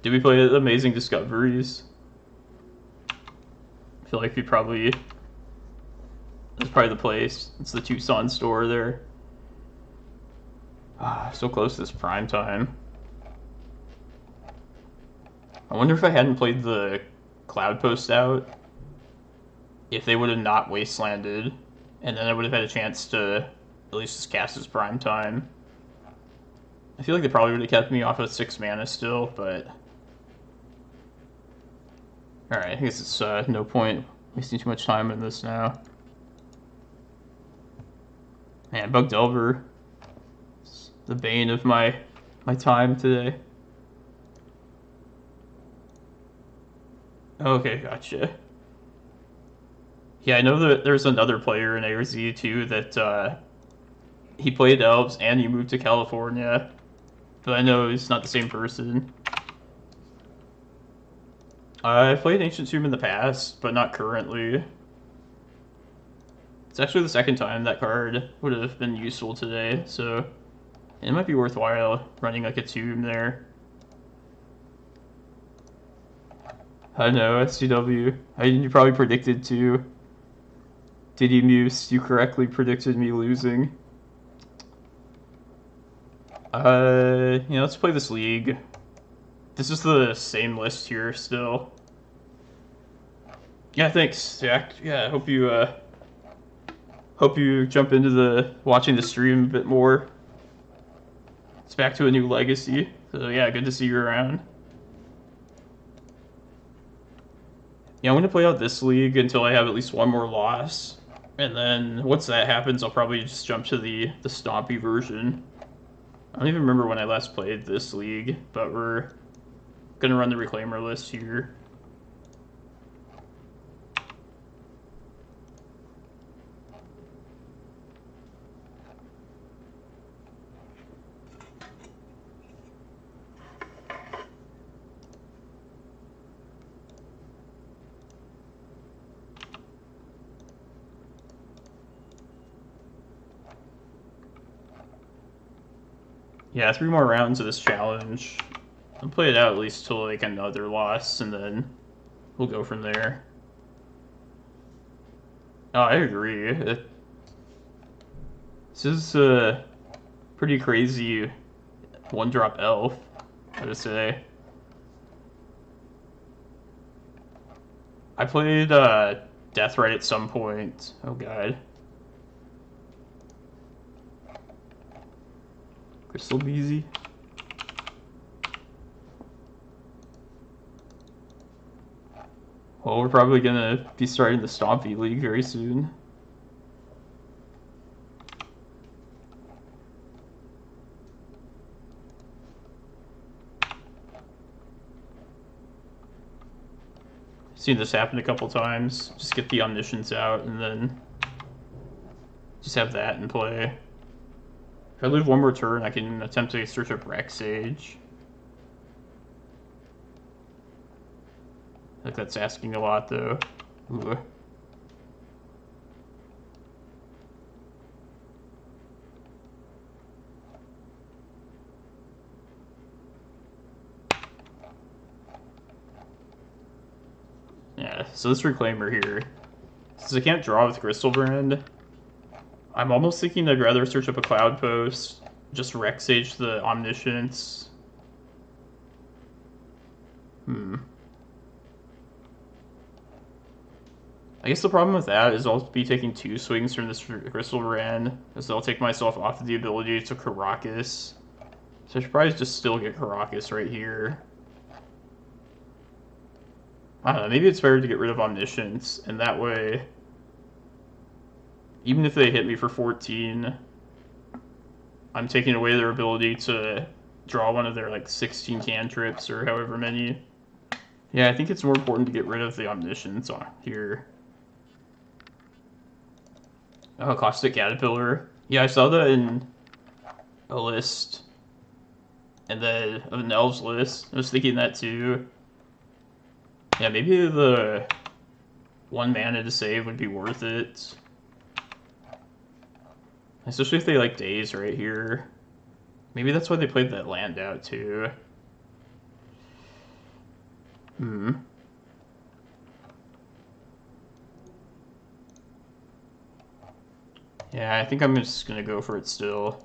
Did we play Amazing Discoveries? I feel like we probably... That's probably the place. It's the Tucson store there. Ah, so close to this prime time. I wonder if I hadn't played the Cloudpost out, if they would have not Wastelanded, and then I would have had a chance to at least just cast as prime time. I feel like they probably would have kept me off of 6 mana still, but... Alright, I guess it's no point wasting too much time in this now. Man, Bug Delver. It's the bane of my time today. Okay, gotcha. Yeah, I know that there's another player in ARZ too that he played Elves and he moved to California. but I know he's not the same person. I've played Ancient Tomb in the past, but not currently. It's actually the second time that card would have been useful today, so it might be worthwhile running like a Tomb there. I know, SCW. You probably predicted too. Diddy Muse, you correctly predicted me losing. Let's play this league. This is the same list here still. Yeah, thanks, Jack. Yeah, I hope you jump into the watching the stream a bit more. It's back to a new legacy. So yeah, good to see you around. Yeah, I'm gonna play out this league until I have at least one more loss. And then once that happens, I'll probably just jump to the Stompy version. I don't even remember when I last played this league, but we're gonna run the Reclaimer list here. Yeah, 3 more rounds of this challenge. I'll play it out at least till like another loss, and then we'll go from there. Oh, I agree. This is a pretty crazy 1-drop elf, I would say. I played Deathrite at some point. Oh god. Crystal Beezy. Well, we're probably gonna be starting the Stompy League very soon. Seen this happen a couple times. Just get the Omniscience out and then just have that in play. If I live one more turn, I can attempt to search up Rec Sage. I think that's asking a lot, though. Ooh. Yeah, so this Reclaimer here, since I can't draw with Crystal Brand, I'm almost thinking I'd rather search up a Cloudpost, just Rec Sage the Omniscience. I guess the problem with that is I'll be taking 2 swings from this Crystal Brand, as I'll take myself off of the ability to Karakas. So I should probably just still get Karakas right here. I don't know, maybe it's better to get rid of Omniscience, and that way, even if they hit me for 14, I'm taking away their ability to draw one of their like 16 cantrips or however many. Yeah, I think it's more important to get rid of the Omniscience on here. Oh, Caustic Caterpillar. Yeah, I saw that in a list. And then an Elves list. I was thinking that too. Yeah, maybe the 1 mana to save would be worth it. Especially if they like Daze right here. Maybe that's why they played that land out too. Yeah, I think I'm just gonna go for it still.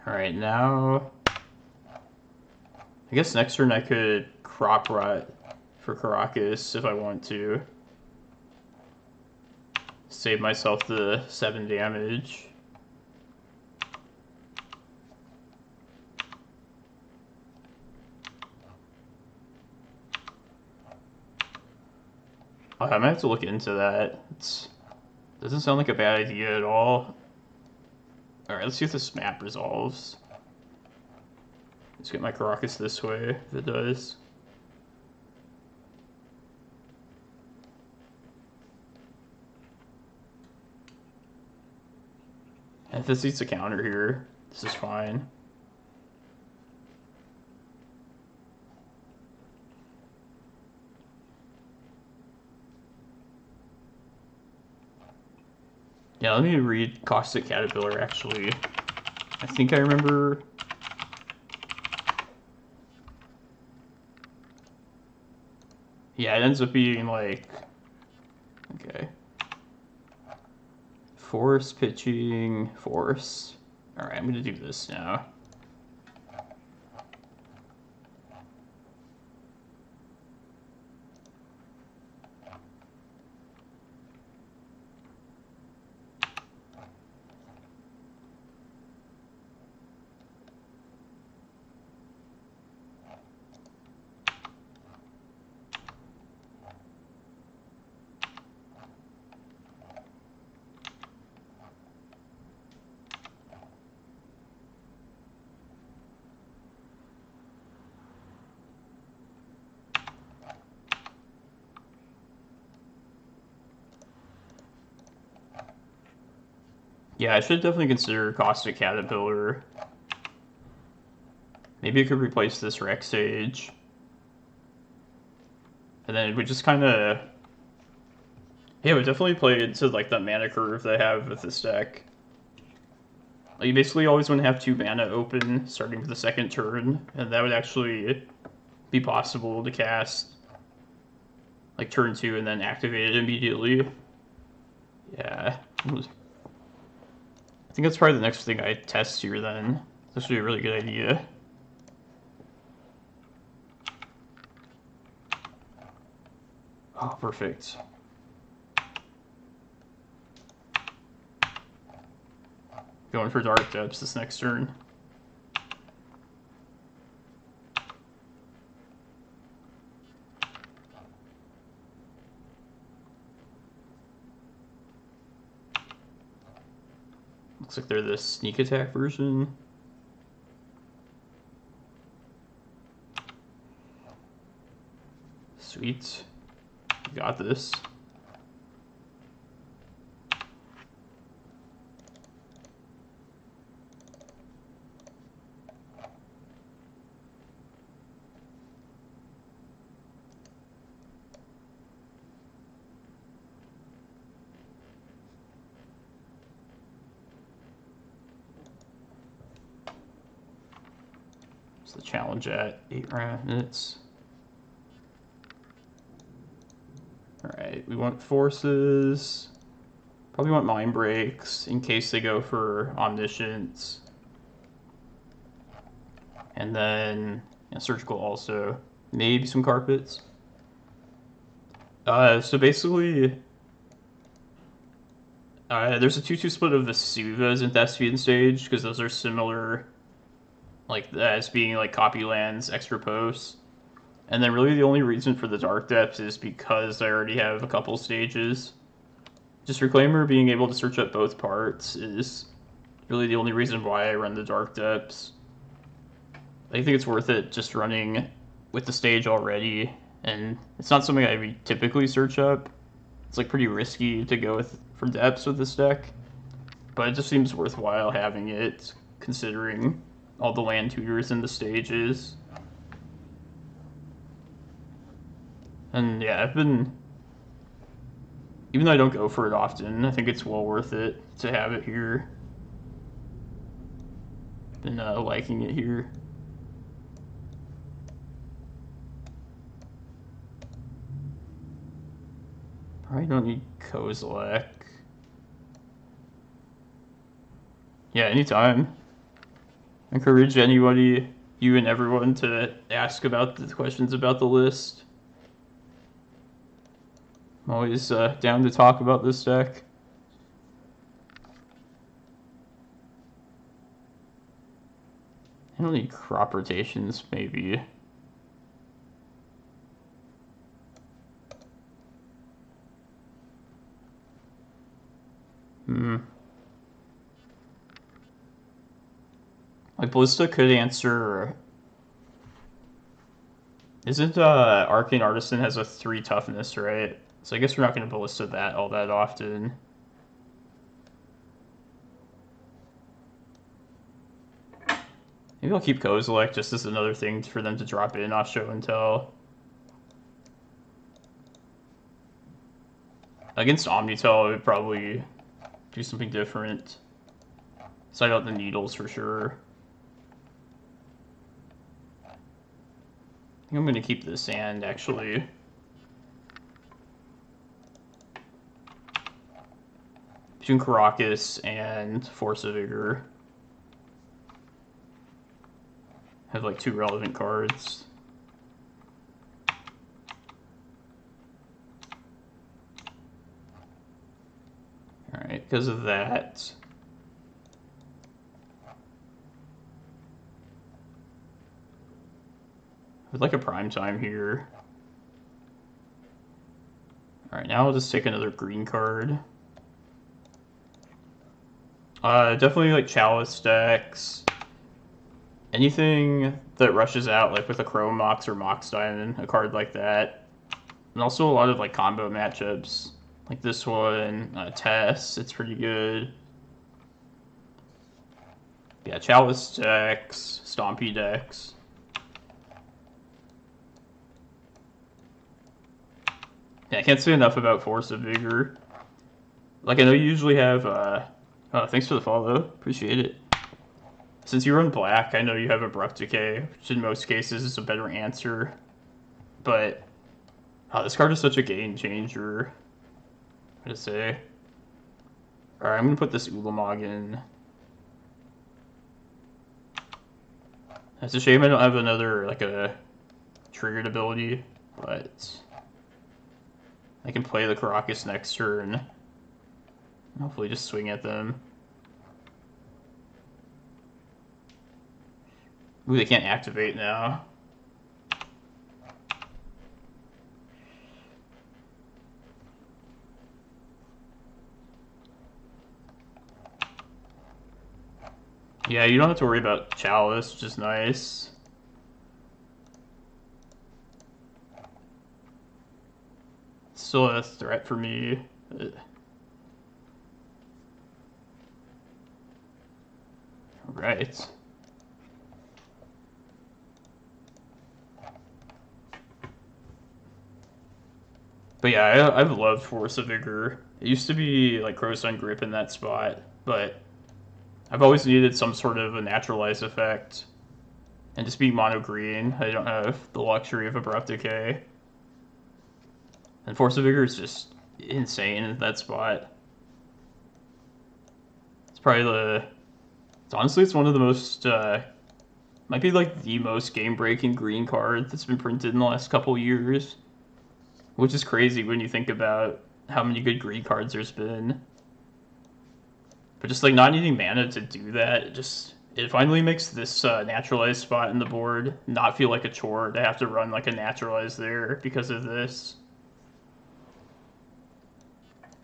Alright, now I guess next turn I could Crop Rot for Karakas if I want to. Save myself the 7 damage. Oh, I might have to look into that. Doesn't sound like a bad idea at all. Alright, let's see if this map resolves. Let's get my Karakas this way, if it does. And if this eats a counter here, this is fine. Yeah, let me read Caustic Caterpillar, actually. I think I remember... Yeah, it ends up being like... Okay. Force, pitching, force. Alright, I'm gonna do this now. Yeah, I should definitely consider Caustic Caterpillar. Maybe I could replace this Rec Sage. And then it would just kind of... Yeah, it would definitely play into like the mana curve they have with this deck. Like, you basically always want to have 2 mana open, starting with the second turn, and that would actually be possible to cast like turn 2 and then activate it immediately. Yeah. I think that's probably the next thing I test here then. This would be a really good idea. Oh, perfect. Going for Dark Depths this next turn. Looks like they're the sneak attack version. Sweet. Got this. What's the challenge at? 8 minutes. Alright, we want forces. Probably want mind breaks in case they go for omniscience. And then surgical also. Maybe some carpets. So basically, there's a 2-2 split of Vesuvas in Thespian stage, because those are similar, like, as being like copy lands, extra posts. And then really the only reason for the Dark Depths is because I already have a couple stages. Just Reclaimer being able to search up both parts is really the only reason why I run the Dark Depths. I think it's worth it just running with the stage already, and it's not something I typically search up. It's like pretty risky to go for depths with this deck, but it just seems worthwhile having it, considering all the land tutors in the stages. And yeah, even though I don't go for it often, I think it's well worth it to have it here. Been liking it here. Probably don't need Kozilek. Yeah, anytime. Encourage anybody, you and everyone, to ask about the questions about the list. I'm always down to talk about this deck. I don't need crop rotations, maybe. Like, Ballista could answer Isn't Arcane Artisan has a 3 toughness, right? So I guess we're not going to ballista that all that often. Maybe I'll keep Kozilek just as another thing for them to drop in off show and tell. Against Omnitel, I would probably do something different. Side out the needles for sure. I think I'm going to keep the sand, actually. Between Karakas and Force of Vigor. Have like 2 relevant cards. Alright, because of that. I would like a prime time here. Alright, now I'll just take another green card. Definitely like Chalice decks. Anything that rushes out, like with a Chrome Mox or Mox Diamond, a card like that. And also a lot of like combo matchups. Like this one, Tess, it's pretty good. Yeah, Chalice decks, Stompy decks. Yeah, I can't say enough about Force of Vigor. Like, I know you usually have, oh, thanks for the follow, appreciate it. Since you run black, I know you have Abrupt Decay, which in most cases is a better answer. But, oh, this card is such a game changer. What to say? Alright, I'm gonna put this Ulamog in. It's a shame I don't have another, like, a triggered ability, but I can play the Karakas next turn. Hopefully just swing at them. Ooh, they can't activate now. Yeah, you don't have to worry about Chalice, which is nice. Still a threat for me. Right. But yeah, I've loved Force of Vigor. It used to be like Crowstone Grip in that spot, but I've always needed some sort of a naturalized effect. And just being mono green, I don't have the luxury of Abrupt Decay. And Force of Vigor is just insane in that spot. It's probably honestly, it's one of the most, might be like the most game-breaking green card that's been printed in the last couple years. Which is crazy when you think about how many good green cards there's been. But just like not needing mana to do that, it finally makes this naturalized spot in the board not feel like a chore to have to run like a naturalized there because of this.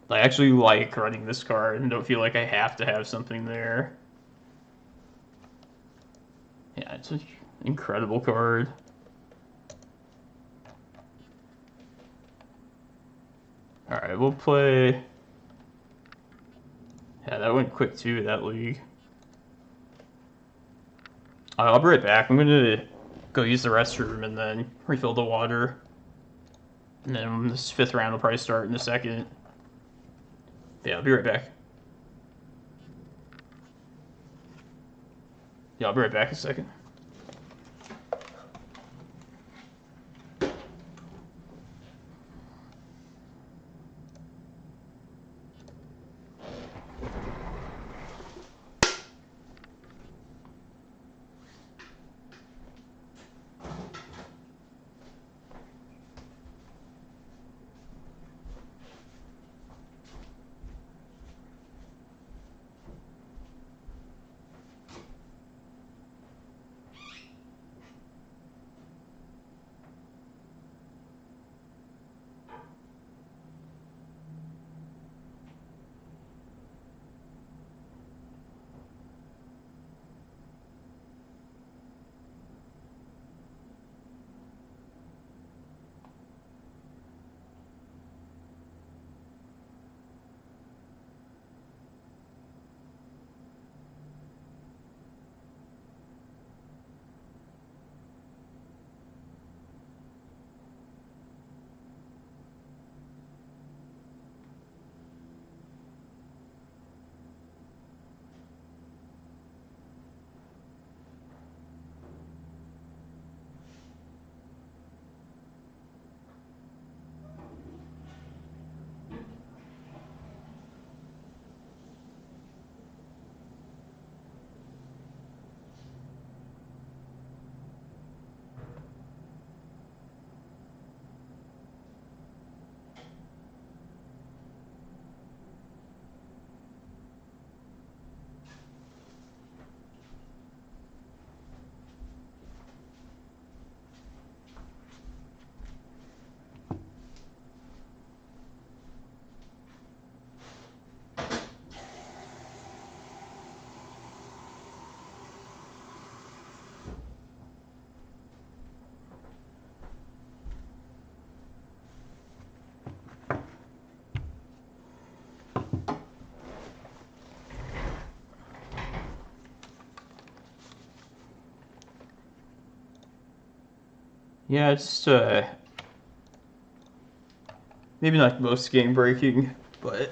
I actually like running this card and don't feel like I have to have something there. Yeah, it's an incredible card. Alright, we'll play... Yeah, that went quick too, that league. I'll be right back. I'm gonna go use the restroom and then refill the water. And then this 5th round will probably start in a second. Yeah, I'll be right back. Yeah, I'll be right back in a second. Yeah, it's maybe not most game breaking, but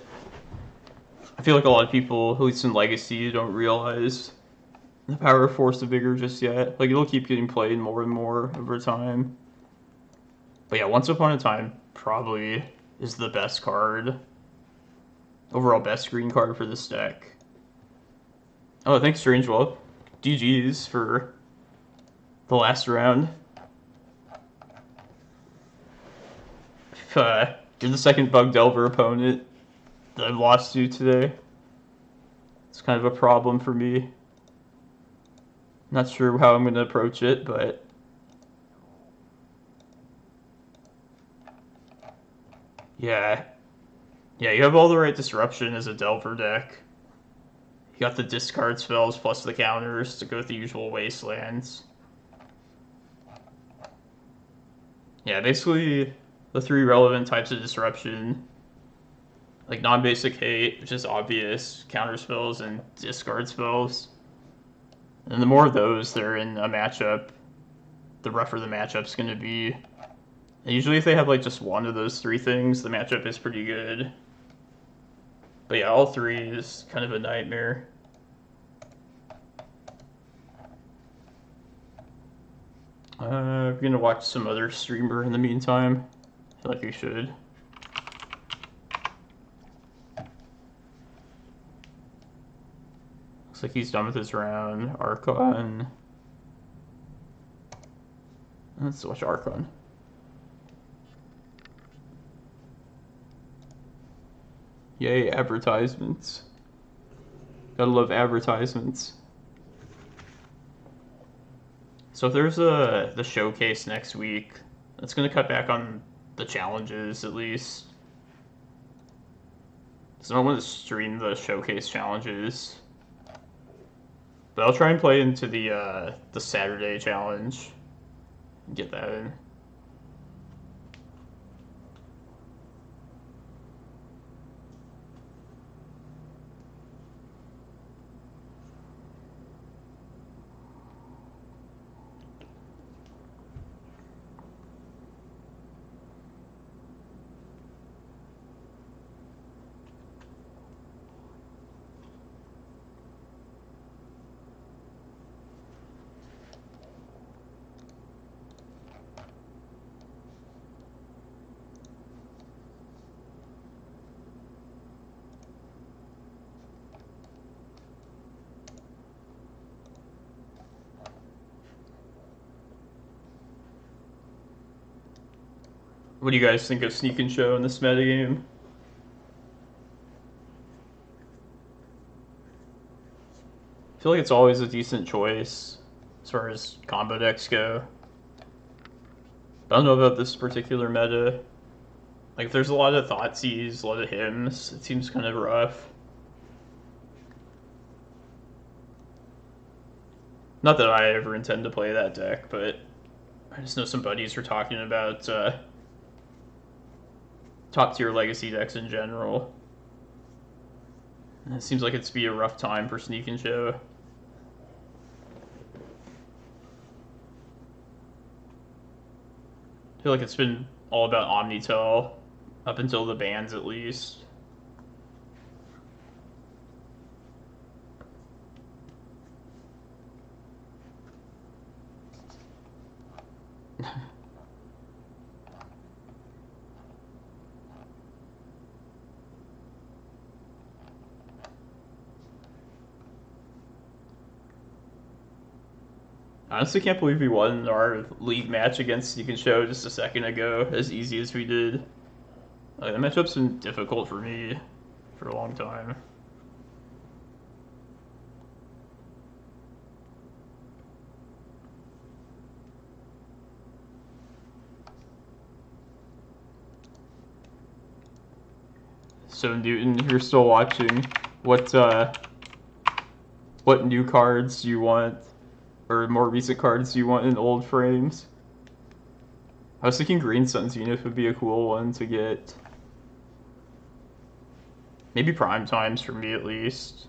I feel like a lot of people, at least in Legacy, don't realize the power of Force of Vigor just yet. Like, it'll keep getting played more and more over time. But yeah, Once Upon a Time probably is the best card. Overall best green card for this deck. Oh, thanks, Strangewell. GG's for the last round. If you're the second Bug Delver opponent that I've lost to today, it's kind of a problem for me. Not sure how I'm going to approach it, but yeah, you have all the right disruption as a Delver deck. You got the discard spells plus the counters to go with the usual wastelands. Yeah, basically the three relevant types of disruption, like non-basic hate, which is obvious, counter spells, and discard spells. And the more of those that are in a matchup, the rougher the matchup's going to be. And usually if they have like just one of those three things, the matchup is pretty good. But yeah, all three is kind of a nightmare. We're going to watch some other streamer in the meantime. I feel like we should. Looks like he's done with his round. Archon. Let's watch Archon. Yay, advertisements. Gotta love advertisements. So if there's the showcase next week, that's gonna cut back on the challenges at least. So I don't want to stream the showcase challenges. But I'll try and play into the Saturday challenge and get that in. What do you guys think of Sneak and Show in this metagame? I feel like it's always a decent choice as far as combo decks go. But I don't know about this particular meta. Like, if there's a lot of Thoughtseize, a lot of Hymns, it seems kind of rough. Not that I ever intend to play that deck, but I just know some buddies were talking about top-tier Legacy decks in general. And it seems like it's be a rough time for Sneak and Show. I feel like it's been all about Omnitel, up until the bans at least. I honestly can't believe we won our league match against Sneak and Show just a second ago, as easy as we did. Like, the matchup's been difficult for me for a long time. So Newton, you're still watching. What new cards do you want? Or more recent cards do you want in old frames? I was thinking Green Sun Zenith would be a cool one to get. Maybe Prime Times for me at least.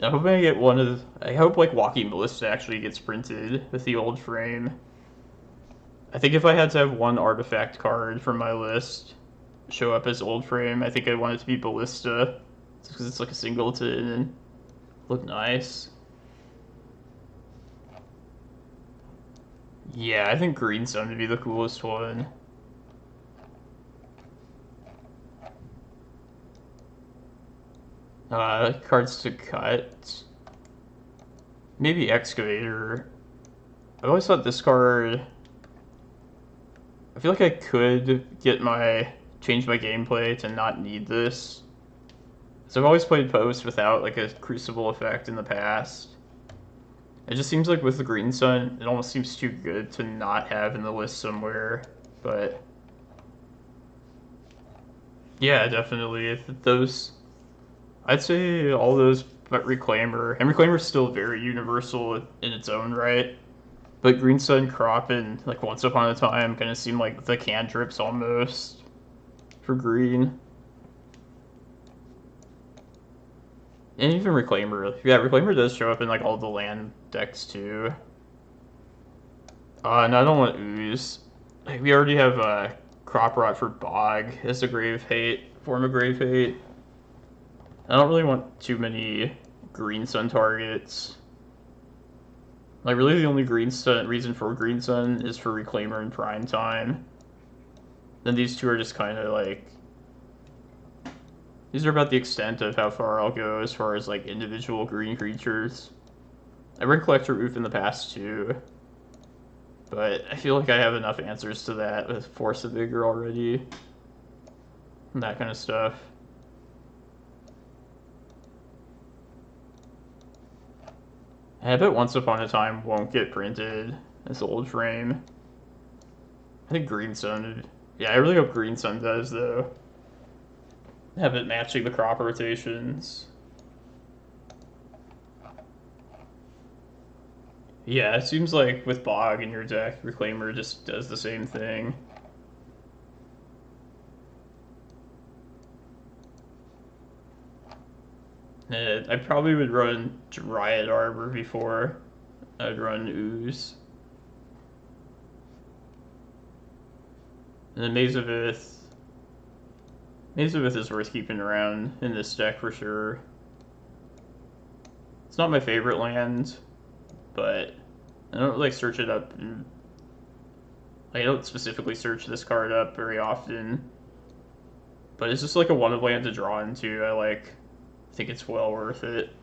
I hope I get one of. I hope like Walking Ballista actually gets printed with the old frame. I think if I had to have one artifact card from my list show up as old frame, I think I want it to be Ballista, just because it's like a singleton and look nice. Yeah, I think Green Sun would be the coolest one. Cards to cut. Maybe Excavator. I always thought this card. I feel like I could change my gameplay to not need this. So I've always played Post without like a Crucible effect in the past. It just seems like with the Green Sun, it almost seems too good to not have in the list somewhere. But yeah, definitely those. I'd say all those, but Reclaimer. And Reclaimer is still very universal in its own right. But Green Sun, Crop, and like Once Upon a Time kind of seem like the cantrips almost for green. And even Reclaimer. Yeah, Reclaimer does show up in like all the land decks too. No, I don't want Ooze. Like, we already have Crop Rot for Bog as a form of Grave Hate. I don't really want too many Green Sun targets. Like, really the only reason for Green Sun is for Reclaimer and Prime Time. Then these two are just kind of like... These are about the extent of how far I'll go as far as like individual green creatures. I read Collector Oof in the past too. But I feel like I have enough answers to that with Force of Vigor already. And that kind of stuff. I bet Once Upon a Time won't get printed as old frame. I think Green Sun... Yeah, I really hope Green Sun does, though. Have it matching the crop rotations. Yeah, it seems like with Bog in your deck, Reclaimer just does the same thing. I probably would run Dryad Arbor before I'd run Ooze. And then Maze of Ith. Maze of Ith is worth keeping around in this deck for sure. It's not my favorite land, but I don't really search it up. I don't specifically search this card up very often. But it's just like a one of land to draw into. I think it's well worth it.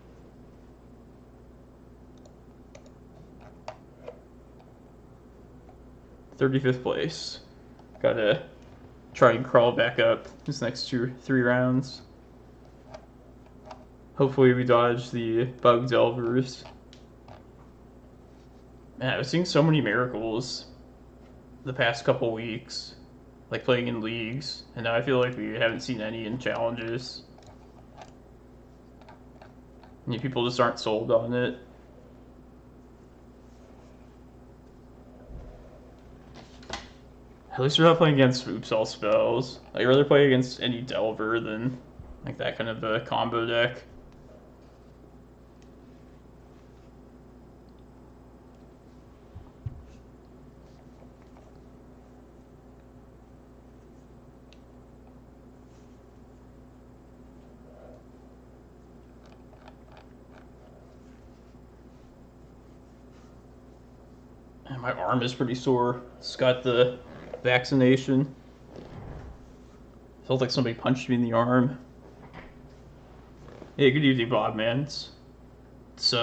"35th place. Gotta try and crawl back up these next 3 rounds. Hopefully we dodge the bug delvers. Man, I was seeing so many miracles the past couple weeks, like playing in leagues, and now I feel like we haven't seen any in challenges. And people just aren't sold on it. At least we're not playing against Oops All Spells. I'd rather play against any Delver than like that kind of a combo deck. And my arm is pretty sore. It's got the vaccination. Felt like somebody punched me in the arm. Hey, good evening, Bob, man. It's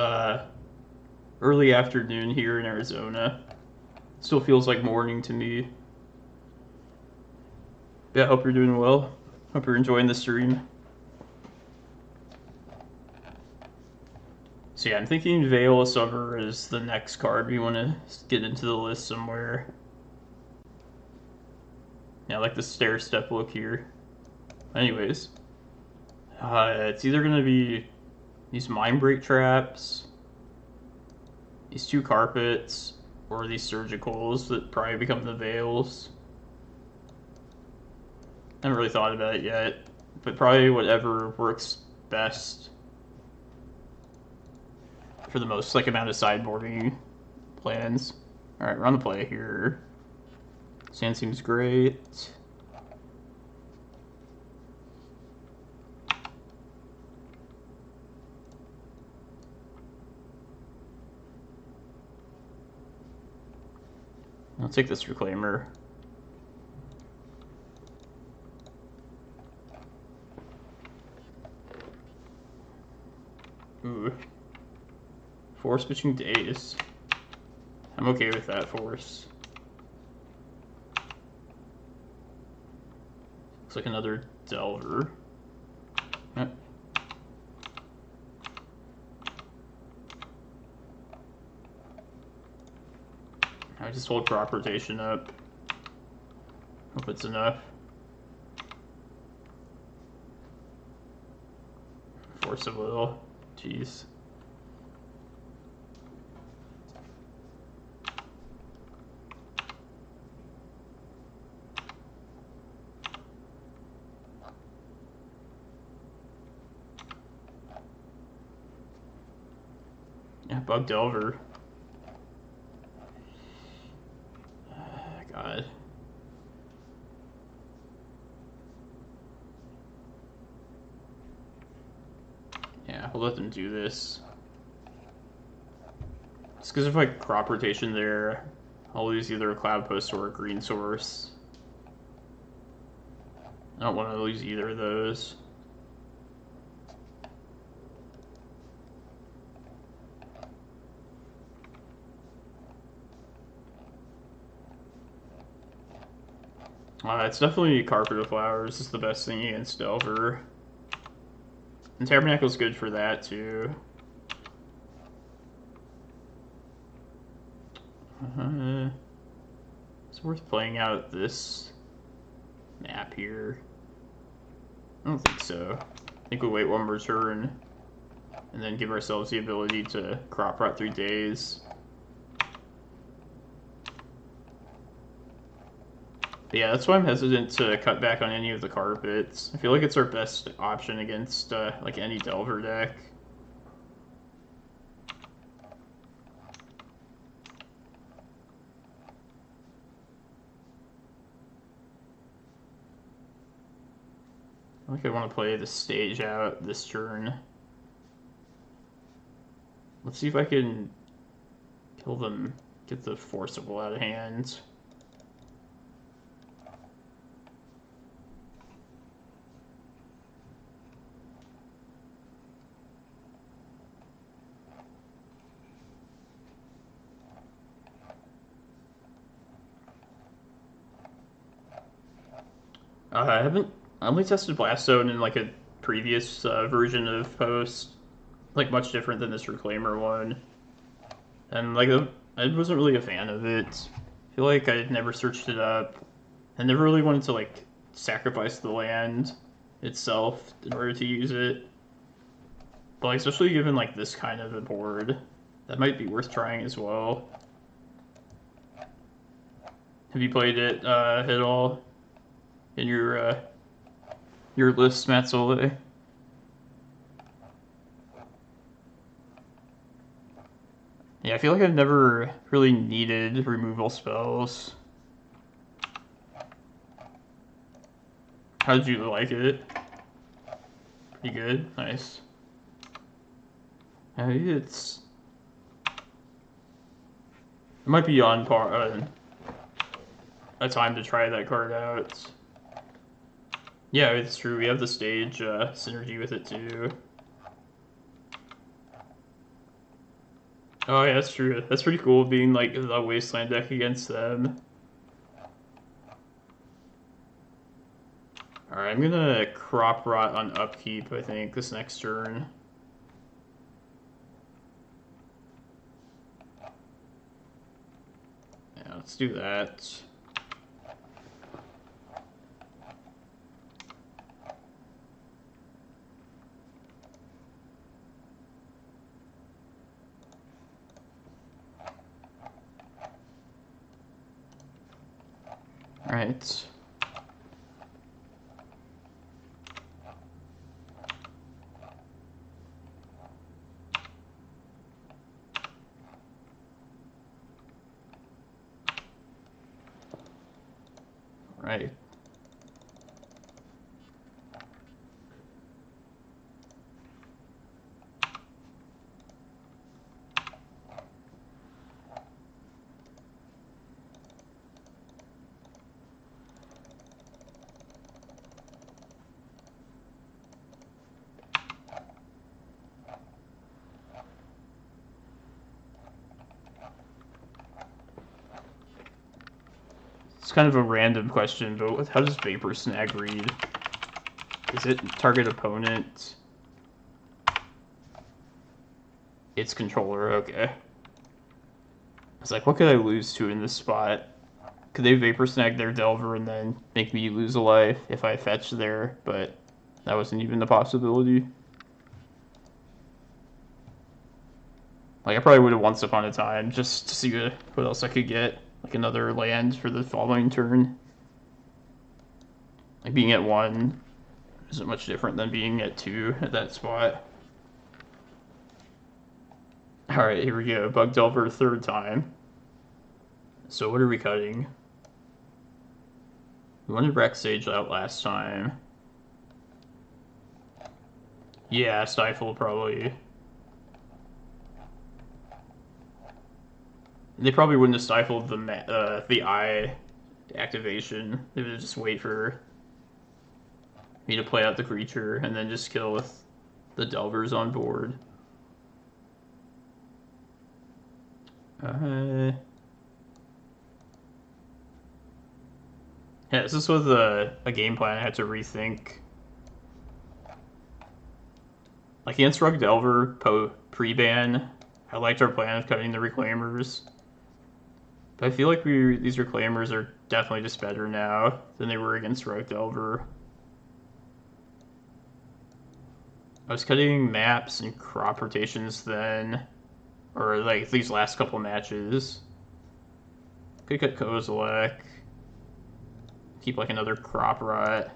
early afternoon here in Arizona. Still feels like morning to me. Yeah, hope you're doing well. Hope you're enjoying the stream. So yeah, I'm thinking Vale of Summer is the next card we want to get into the list somewhere. Yeah, I like the stair step look here. Anyways, it's either going to be these Mindbreak Traps, these 2 carpets, or these surgicals that probably become the Veils. I haven't really thought about it yet, but probably whatever works best. for the most like amount of sideboarding plans. All right, we're on the play here. Sand seems great. I'll take this Reclaimer. Ooh. Force switching days. I'm okay with that force. Looks like another Delver. Yep. I just hold crop rotation up. Hope it's enough. Force of Will. Jeez. Yeah, Bug Delver. God. Yeah, we'll let them do this. Just because if I crop rotation there, I'll lose either a Cloudpost or a green source. I don't want to lose either of those. It's definitely Carpet of Flowers is the best thing against Delver. And Tabernacle's good for that too. It's worth playing out this map here. I don't think so. I think we wait one more turn and then give ourselves the ability to crop rot 3 days. But yeah, that's why I'm hesitant to cut back on any of the carpets. I feel like it's our best option against like any Delver deck. I think I want to play the stage out this turn. Let's see if I can kill them, get the Forcible out of hand. I only tested Blast Zone in like a previous version of Post, like much different than this Reclaimer one, and like I wasn't really a fan of it. I feel like I had never searched it up. I never really wanted to like sacrifice the land itself in order to use it. But like, especially given like this kind of a board, that might be worth trying as well. Have you played it at all in your list, Matt Soleil? Yeah, I feel like I've never really needed removal spells. How did you like it? Pretty good? Nice. It might be on par, a time to try that card out. Yeah, it's true. We have the stage synergy with it too. Oh yeah, that's true. That's pretty cool being like the Wasteland deck against them. Alright, I'm gonna Crop Rot on upkeep, I think, this next turn. Yeah, let's do that. Alright. Right. It's kind of a random question, but how does Vapor Snag read? Is it target opponent? Its controller, okay. I was like, what could I lose to in this spot? Could they Vapor Snag their Delver and then make me lose a life if I fetch there? But that wasn't even a possibility. Like, I probably would have once upon a time just to see what else I could get. Like another land for the following turn. Like being at 1 isn't much different than being at 2 at that spot. Alright, here we go. Bug Delver 3rd time. So what are we cutting? We wanted Rec Sage out last time. Yeah, Stifle probably. They probably wouldn't have stifled the Eye activation. They would just wait for me to play out the creature and then just kill with the Delvers on board. Yeah, this was a game plan I had to rethink. Like against Rug Delver pre-ban, I liked our plan of cutting the Reclaimers. But I feel like these Reclaimers are definitely just better now than they were against Rug Delver. I was cutting maps and crop rotations then, or like these last couple matches. Could cut Kozilek. Keep like another crop rot.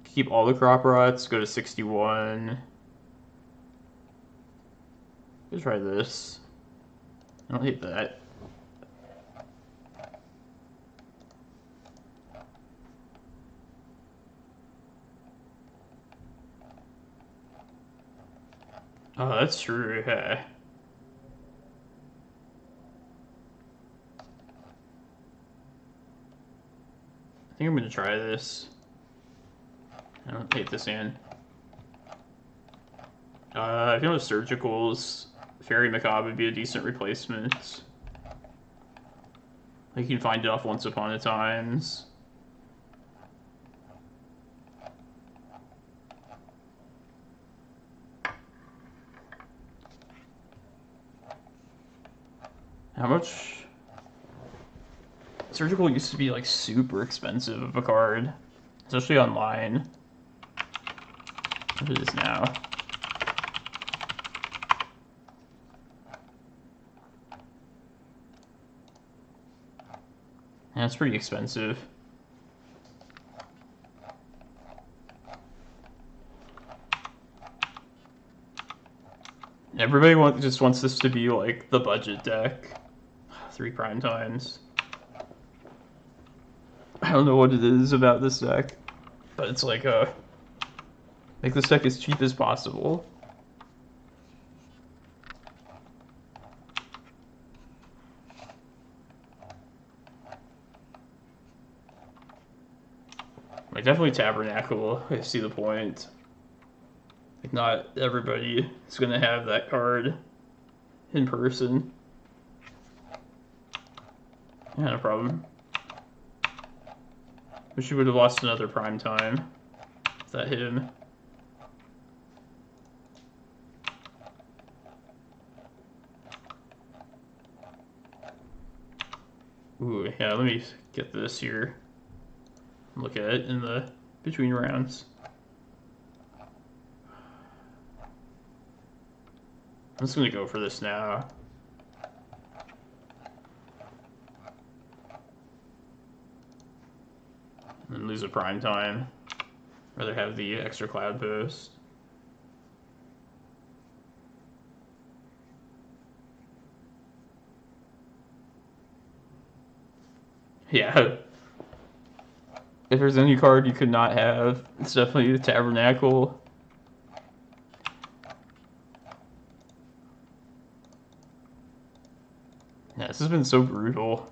Keep all the crop rots, go to 61. Let's try this. I don't hate that. Oh, that's true, yeah. I think I'm gonna try this. I don't hate this hand. If you don't have Surgicals, Fairy Macabre would be a decent replacement. Like you can find it off Once Upon a Times. How much? Surgical used to be like super expensive of a card, especially online. What it is now? Yeah, it's pretty expensive. Everybody just wants this to be like the budget deck. 3 prime times. I don't know what it is about this deck, but it's like make this deck as cheap as possible. Like definitely Tabernacle. I see the point. Like not everybody is gonna have that card in person. Yeah, no problem. Wish you would have lost another prime time. If that hit him. Ooh, yeah, let me get this here. Look at it in the between rounds. I'm just gonna go for this now. And lose a prime time. Rather have the extra Cloudpost. Yeah. If there's any card you could not have, it's definitely the Tabernacle. Yeah, this has been so brutal.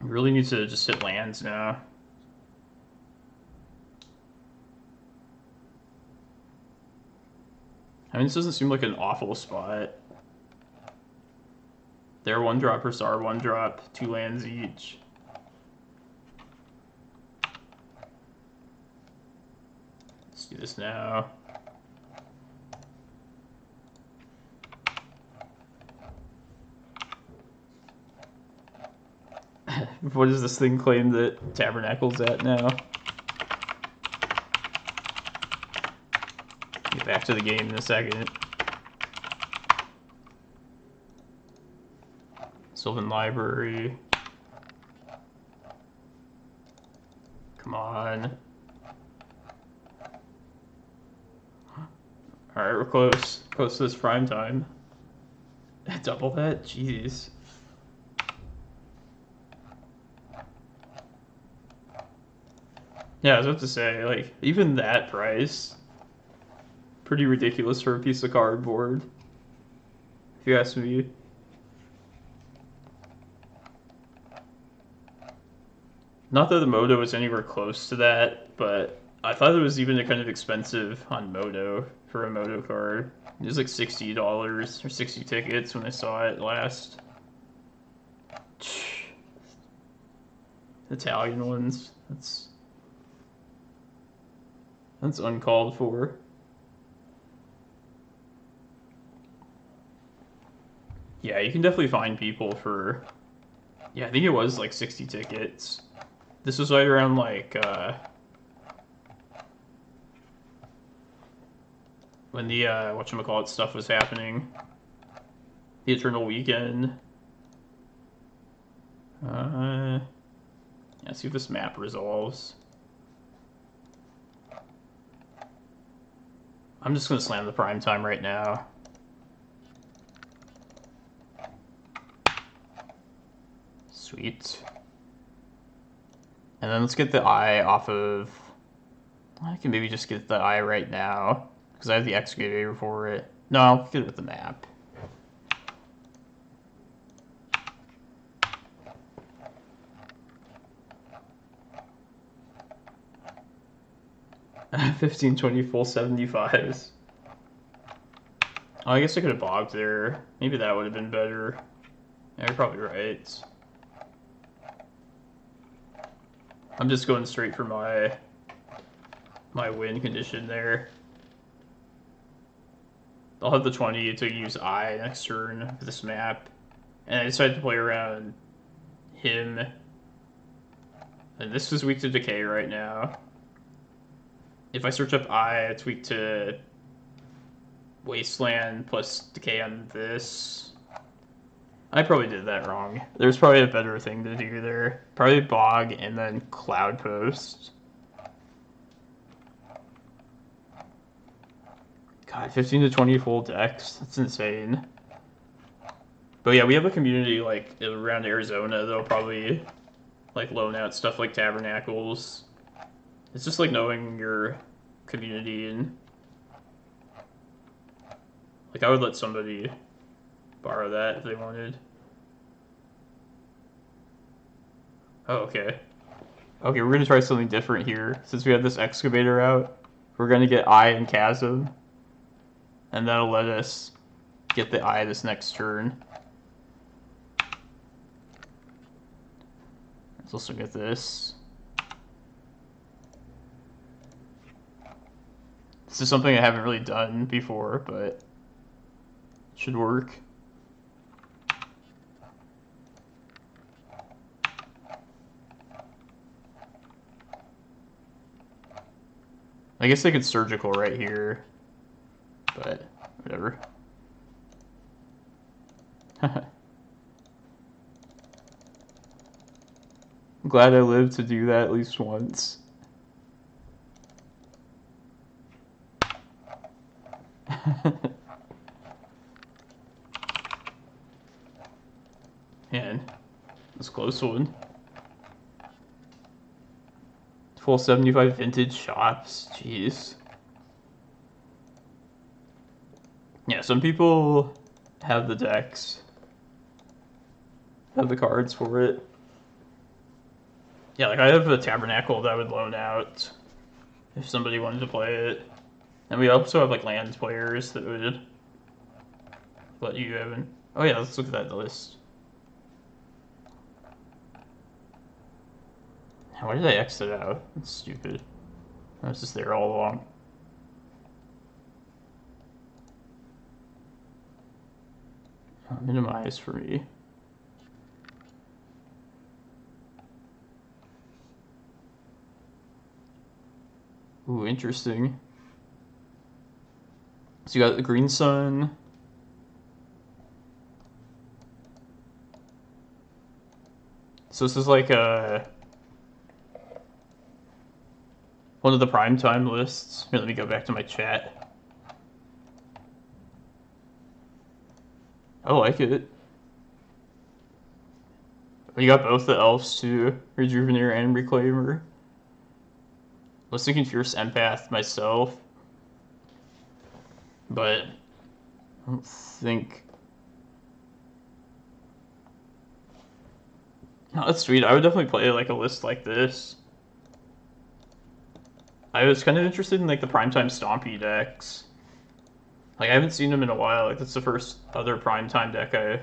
We really need to just hit lands now. I mean, this doesn't seem like an awful spot. They're 1-droppers are 1-drop, 2 lands each. Let's do this now. What does this thing claim that Tabernacle's at now? Get back to the game in a second. Sylvan Library. Come on. Alright, we're close. Close to this prime time. Double that? Jeez. Yeah, I was about to say, like, even that price, pretty ridiculous for a piece of cardboard, if you ask me. Not that the Moto was anywhere close to that, but I thought it was even kind of expensive on Moto for a Moto card. It was like $60 or 60 tickets when I saw it last. Italian ones. That's uncalled for. Yeah, you can definitely find people for... Yeah, I think it was like 60 tickets. This was right around like... when the, whatchamacallit stuff was happening. The Eternal Weekend. Yeah, see if this map resolves. I'm just going to slam the prime time right now. Sweet. And then let's get the eye off of... I can maybe just get the eye right now, because I have the excavator for it. No, I'll get it with the map. $15.20 full 75s. Oh, I guess I could have bogged there. Maybe that would have been better. Yeah, you're probably right. I'm just going straight for my win condition there. I'll have the 20 to use Eye next turn for this map. And I decided to play around him. And this is weak to Decay right now. If I search up Eye, it's weak to Wasteland plus Decay on this. I probably did that wrong. There's probably a better thing to do there. Probably Bog and then Cloudpost. God, 15 to 20 full decks. That's insane. But yeah, we have a community like around Arizona that'll probably like loan out stuff like Tabernacles. It's just like knowing your community, and like I would let somebody borrow that if they wanted. Oh, okay. Okay, we're gonna try something different here. Since we have this excavator out, we're gonna get Eye and Chasm, and that'll let us get the Eye this next turn. Let's also get this. This is something I haven't really done before, but it should work. I guess I could surgical right here, but whatever. I'm glad I lived to do that at least once. Man, that's a close one. Full 75 vintage shops, jeez. Yeah, some people have the decks, have the cards for it. Yeah, like I have a Tabernacle that I would loan out if somebody wanted to play it. And we also have like land players that would let you have in. Oh yeah, let's look at that list. Why did I exit out? That's stupid. I was just there all along. Minimize for me. Ooh, interesting. So you got the Green Sun. So this is like one of the primetime lists. Here, let me go back to my chat. I like it. You got both the elves too, Rejuvenator and Reclaimer. I was thinking Fierce Empath myself, but I don't think. No, that's sweet. I would definitely play like a list like this. I was kind of interested in like the primetime Stompy decks. Like I haven't seen them in a while. Like that's the first other primetime deck I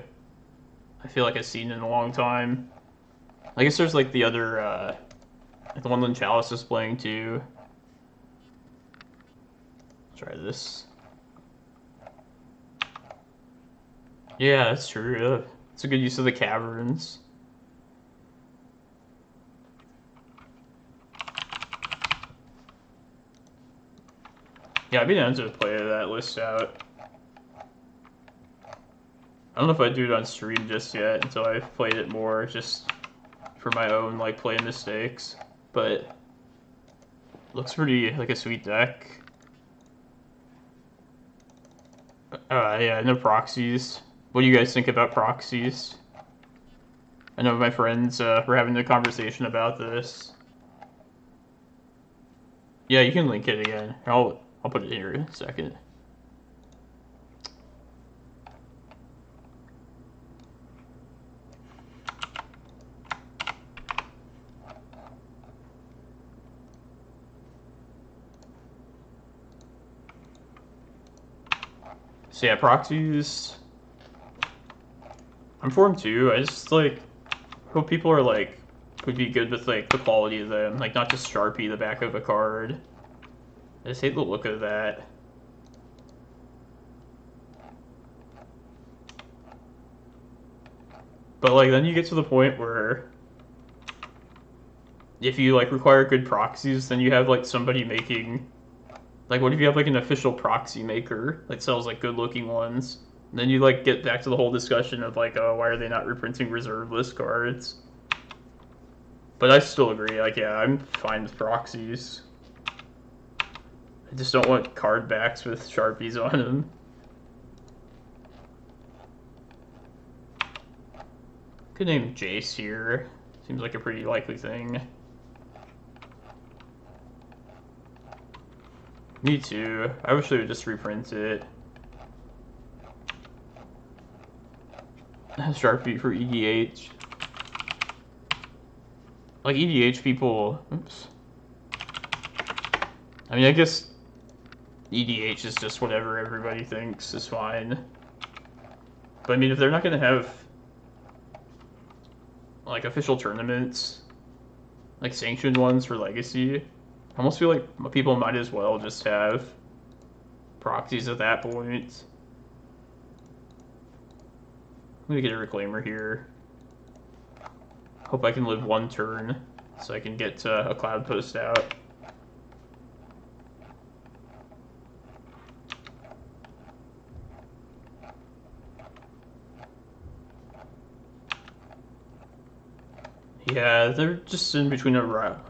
feel like I've seen in a long time. I guess there's like the other like the one that Chalice is playing too. Try this. Yeah, that's true. Yeah. It's a good use of the caverns. Yeah, I'd be down to play that list out. I don't know if I'd do it on stream just yet until I've played it more, just for my own like play mistakes. But looks pretty like a sweet deck. Yeah, no proxies. What do you guys think about proxies? I know my friends were having a conversation about this. Yeah, you can link it again. I'll put it here in a second. So yeah, proxies. I'm for them too. I just like hope people are like would be good with like the quality of them, like not just Sharpie the back of a card. I just hate the look of that. But like then you get to the point where if you like require good proxies, then you have like somebody making like what if you have like an official proxy maker that sells like good looking ones? And then you like get back to the whole discussion of like, oh, why are they not reprinting reserve list cards? But I still agree, like yeah, I'm fine with proxies. I just don't want card backs with Sharpies on them. Could name Jace here. Seems like a pretty likely thing. Me too. I wish they would just reprint it. Sharpie for EDH. Like EDH people, oops. I mean, I guess EDH is just whatever everybody thinks is fine. But I mean, if they're not gonna have like official tournaments, like sanctioned ones for Legacy, I almost feel like people might as well just have proxies at that point. I'm gonna get a Reclaimer here. Hope I can live one turn so I can get a Cloudpost out. Yeah, they're just in between a rock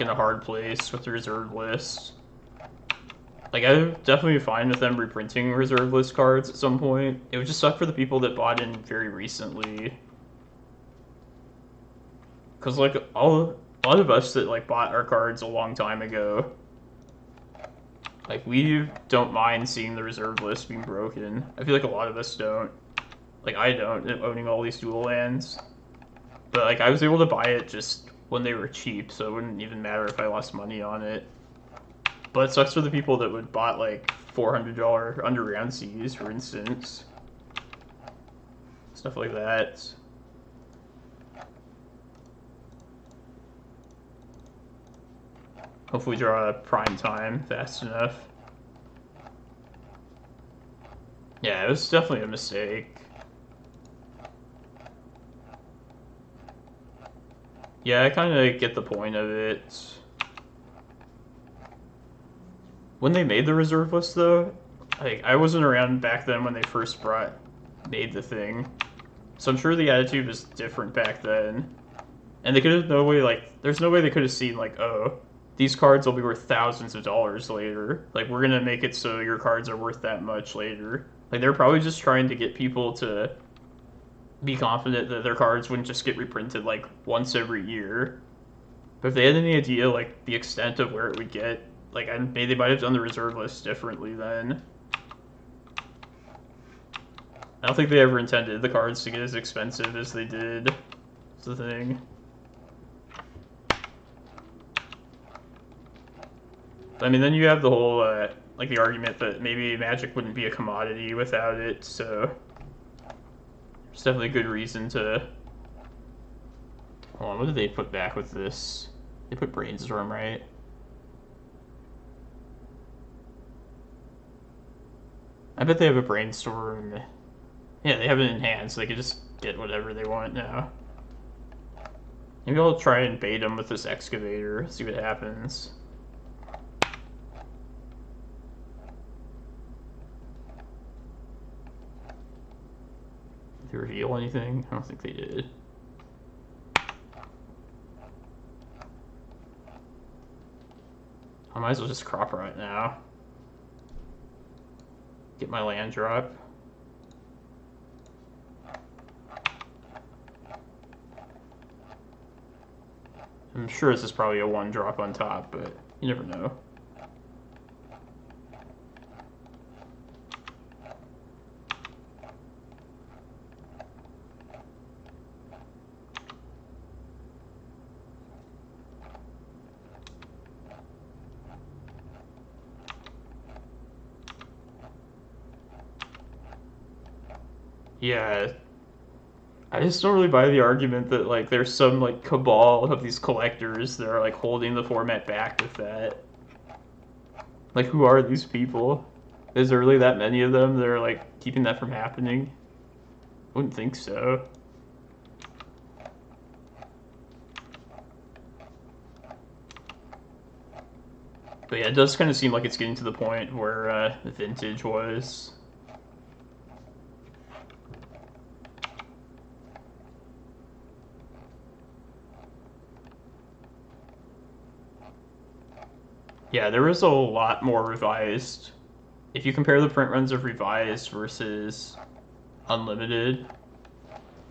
and a hard place with the reserve list. Like, I'm definitely fine with them reprinting reserve list cards at some point. It would just suck for the people that bought in very recently. Because, like, a lot of us that, like, bought our cards a long time ago, like, we don't mind seeing the reserve list being broken. I feel like a lot of us don't. Like, I don't, owning all these dual lands. But, like, I was able to buy it just when they were cheap, so it wouldn't even matter if I lost money on it. But it sucks for the people that would bought, like, $400 underground seas, for instance. Stuff like that. Hopefully draw a prime time fast enough. Yeah, it was definitely a mistake. Yeah, I kind of get the point of it. When they made the reserve list, though, like, I wasn't around back then when they first made the thing. So I'm sure the attitude was different back then. And they could have there's no way they could have seen, like, oh, these cards will be worth thousands of dollars later. Like, we're gonna make it so your cards are worth that much later. Like, they're probably just trying to get people to be confident that their cards wouldn't just get reprinted, like, once every year. But if they had any idea, like, the extent of where it would get, like, maybe they might have done the reserve list differently then. I don't think they ever intended the cards to get as expensive as they did. That's the thing. I mean, then you have the whole, like, the argument that maybe Magic wouldn't be a commodity without it, so there's definitely a good reason to... Hold on, what did they put back with this? They put Brainstorm, right? I bet they have a Brainstorm. Yeah, they have it in hand, so they can just get whatever they want now. Maybe I'll try and bait them with this Excavator, see what happens. Did they reveal anything? I don't think they did. I might as well just crop right now. Get my land drop. I'm sure this is probably a 1-drop on top, but you never know. Yeah, I just don't really buy the argument that, like, there's some, like, cabal of these collectors that are, like, holding the format back with that. Like, who are these people? Is there really that many of them that are, like, keeping that from happening? I wouldn't think so. But yeah, it does kind of seem like it's getting to the point where Vintage was. Yeah, there was a lot more revised. If you compare the print runs of revised versus unlimited,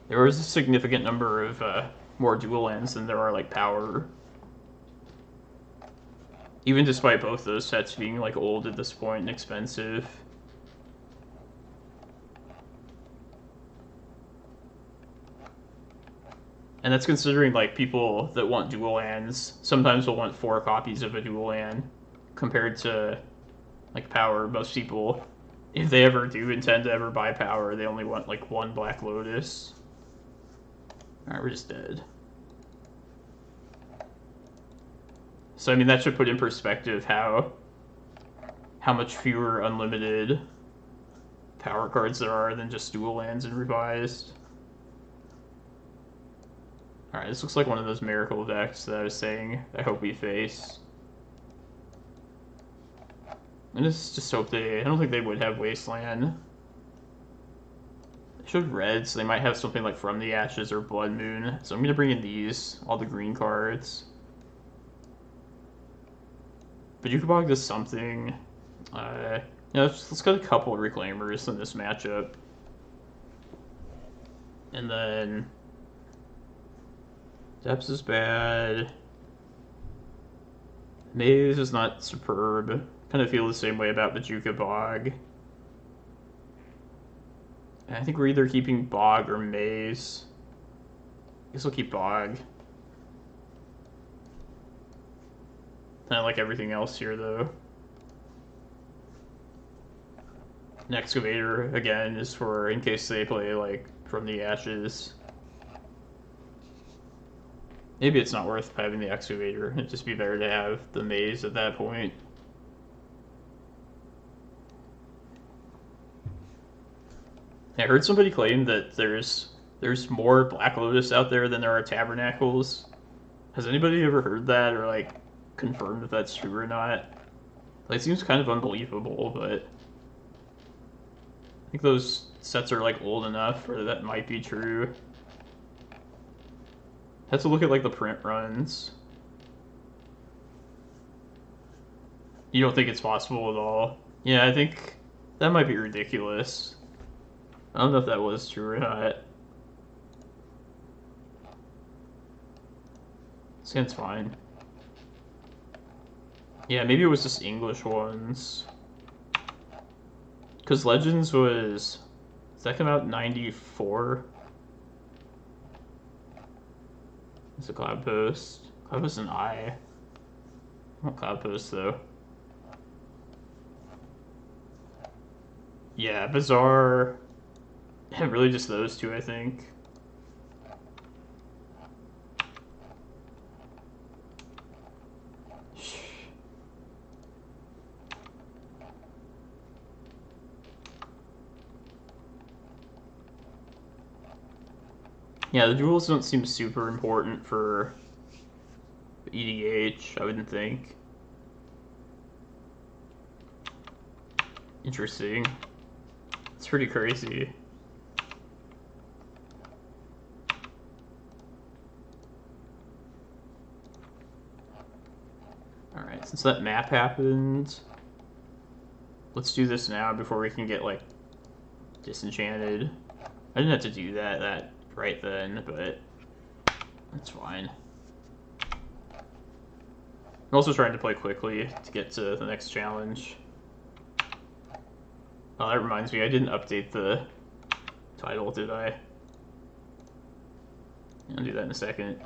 there was a significant number of more dual lands than there are, like, power. Even despite both those sets being, like, old at this point and expensive. And that's considering, like, people that want dual lands sometimes will want 4 copies of a dual land compared to, like, power. Most people, if they ever do intend to ever buy power, they only want, like, 1 Black Lotus. Alright, we're just dead. So, I mean, that should put in perspective how much fewer unlimited power cards there are than just dual lands in revised. Alright, this looks like one of those miracle decks that I was saying I hope we face. I just hope I don't think they would have Wasteland. They showed red, so they might have something like From the Ashes or Blood Moon. So I'm going to bring in these, all the green cards. Bojuka Bog does something. Let's get a couple of Reclaimers in this matchup. And then Depths is bad. Maze is not superb. Kind of feel the same way about Bojuka Bog. And I think we're either keeping Bog or Maze. I guess we'll keep Bog. I like everything else here, though. An Excavator, again, is for in case they play, like, From the Ashes. Maybe it's not worth having the Excavator. It'd just be better to have the Maze at that point. I heard somebody claim that there's more Black Lotus out there than there are Tabernacles. Has anybody ever heard that or, like, confirmed if that's true or not? Like, it seems kind of unbelievable, but I think those sets are, like, old enough where that might be true. Have to look at, like, the print runs. You don't think it's possible at all? Yeah, I think that might be ridiculous. I don't know if that was true or not. This game's fine. Yeah, maybe it was just English ones. Because Legends was... Does that come out in 94? It's a Cloudpost. Cloudpost is an Eye. I want Cloudpost, though. Yeah, Bizarre. Yeah, really just those two, I think. Yeah, the duels don't seem super important for EDH, I wouldn't think. Interesting. It's pretty crazy. Alright, since that map happened, let's do this now before we can get, like, disenchanted. I didn't have to do that right then, but that's fine. I'm also trying to play quickly to get to the next challenge. Oh, that reminds me, I didn't update the title, did I? I'll do that in a second.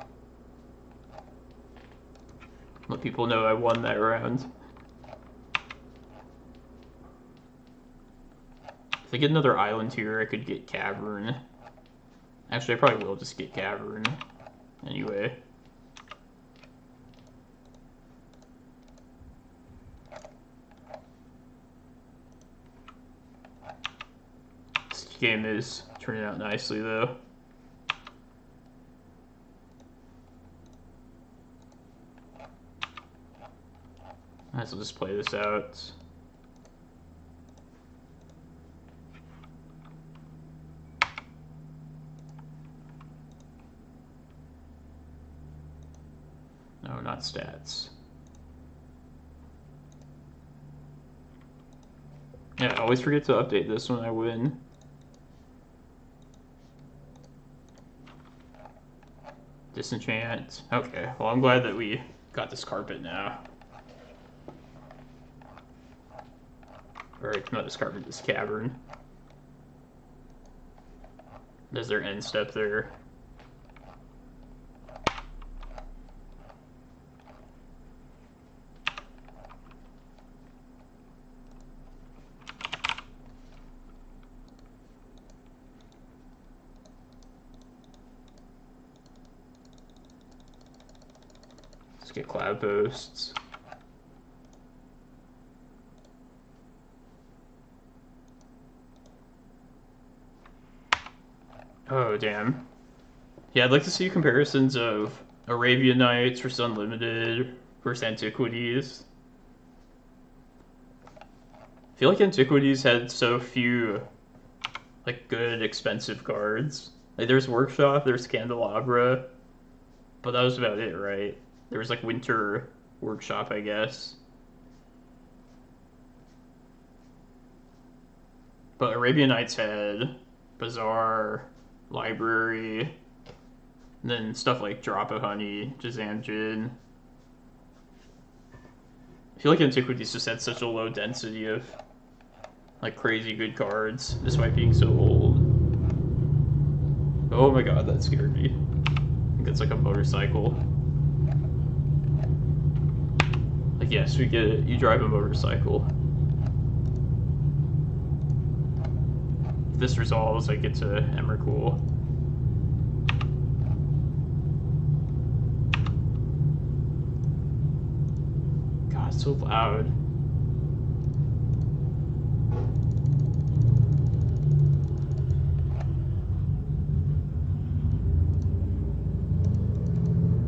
Let people know I won that round. If I get another island here, I could get Cavern. Actually, I probably will just get Cavern. Anyway. This game is turning out nicely, though. Might as well just play this out. No, not stats. Yeah, I always forget to update this when I win. Disenchant. Okay, well, I'm glad that we got this carpet now. Alright, not this carpet, this Cavern. There's their end step there. Let's get Cloudposts. Oh, damn. Yeah, I'd like to see comparisons of Arabian Nights versus Unlimited versus Antiquities. I feel like Antiquities had so few, like, good, expensive cards. Like, there's Workshop, there's Candelabra, but that was about it, right? There was, like, Winter Workshop, I guess. But Arabian Nights had Bazaar, Library, and then stuff like Drop of Honey, Jazamjin. I feel like Antiquities just had such a low density of like crazy good cards, despite being so old. Oh my god, that scared me. I think it's like a motorcycle. Like, yes, we get it. You drive a motorcycle. If this resolves, I get to Emrakul. God, it's so loud.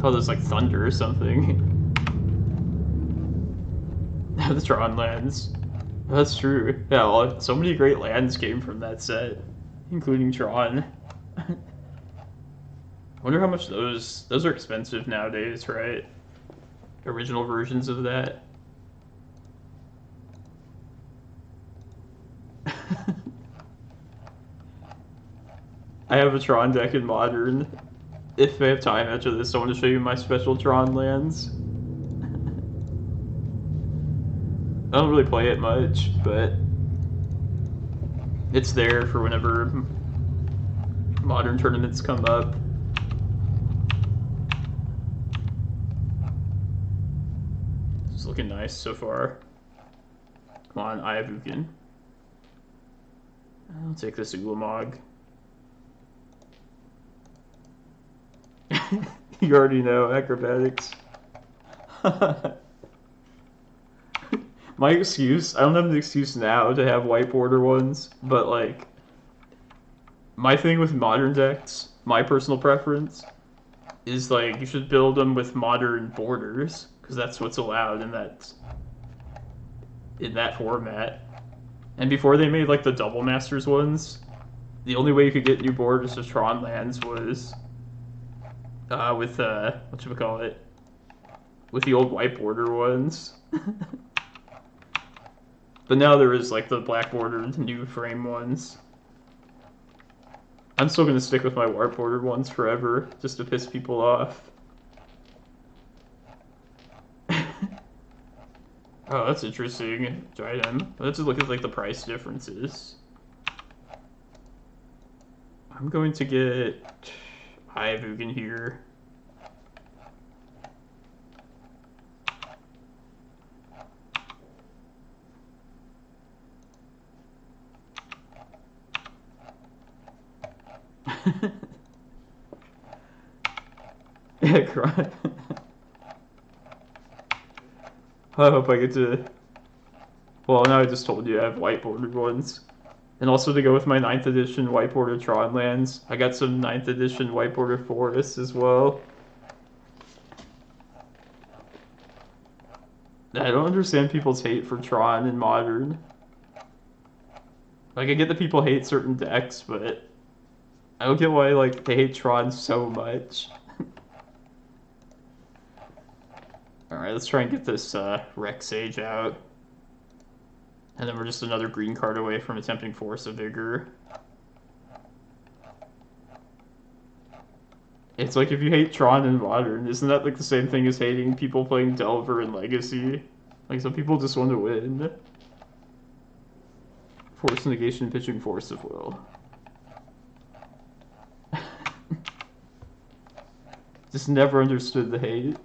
Oh, there's like thunder or something. The Tron lands. That's true. Yeah, well, so many great lands came from that set, including Tron. I wonder how much those are expensive nowadays, right? Original versions of that. I have a Tron deck in Modern. If I have time after this, I want to show you my special Tron lands. I don't really play it much, but it's there for whenever Modern tournaments come up. It's looking nice so far. Come on, Eye of Ugin. I'll take this Ulamog. You already know, acrobatics. My excuse, I don't have an excuse now to have white border ones, but like, my thing with Modern decks, my personal preference, is like, you should build them with Modern borders, because that's what's allowed in that format. And before they made like the Double Masters ones, the only way you could get new borders of Tron lands was with whatchamacallit, with the old white border ones. But now there is like the black bordered new frame ones. I'm still gonna stick with my white bordered ones forever, just to piss people off. Oh, that's interesting. Item. Let's just look at like the price differences. I'm going to get Eye of Ugin here. Yeah, cry. I hope I get to... Well, now I just told you I have white bordered ones. And also to go with my 9th edition white border Tron lands, I got some 9th edition white border forests as well. I don't understand people's hate for Tron in Modern. Like, I get that people hate certain decks, but I don't get why, like, they hate Tron so much. Alright, let's try and get this Rec Sage out. And then we're just another green card away from attempting Force of Vigor. It's like if you hate Tron in Modern, isn't that like the same thing as hating people playing Delver in Legacy? Like, some people just want to win. Force negation, pitching Force of Will. Just never understood the hate.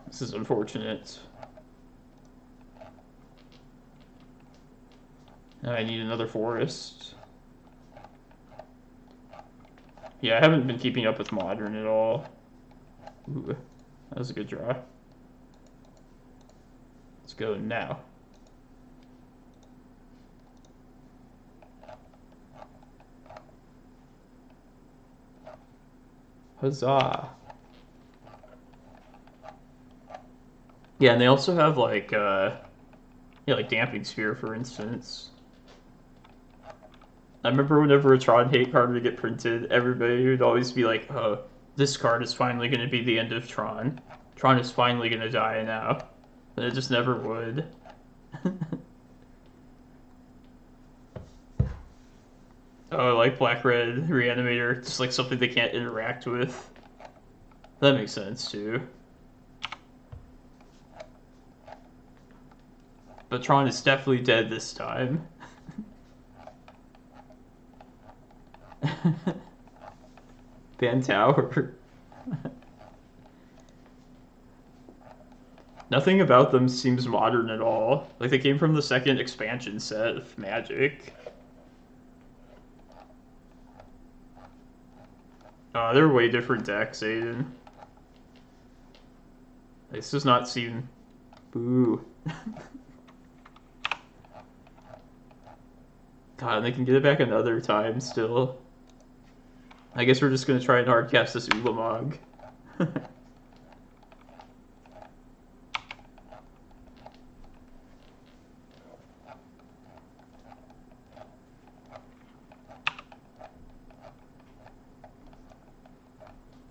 This is unfortunate. I need another forest. Yeah, I haven't been keeping up with Modern at all. Ooh, that was a good draw. Let's go now. Huzzah. Yeah, and they also have like yeah, like Damping Sphere, for instance. I remember whenever a Tron hate card would get printed, everybody would always be like, oh, this card is finally going to be the end of Tron. Tron is finally going to die now. And it just never would. Oh, I like black-red reanimator, just like something they can't interact with. That makes sense too. But Tron is definitely dead this time. Ban Tower. Nothing about them seems modern at all. Like they came from the second expansion set of Magic. They're way different decks, Aiden. This does not seem... Boo. God, they can get it back another time still. I guess we're just gonna try and hardcast this Ulamog. I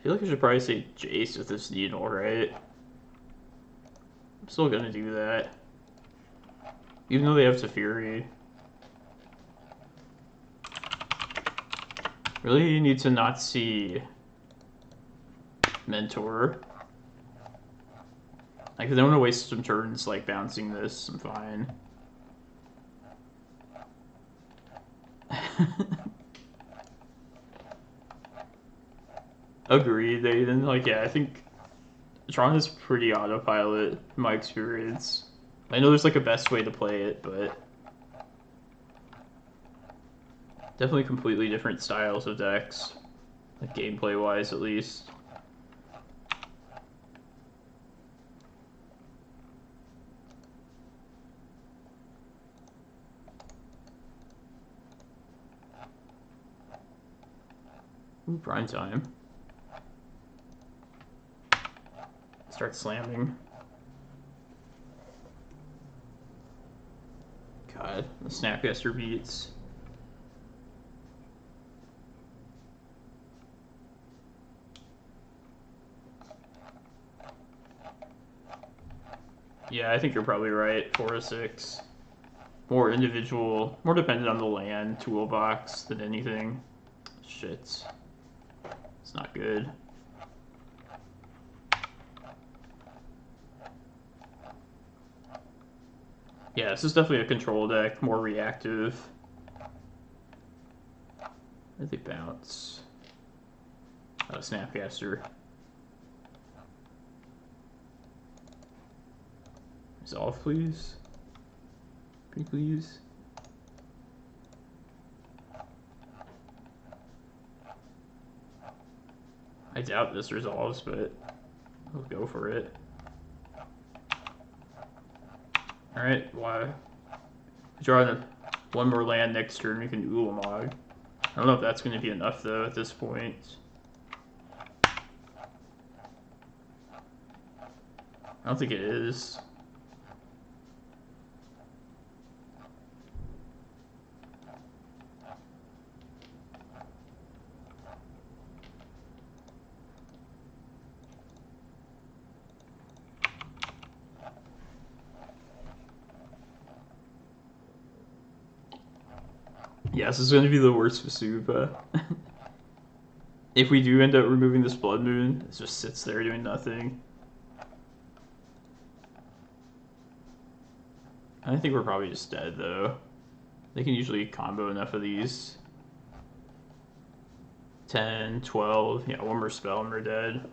feel like I should probably say Jace with this Needle, right? I'm still gonna do that. Even though they have Teferi. Really need to not see Mentor. Like, if I don't want to waste some turns, like, bouncing this, I'm fine. Agreed, Aiden. Like, yeah, I think Tron is pretty autopilot, in my experience. I know there's, like, a best way to play it, but... Definitely completely different styles of decks. Like, gameplay-wise, at least. Ooh, prime time. Start slamming. God, the Snapcaster beats. Yeah, I think you're probably right. 4 or 6. More individual, more dependent on the land toolbox than anything. Shit. It's not good. Yeah, this is definitely a control deck, more reactive. Where did they bounce? Oh, Snapcaster. Resolve, please. Pretty please. I doubt this resolves, but I'll go for it. Alright, why? Draw one more land next turn, we can Ulamog. I don't know if that's going to be enough, though, at this point. I don't think it is. Yeah, this is going to be the worst Vesuva. If we do end up removing this Blood Moon, it just sits there doing nothing. I think we're probably just dead, though. They can usually combo enough of these. 10, 12, yeah, one more spell and we're dead.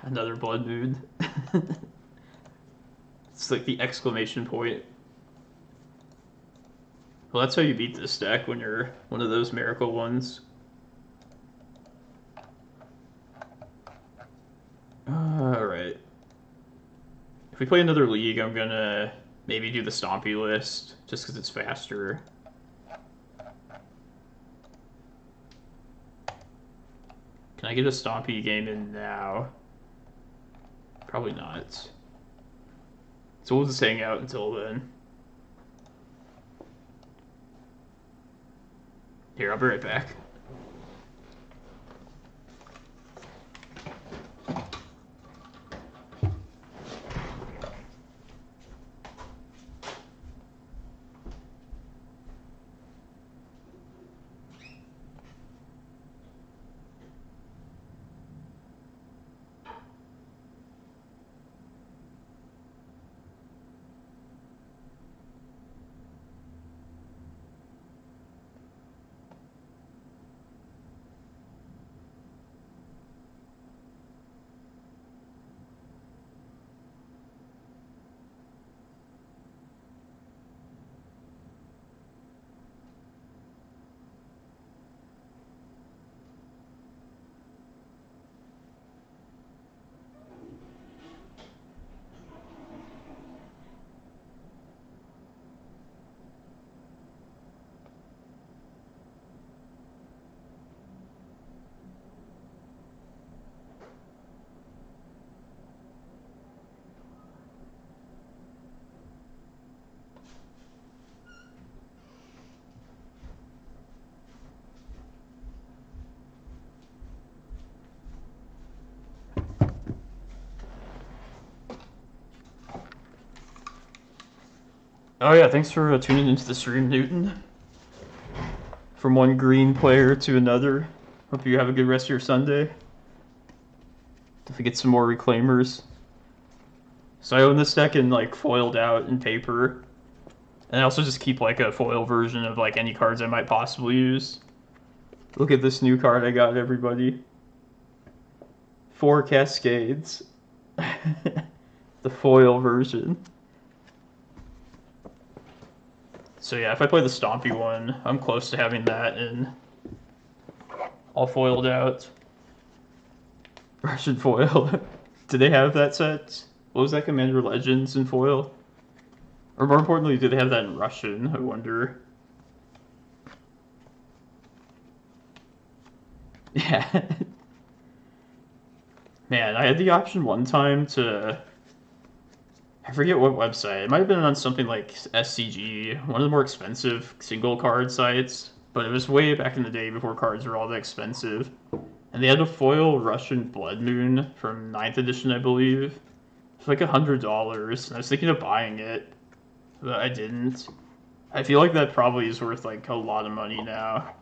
Another Blood Moon. It's like the exclamation point. Well, that's how you beat this deck when you're one of those miracle ones. Alright. If we play another league, I'm gonna maybe do the Stompy list, just because it's faster. Can I get a Stompy game in now? Probably not. So we'll just hang out until then. Here, I'll be right back. Oh yeah, thanks for tuning into the stream, Newton. From one green player to another. Hope you have a good rest of your Sunday. If we get some more Reclaimers. So I own this deck in like foiled out in paper. And I also just keep like a foil version of like any cards I might possibly use. Look at this new card I got, everybody. 4 Cascades. The foil version. So yeah, if I play the Stompy one, I'm close to having that in all foiled out. Russian foil. Do they have that set? What was that, Commander Legends in foil? Or more importantly, do they have that in Russian? I wonder. Yeah. Man, I had the option one time to... I forget what website. It might have been on something like SCG, one of the more expensive single card sites. But it was way back in the day before cards were all that expensive. And they had a foil Russian Blood Moon from 9th edition, I believe. It's like $100. And I was thinking of buying it, but I didn't. I feel like that probably is worth like a lot of money now.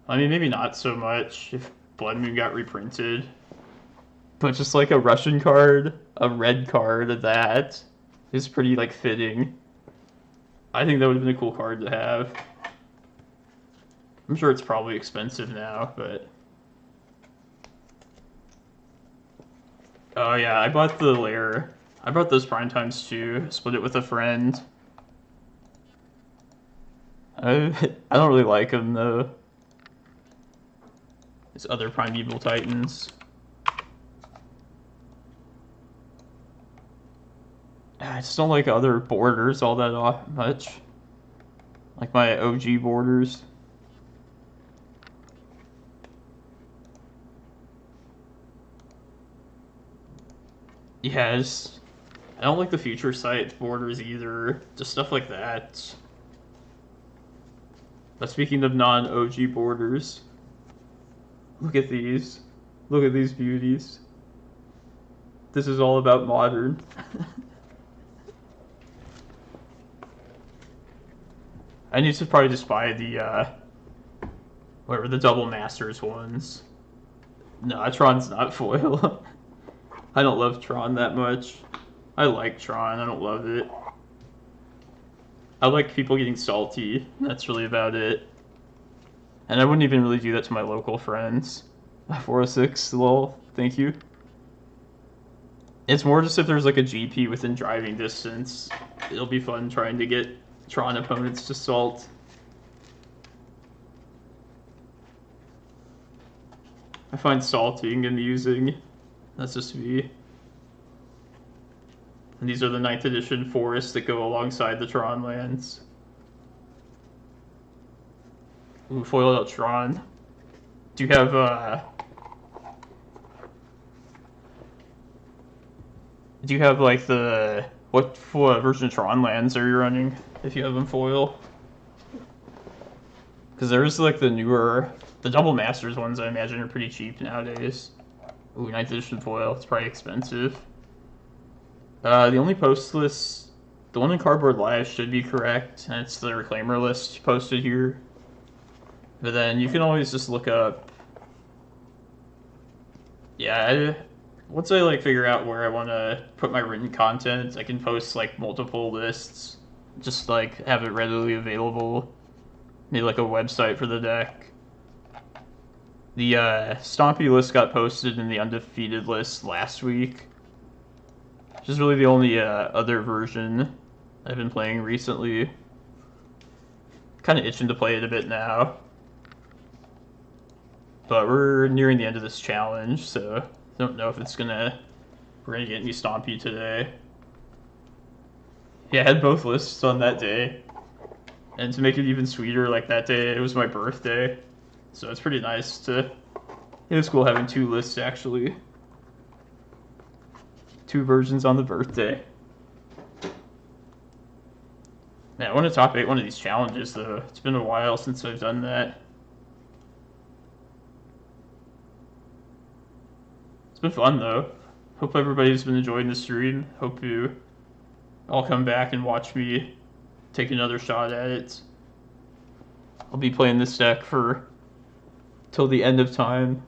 I mean, maybe not so much if Blood Moon got reprinted. But just like a Russian card, a red card of that, is pretty like fitting. I think that would have been a cool card to have. I'm sure it's probably expensive now, but... Oh yeah, I bought the lair. I bought those prime times too, split it with a friend. I don't really like them though. These other Primeval Titans. I just don't like other borders all that much. Like my OG borders. Yeah, I don't like the future sight borders either. Just stuff like that. But speaking of non-OG borders, look at these. Look at these beauties. This is all about modern. I need to probably just buy the, whatever, the Double Masters ones. No, Tron's not foil. I don't love Tron that much. I like Tron, I don't love it. I like people getting salty, that's really about it. And I wouldn't even really do that to my local friends. 406, lol, thank you. It's more just if there's like a GP within driving distance. It'll be fun trying to get Tron opponents to salt. I find salting amusing. That's just me. And these are the 9th edition forests that go alongside the Tron lands. Ooh, foiled out Tron. Do you have, like, the... What version of Tron lands are you running, if you have them foil? Because there's, like, the newer... The Double Masters ones, I imagine, are pretty cheap nowadays. Ooh, 9th edition foil. It's probably expensive. The only post list... The one in Cardboard Live should be correct, and it's the Reclaimer list posted here. But then you can always just look up... Yeah, once I like figure out where I want to put my written content, I can post like multiple lists, just like have it readily available. Maybe like a website for the deck. The Stompy list got posted in the undefeated list last week, which is really the only other version I've been playing recently. Kind of itching to play it a bit now. But we're nearing the end of this challenge, so I don't know if we're gonna get any Stompy today. Yeah, I had both lists on that day. And to make it even sweeter, like that day, it was my birthday. So it's pretty nice to... It was cool having 2 lists, actually. 2 versions on the birthday. Man, I want to top 8 one of these challenges, though. It's been a while since I've done that. It's been fun, though. Hope everybody's been enjoying the stream. Hope you I'll come back and watch me take another shot at it. I'll be playing this deck for till the end of time.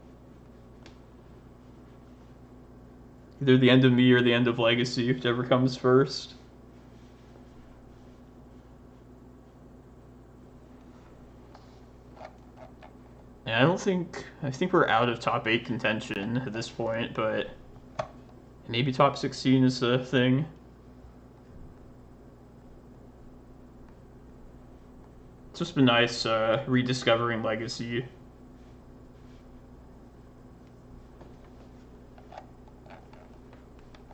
Either the end of me or the end of Legacy, whichever comes first. Yeah, I think we're out of top 8 contention at this point, but maybe top 16 is the thing. It's just been nice rediscovering Legacy.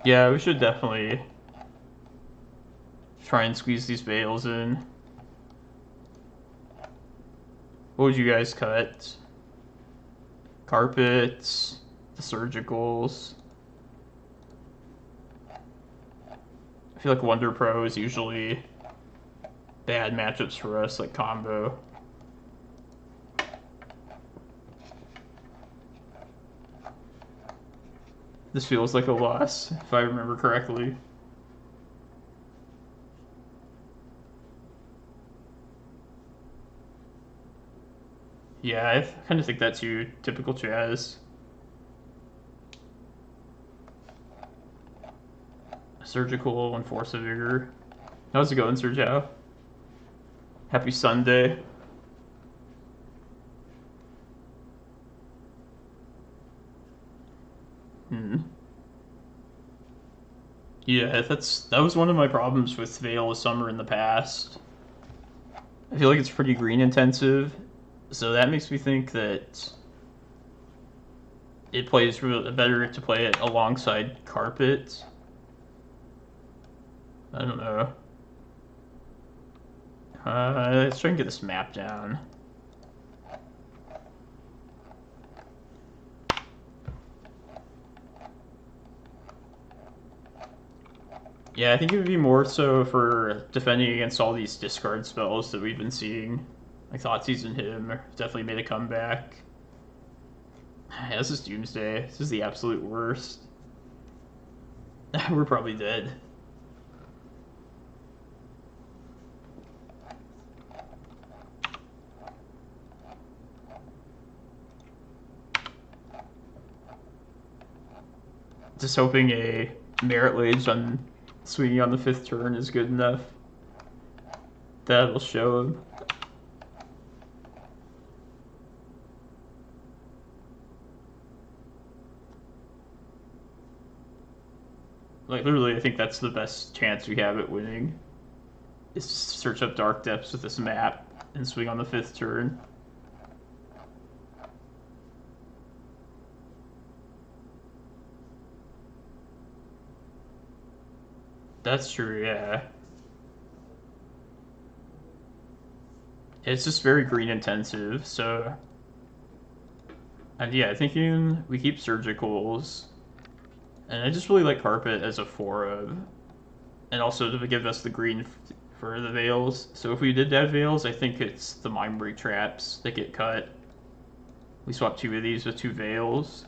Yeah, we should definitely try and squeeze these Vales in. What would you guys cut? Carpets, the Surgicals. I feel like Wonder Pro is usually bad matchups for us, like combo. This feels like a loss, if I remember correctly. Yeah, I kind of think that's you. Typical Jazz. Surgical and Force of Vigor. How's it going, Sir Joe? Happy Sunday. Yeah, that was one of my problems with Vale of Summer in the past. I feel like it's pretty green intensive, so that makes me think that it plays really better to play it alongside Carpet. I don't know. Let's try and get this map down. Yeah, I think it would be more so for defending against all these discard spells that we've been seeing. Like Thoughtseize and him definitely made a comeback. Yeah, this is Doomsday. This is the absolute worst. We're probably dead. Just hoping a Merit Lage on swinging on the 5th turn is good enough. That'll show him. Like, literally, I think that's the best chance we have at winning. Is to search up Dark Depths with this map and swing on the 5th turn. That's true, yeah. It's just very green intensive, so... And yeah, thinking we keep Surgicals. And I just really like Carpet as a 4-of. And also to give us the green for the Vales. So if we did have Vales, I think it's the Mindbreak Traps that get cut. We swap 2 of these with 2 Vales.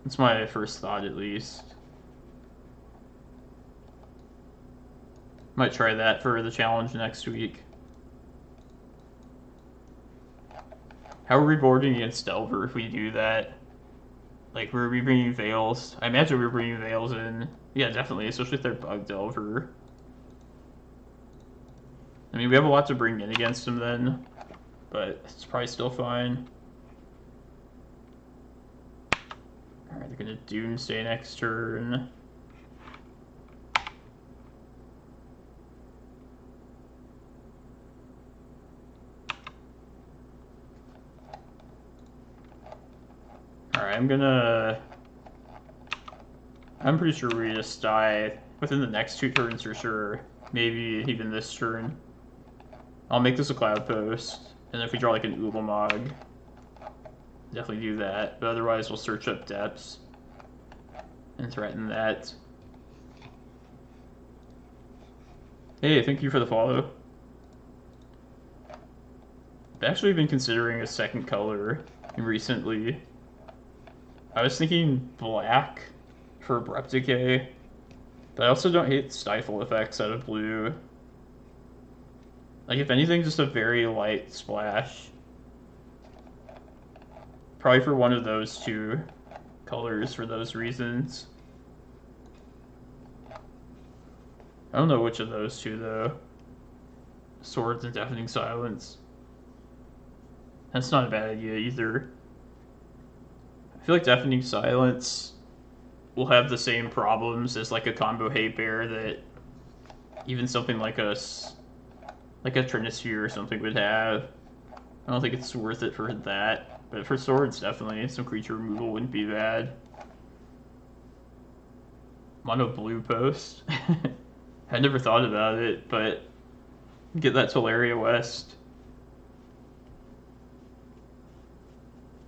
That's my first thought, at least. Might try that for the challenge next week. How are we boarding against Delver if we do that? Like, were we bringing Vales? I imagine we were bringing Vales in. Yeah, definitely, especially if they're Bug Delver. I mean, we have a lot to bring in against them then, but it's probably still fine. Alright, they're gonna Doomsday next turn. Alright, I'm pretty sure we just die within the next 2 turns for sure. Maybe even this turn. I'll make this a Cloudpost, and if we draw like an Ulamog, definitely do that. But otherwise, we'll search up Depths and threaten that. Hey, thank you for the follow. I've actually been considering a second color recently. I was thinking black for Abrupt Decay, But I also don't hate stifle effects out of blue. Like, if anything, just a very light splash. Probably for one of those two colors for those reasons. I don't know which of those two, though. Swords and Deafening Silence. That's not a bad idea either. I feel like Deafening Silence will have the same problems as like a combo Hate Bear that even something like a Trinisphere or something would have. I don't think it's worth it for that. But for swords, definitely. Some creature removal wouldn't be bad. Mono blue post. I never thought about it, but get that Tolaria West.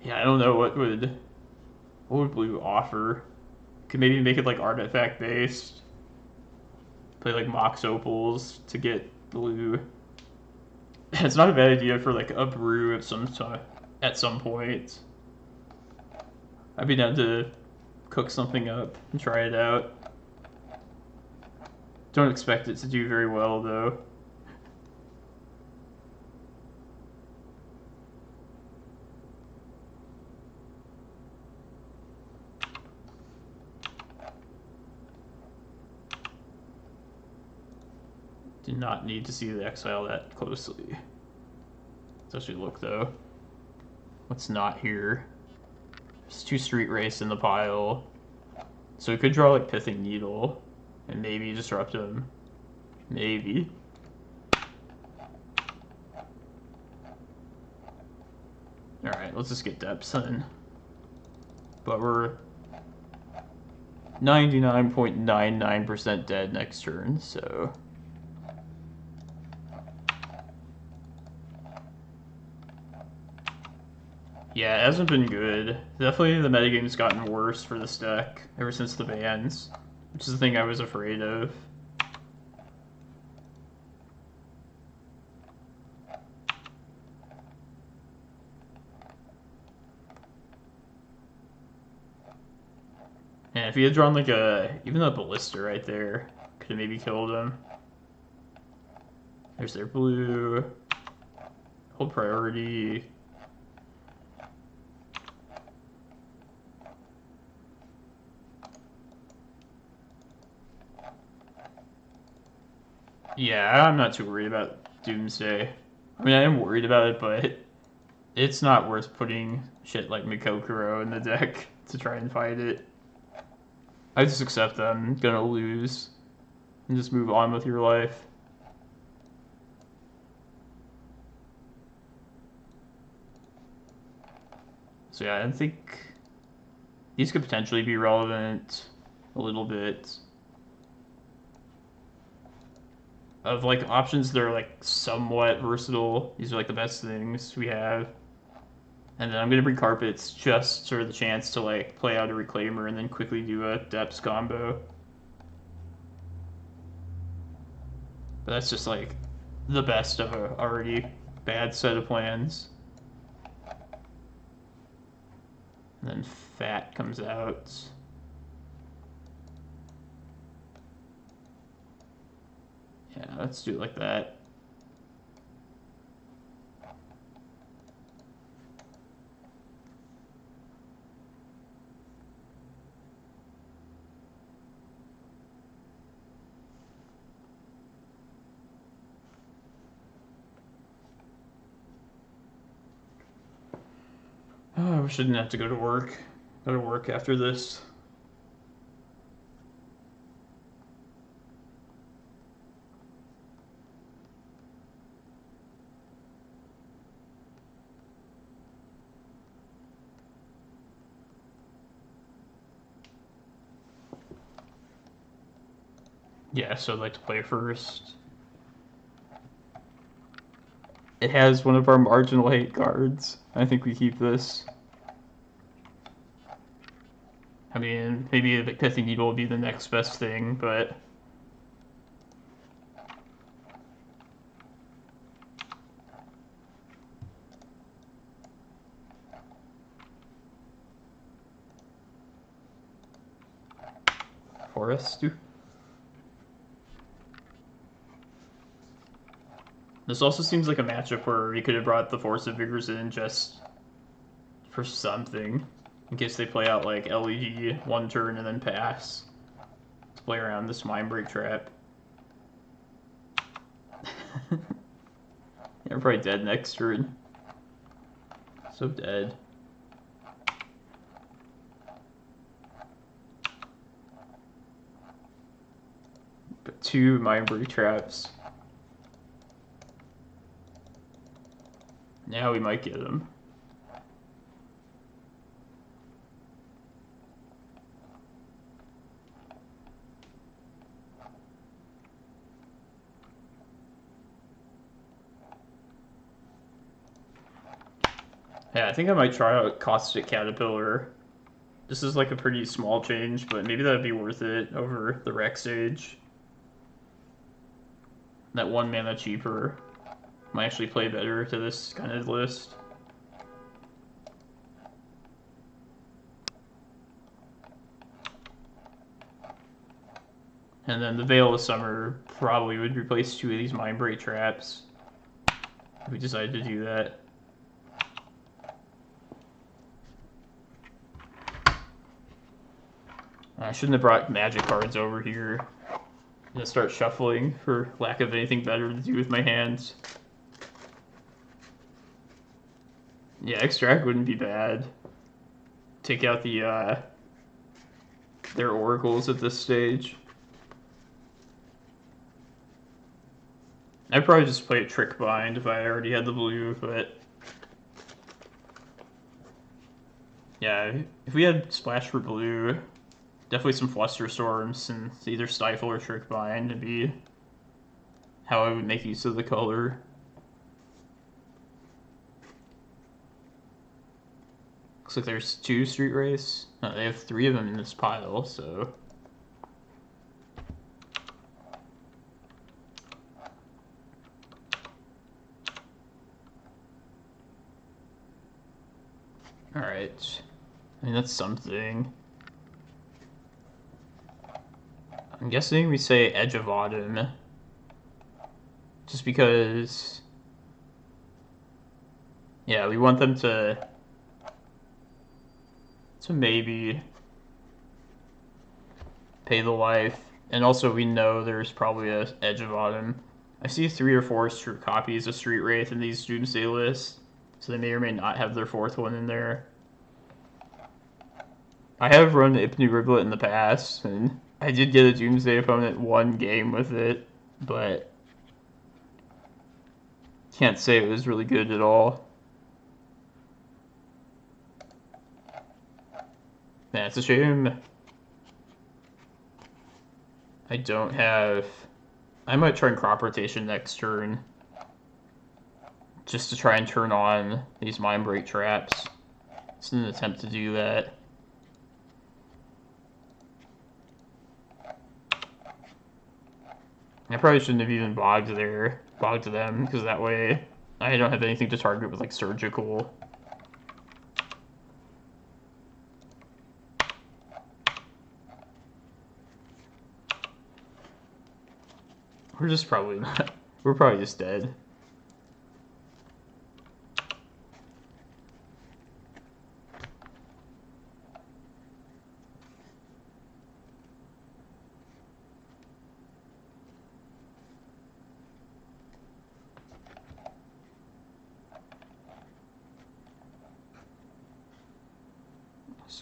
Yeah, I don't know what would blue offer. Could maybe make it like artifact based. Play like Mox Opals to get blue. It's not a bad idea for like a brew at some point. I'd be down to cook something up and try it out. Don't expect it to do very well though. Did not need to see the exile that closely. Let's actually look though. What's not here? There's 2 Street Race in the pile. So we could draw like Pithing Needle and maybe disrupt him. Maybe. Alright, let's just get depths then. But we're 99.99% dead next turn, so. Yeah, it hasn't been good. Definitely the metagame's gotten worse for this deck ever since the bans, which is the thing I was afraid of. And if he had drawn like even a Ballista right there, could have maybe killed him. There's their blue. Hold priority. Yeah, I'm not too worried about Doomsday. I mean, I am worried about it, but it's not worth putting shit like Mikokuro in the deck to try and fight it. I just accept that I'm gonna lose and just move on with your life. So yeah, I think these could potentially be relevant a little bit. Of like options that are like somewhat versatile. These are like the best things we have. And then I'm gonna bring Carpets just for the chance to like play out a Reclaimer and then quickly do a Depths combo. But that's just like the best of a already bad set of plans. And then Fat comes out. Yeah, let's do it like that. Oh, I wish I didn't have to go to work. Go to work after this. Yeah, so I'd like to play first. It has one of our marginal hate cards. I think we keep this. I mean, maybe the Pithing Needle will be the next best thing, but... Forest? This also seems like a matchup where he could have brought the Force of Vigors in just for something. In case they play out like LED one turn and then pass. To play around this Mindbreak Trap. Yeah, I'm probably dead next turn. So dead. But 2 Mindbreak Traps. Now we might get him. Yeah, I think I might try out Caustic Caterpillar. This is like a pretty small change, but maybe that'd be worth it over the Rec Sage. That 1 mana cheaper might actually play better to this kind of list. And then the Vale of Summer probably would replace 2 of these Mindbreak Traps if we decided to do that. I shouldn't have brought magic cards over here. I'm gonna start shuffling for lack of anything better to do with my hands. Yeah, extract wouldn't be bad. Take out the their oracles at this stage. I'd probably just play a Trick Bind if I already had the blue, but yeah, if we had Splash for blue, definitely some Flusterstorms and either Stifle or Trick Bind would be how I would make use of the color. Looks like there's 2 Street Race. No, they have 3 of them in this pile, so... Alright. I mean, that's something. I'm guessing we say Edge of Autumn. Just because... Yeah, we want them to maybe pay the life. And also we know there's probably a Edge of Autumn. I see 3 or 4 copies of Street Wraith in these Doomsday lists. So they may or may not have their 4th one in there. I have run Ipnu Riblet in the past, and I did get a Doomsday opponent 1 game with it, but can't say it was really good at all. Man, it's a shame I don't have... I might try and crop rotation next turn, just to try and turn on these Mindbreak Traps. It's an attempt to do that. I probably shouldn't have even bogged them, because that way I don't have anything to target with like Surgical. We're just probably not. We're probably just dead.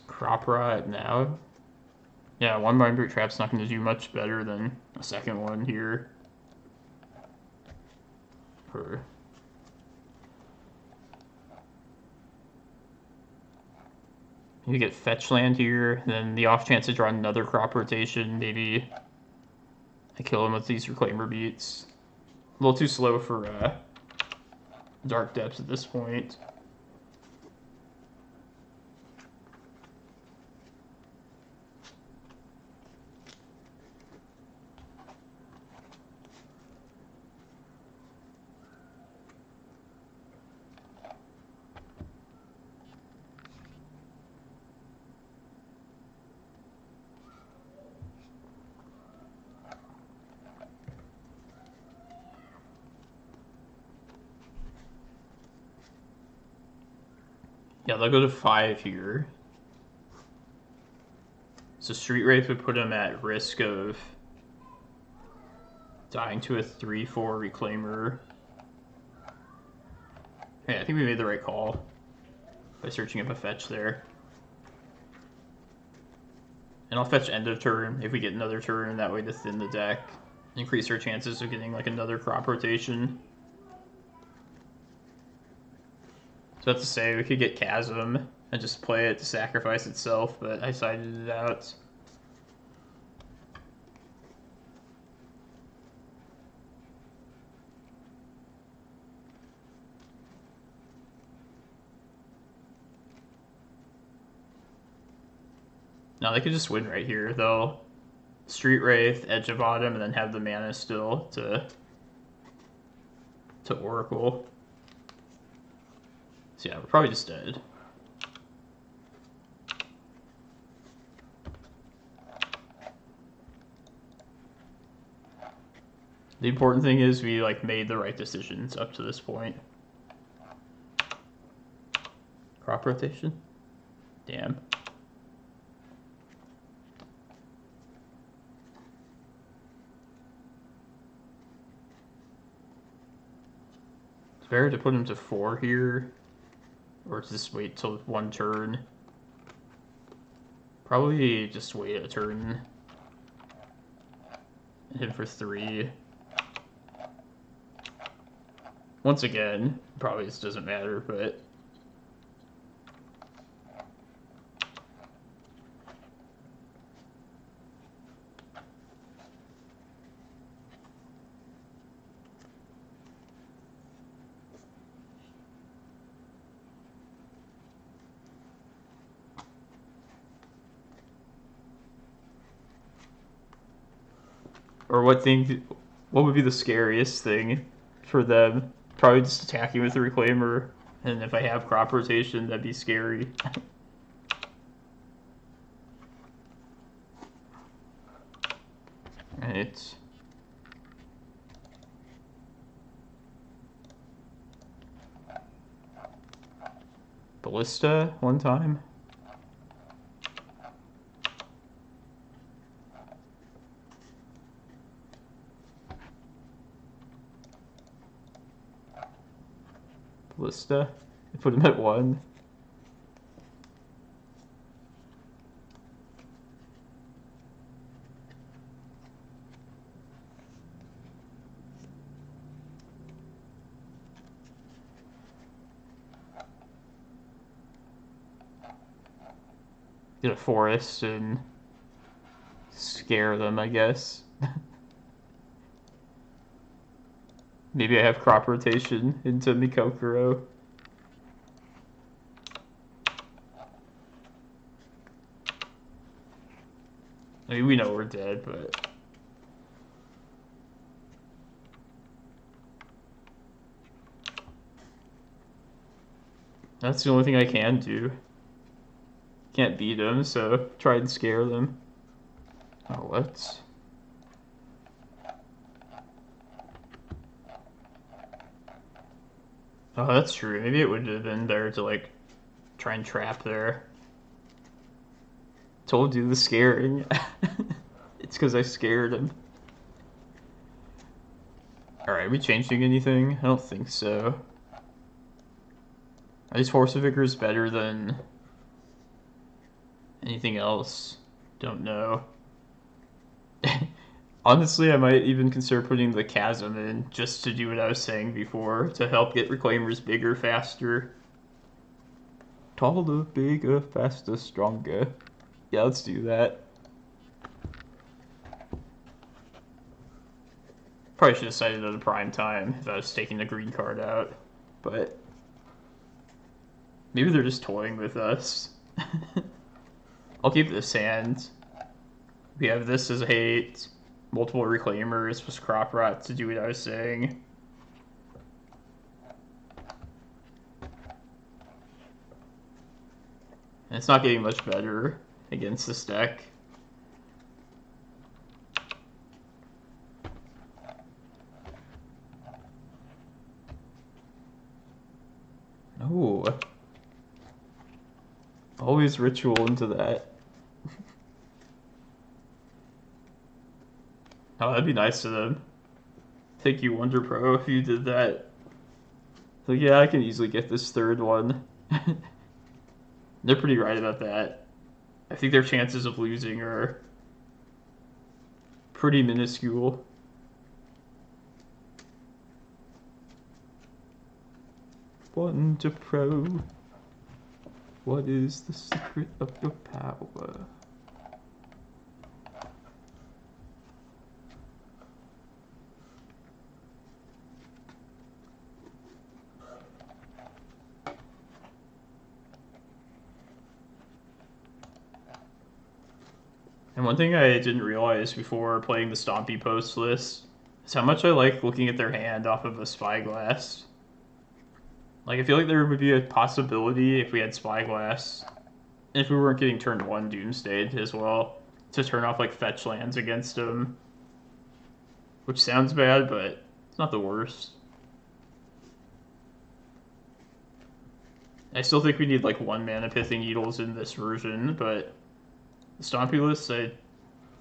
Crop Rot now. Yeah, 1 Mindbreak Trap's not going to do much better than a second one here. You get Fetch Land here, then the off chance to draw another crop rotation, maybe I kill him with these Reclaimer Beats. A little too slow for Dark Depths at this point. Yeah, they'll go to 5 here. So Street Wraith would put him at risk of dying to a 3-4 Reclaimer. Yeah, I think we made the right call by searching up a fetch there. And I'll fetch end of turn if we get another turn, that way to thin the deck. Increase our chances of getting like another crop rotation. So that's to say we could get Chasm and just play it to sacrifice itself, but I sided it out. Now they could just win right here, though. Street Wraith, Edge of Autumn, and then have the mana still to Oracle. So yeah, we're probably just dead. The important thing is we like made the right decisions up to this point. Crop rotation? Damn. It's better to put him to 4 here, or just wait till 1 turn. Probably just wait a turn and hit for 3. Once again, probably this doesn't matter, but or what would be the scariest thing for them? Probably just attacking with the Reclaimer, and if I have crop rotation, that'd be scary. Right. Ballista one time. Ballista. I put him at 1. Get a forest and scare them, I guess. Maybe I have crop rotation into Mikokuro. I mean, we know we're dead, but that's the only thing I can do. Can't beat them, so try and scare them. Oh, what? Oh, that's true. Maybe it would have been better to, like, try and trap there. Told you the scaring. It's because I scared him. Alright, are we changing anything? I don't think so. At least Force of Vigor is better than anything else. Don't know. Honestly, I might even consider putting the Chasm in just to do what I was saying before, to help get Reclaimers bigger, faster. Taller, bigger, faster, stronger. Yeah, let's do that. Probably should have decided at a prime time if I was taking the green card out, but maybe they're just toying with us. I'll keep this hand. We have this as a hate, multiple Reclaimers plus Crop Rot to do what I was saying. And it's not getting much better against this deck. Oh. Always ritual into that. Oh, that'd be nice of them. Thank you, Wonder Pro, if you did that. So yeah, I can easily get this third one. They're pretty right about that. I think their chances of losing are pretty minuscule. Wonder Pro, what is the secret of your power? And one thing I didn't realize before playing the Stompy Post list is how much I like looking at their hand off of a Spyglass. Like, I feel like there would be a possibility if we had Spyglass, if we weren't getting turn 1 Doomsdayed as well, to turn off, like, fetch lands against them. Which sounds bad, but it's not the worst. I still think we need, like, 1 mana Pithing Needles in this version, but the Stompy list, I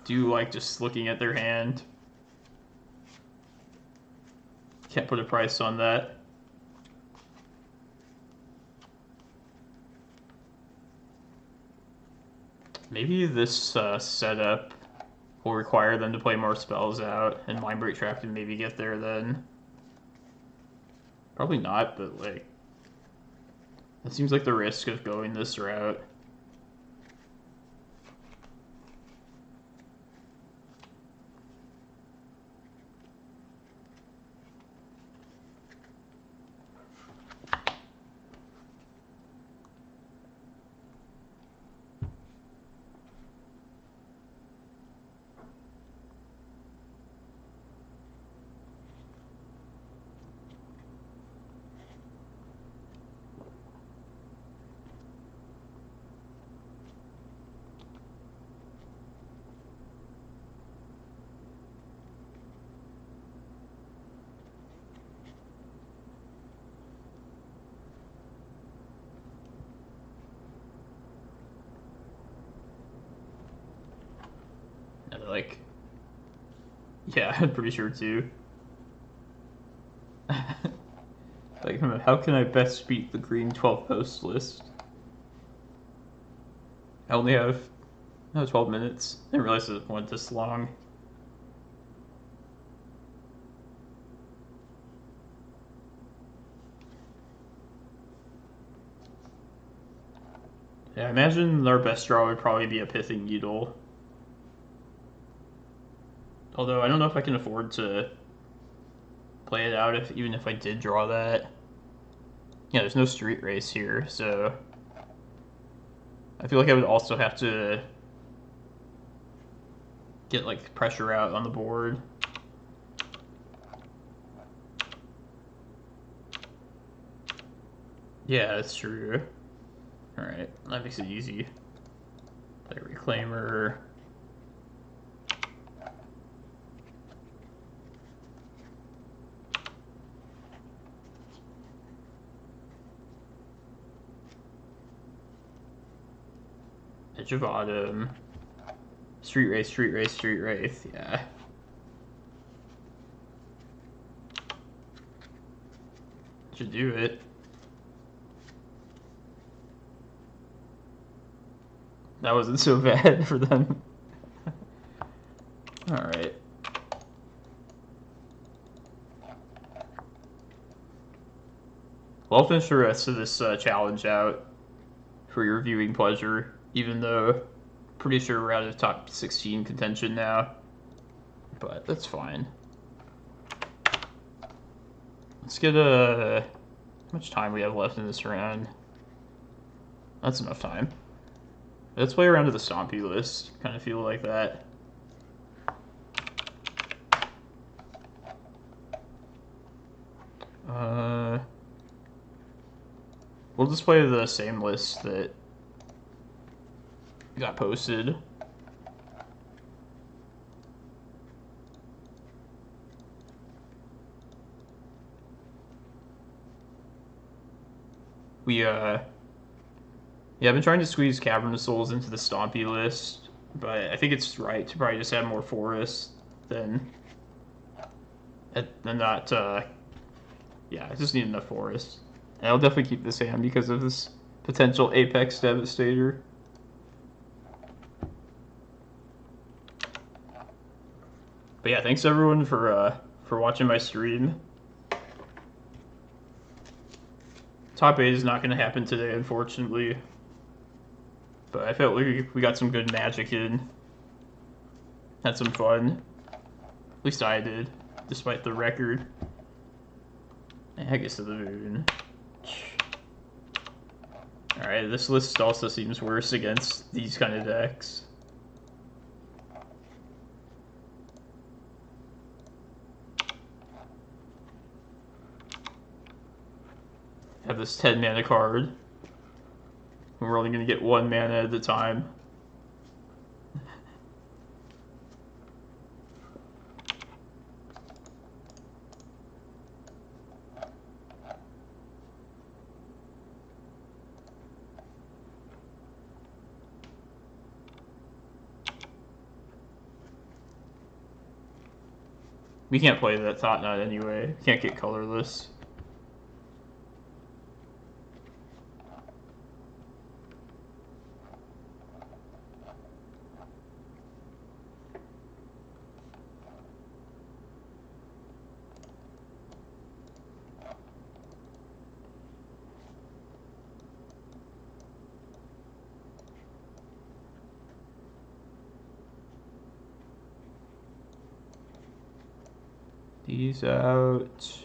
do like just looking at their hand. Can't put a price on that. Maybe this setup will require them to play more spells out, and Mindbreak Trap can maybe get there then. Probably not, but like, it seems like the risk of going this route. And like, yeah, I'm pretty sure too. Like, how can I best beat the green 12 post list? I only have 12 minutes. I didn't realize it went this long. Yeah, I imagine our best draw would probably be a Pithing Needle. Although I don't know if I can afford to play it out even if I did draw that. Yeah, there's no street race here, so I feel like I would also have to get like pressure out on the board. Yeah, that's true. Alright, that makes it easy. Play Reclaimer. Edge of Autumn. Street Wraith, Street Wraith, Street Wraith, yeah. Should do it. That wasn't so bad for them. Alright. Well, I'll finish the rest of this challenge out for your viewing pleasure, even though pretty sure we're out of top 16 contention now. But that's fine. Let's get how much time we have left in this round? That's enough time. Let's play around to the Stompy list. Kind of feel like that. We'll just play the same list that got posted. We Yeah, I've been trying to squeeze Cavern of Souls into the Stompy list, but I think it's right to probably just add more forest than not. Yeah, I just need enough forest. And I'll definitely keep this hand because of this potential Apex Devastator. But yeah, thanks everyone for watching my stream. Top 8 is not going to happen today, unfortunately. But I felt like we got some good magic in. Had some fun. At least I did, despite the record. Haggis of the Moon. Alright, this list also seems worse against these kind of decks. Have this 10 mana card. We're only going to get 1 mana at a time. We can't play that Thought Knot anyway. We can't get colorless. These out.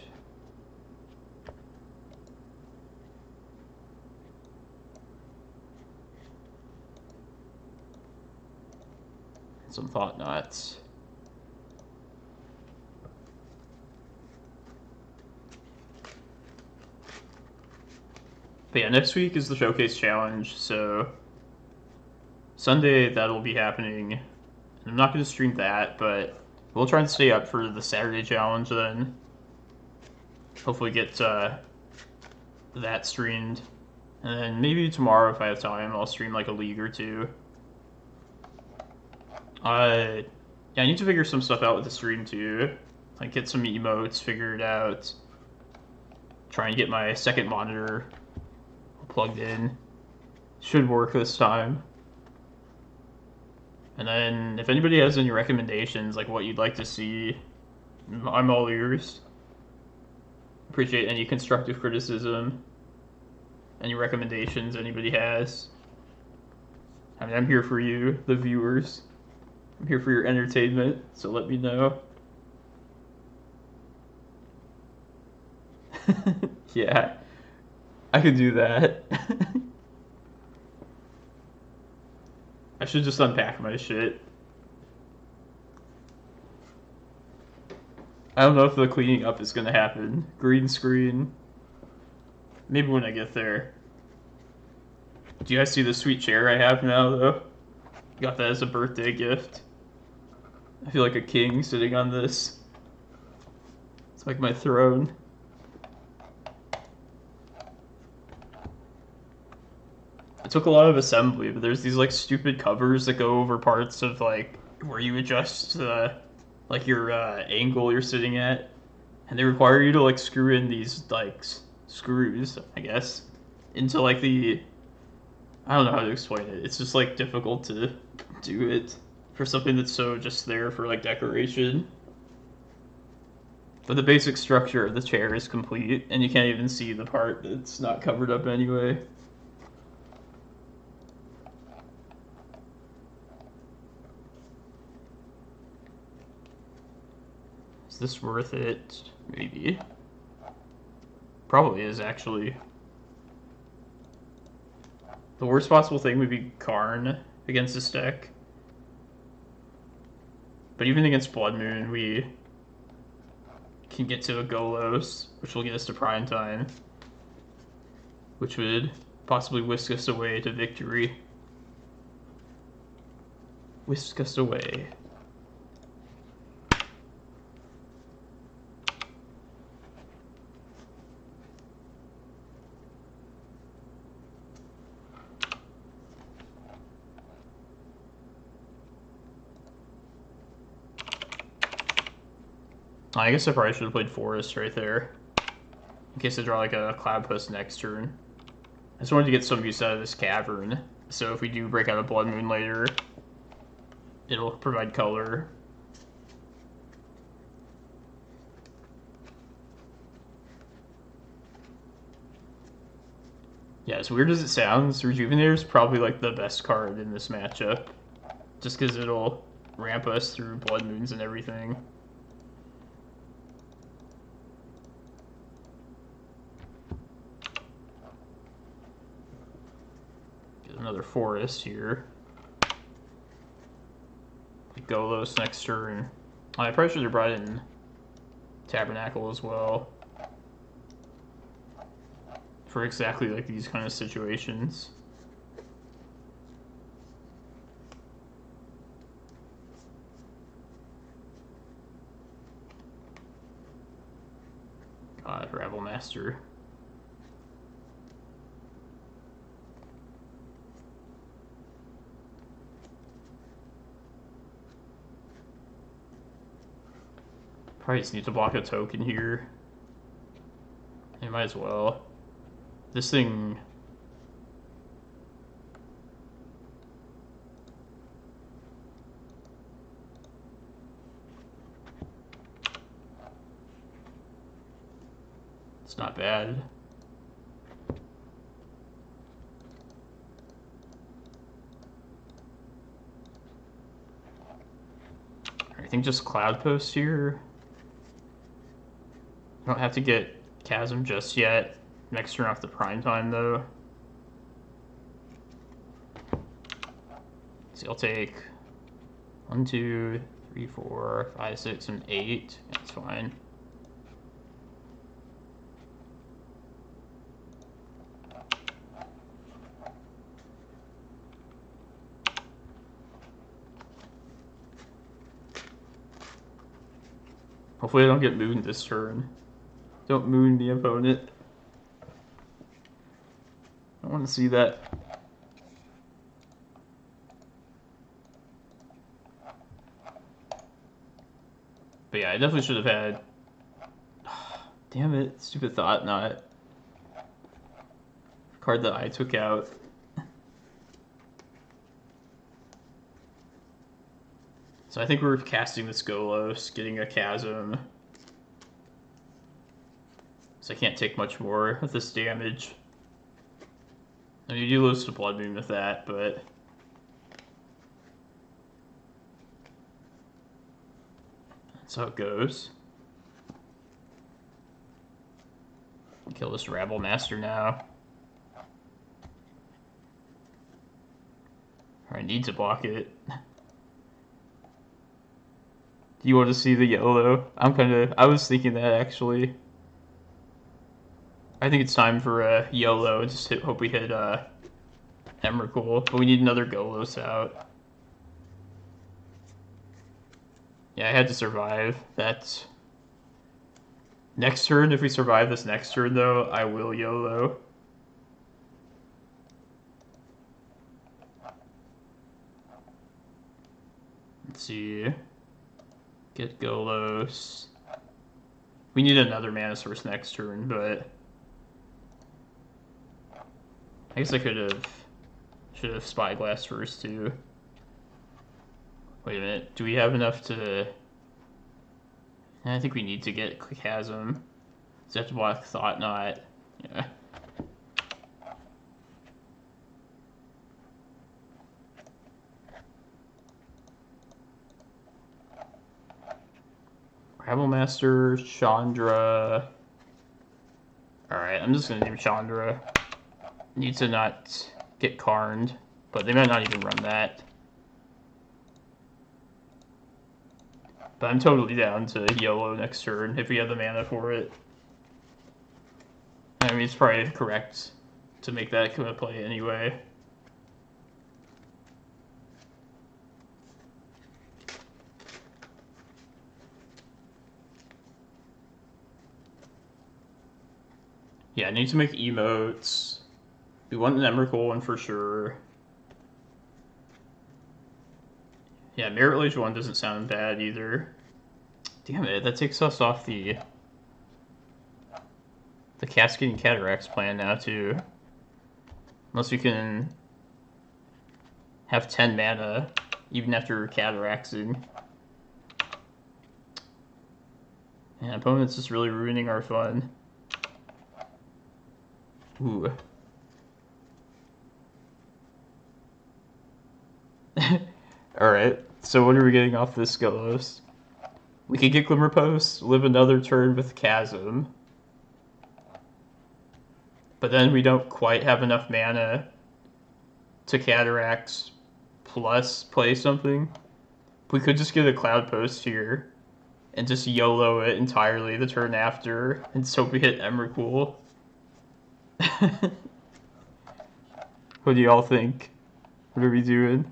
Some Thought Knots. But yeah, next week is the Showcase Challenge, so Sunday that'll be happening. I'm not going to stream that, but we'll try and stay up for the Saturday Challenge then. Hopefully get that streamed. And then maybe tomorrow, if I have time, I'll stream like a league or two. Yeah, I need to figure some stuff out with the stream too. Like get some emotes figured out. Try and get my second monitor plugged in. Should work this time. And then if anybody has any recommendations, like what you'd like to see, I'm all ears. Appreciate any constructive criticism, any recommendations anybody has. I mean, I'm here for you, the viewers. I'm here for your entertainment, so let me know. Yeah, I could do that. I should just unpack my shit. I don't know if the cleaning up is gonna happen. Green screen. Maybe when I get there. Do you guys see the sweet chair I have now, though? Got that as a birthday gift. I feel like a king sitting on this. It's like my throne. It took a lot of assembly, but there's these like stupid covers that go over parts of like where you adjust like your angle you're sitting at, and they require you to like screw in these like screws, I guess, into like the, I don't know how to explain it. It's just like difficult to do it for something that's so just there for like decoration. But the basic structure of the chair is complete, and you can't even see the part that's not covered up anyway. Is this worth it? Maybe. Probably is, actually. The worst possible thing would be Karn against this deck. But even against Blood Moon, we can get to a Golos, which will get us to Prime Time, which would possibly whisk us away to victory. Whisk us away. I guess I probably should have played Forest right there. In case I draw like a Cloudpost next turn. I just wanted to get some use out of this Cavern. So if we do break out a Blood Moon later, it'll provide color. Yeah, as weird as it sounds, Rejuvenator is probably like the best card in this matchup. Just because it'll ramp us through Blood Moons and everything. Get another Forest here. Golos next turn. I probably should have brought in Tabernacle as well. For exactly like these kind of situations. God, Rabble Master. Probably just need to block a token here. I might as well. This thing... It's not bad. I think just Cloudpost here. I don't have to get Chasm just yet. Next turn off the prime time though. So I'll take 1, 2, 3, 4, 5, 6, and 8. That's fine. Hopefully I don't get mooned this turn. Don't moon the opponent. I want to see that. But yeah, I definitely should have had... Damn it, stupid Thought Knot. Card that I took out. So I think we're casting this Golos, getting a Chasm. So I can't take much more of this damage. I mean, you do lose to Blood Moon with that, but... That's how it goes. Kill this Rabble Master now. Or I need to block it. Do you want to see the yellow? I was thinking that actually. I think it's time for a YOLO. Just hope we hit Emrakul, but we need another Golos out. Yeah, I had to survive. That's next turn. If we survive this next turn, though, I will YOLO. Let's see. Get Golos. We need another Mana Source next turn, but I guess I should have Spyglass first too. Wait a minute, do we have enough to... I think we need to get Chasm. So I have to block Thought Knot. Yeah. Rabble Master, Chandra. Alright, I'm just gonna name Chandra. Need to not get Karned, but they might not even run that. But I'm totally down to YOLO next turn if we have the mana for it. I mean, it's probably correct to make that come into play anyway. Yeah, I need to make emotes. We want an Emrakul one for sure. Yeah, Merit Lage 1 doesn't sound bad either. Damn it, that takes us off the Cascading Cataracts plan now, too. Unless we can have 10 mana, even after Cataraxing. And opponent's just really ruining our fun. Ooh. Alright, so what are we getting off this Skelos? We could get Glimmerpost, live another turn with Chasm. But then we don't quite have enough mana to Cataract plus play something. We could just get a Cloudpost here and just YOLO it entirely the turn after and just hope we hit Emrakul. What do y'all think? What are we doing?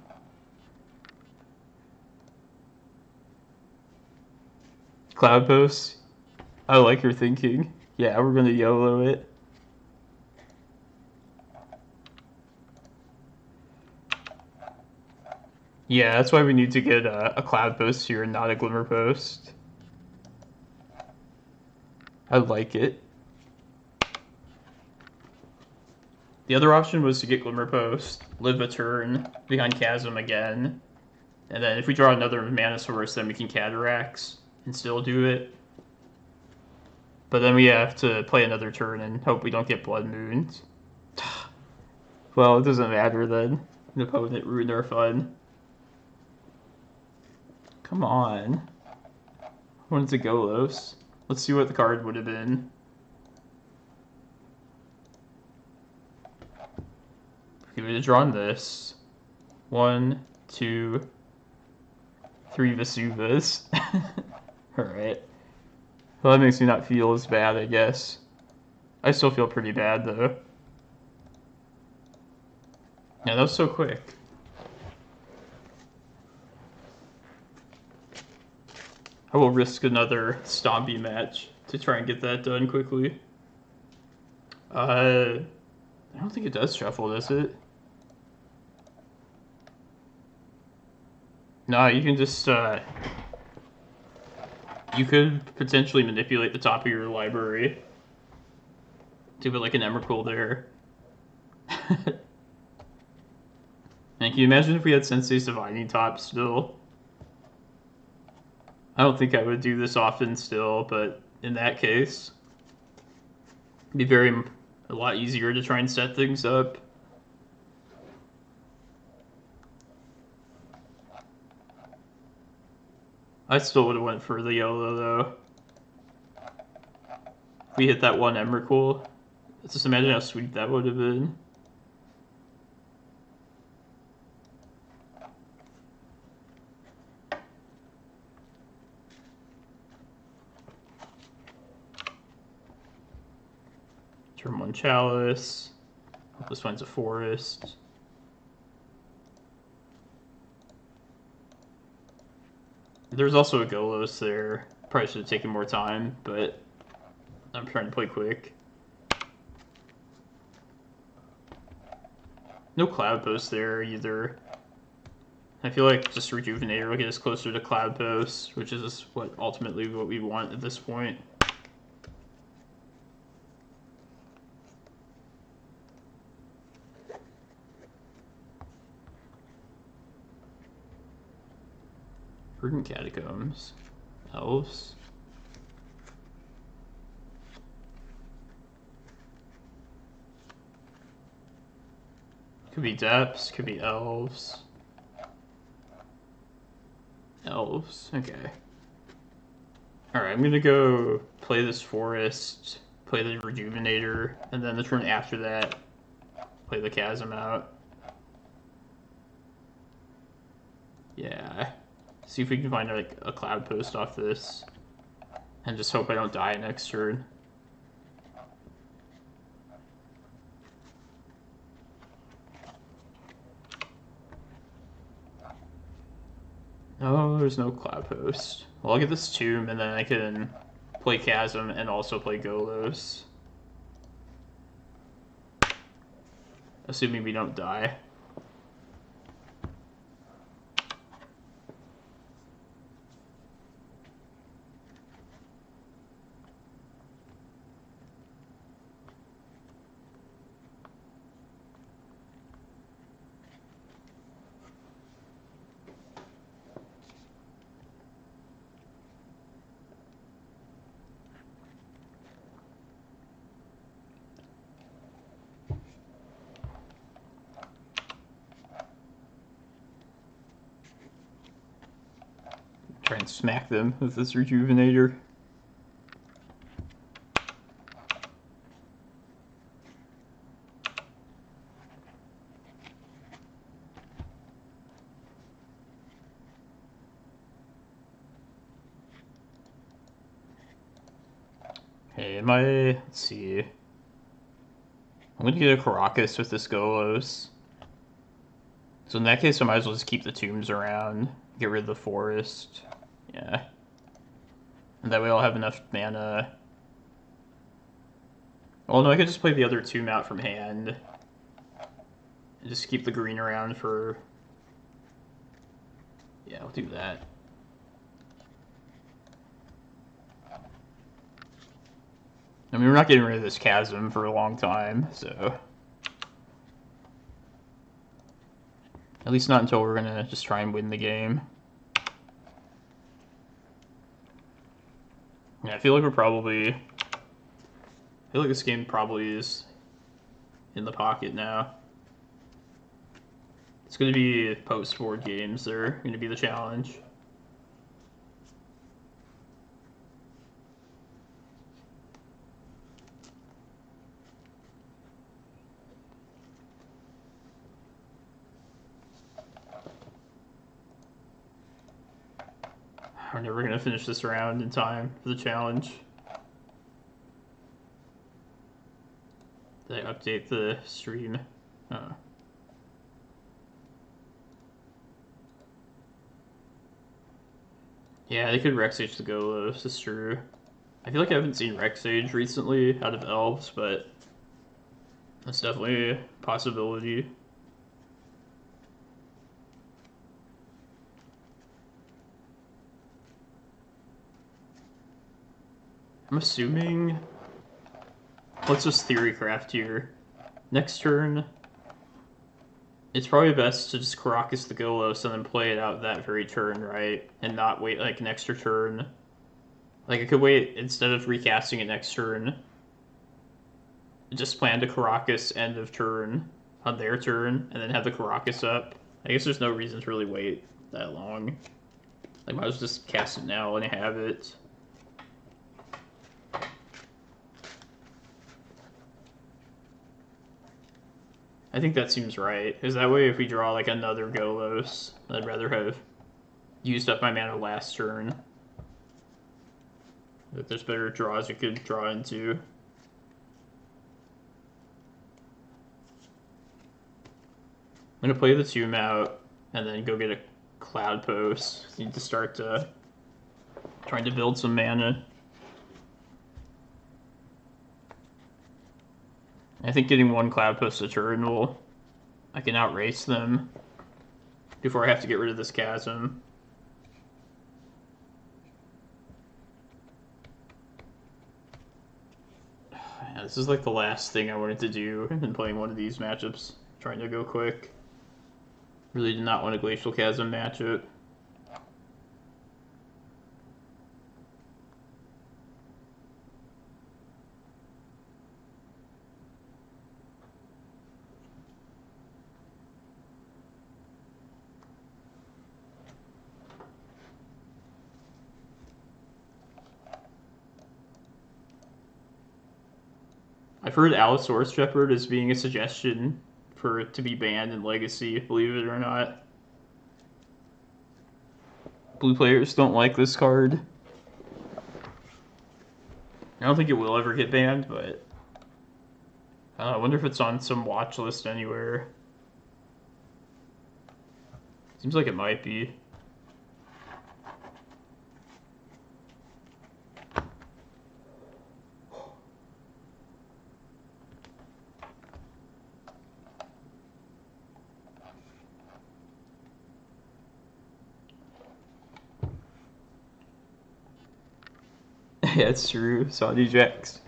Cloudpost? I like your thinking. Yeah, we're gonna YOLO it. Yeah, that's why we need to get a Cloudpost here and not a Glimmerpost. I like it. The other option was to get Glimmerpost, live a turn behind Chasm again, and then if we draw another mana source, then we can Cataracts and still do it. But then we have to play another turn and hope we don't get Blood Moons. Well, it doesn't matter then. The opponent ruined our fun. Come on. I wanted to Golos. Let's see what the card would have been. We would have drawn this. 1, 2, 3 Vesuvas. Alright. Well, that makes me not feel as bad, I guess. I still feel pretty bad, though. Yeah, that was so quick. I will risk another Stompy match to try and get that done quickly. I don't think it does shuffle, does it? No, you can just, you could potentially manipulate the top of your library to put like an Emrakul there. And can you imagine if we had Sensei's Divining Top still? I don't think I would do this often still, but in that case, it'd be a lot easier to try and set things up. I still would have went for the YOLO though. If we hit that one Emrakul, just imagine how sweet that would have been. Turn 1 Chalice. Hope this finds a forest. There's also a Golos there. Probably should have taken more time, but I'm trying to play quick. No Cloudpost there either. I feel like just Rejuvenator will get us closer to Cloudpost, which is ultimately what we want at this point. Verdant Catacombs. Elves. Could be Depths, could be Elves. Elves, okay. Alright, I'm gonna go play this Forest, play the Rejuvenator, and then the turn after that, play the Chasm out. Yeah. See if we can find like a Cloudpost off this. And just hope I don't die next turn. Oh, there's no Cloudpost. Well, I'll get this Tomb and then I can play Chasm and also play Golos. Assuming we don't die. try and smack them with this Rejuvenator. Okay, let's see. I'm gonna get a Karakas with this Golos. So in that case, I might as well just keep the tombs around, get rid of the forest. Yeah. And that way I'll have enough mana. Oh no, I could just play the other tomb out from hand. And just keep the green around for... Yeah, I'll do that. I mean, we're not getting rid of this chasm for a long time, so... At least not until we're gonna just try and win the game. Yeah, I feel like we're probably... I feel like this game probably is in the pocket now. It's gonna be post-board games that are gonna be the challenge. We're never gonna finish this round in time for the challenge. Did I update the stream? Oh. Yeah, they could Rec Sage the Golos, it's true. I feel like I haven't seen Rec Sage recently out of Elves, but that's definitely a possibility. I'm assuming... Let's just theorycraft here. Next turn, it's probably best to just Karakas the Golos and then play it out that very turn, right? And not wait like an extra turn. Like I could wait, instead of recasting it next turn, just plan to Karakas end of turn on their turn, and then have the Karakas up. I guess there's no reason to really wait that long. Like, might as well just cast it now and have it. I think that seems right, because that way if we draw like another Golos, I'd rather have used up my mana last turn. If there's better draws you could draw into. I'm gonna play the tomb out, and then go get a Cloudpost. Need to start trying to build some mana. I think getting one Cloudpost a turn will... I can outrace them before I have to get rid of this chasm. Yeah, this is like the last thing I wanted to do in playing one of these matchups. Trying to go quick. Really did not want a Glacial Chasm matchup. I've heard Allosaurus Shepherd as being a suggestion for it to be banned in Legacy, believe it or not. Blue players don't like this card. I don't think it will ever get banned, but... I wonder if it's on some watch list anywhere. Seems like it might be. Yeah, it's true. Saudi Jacks.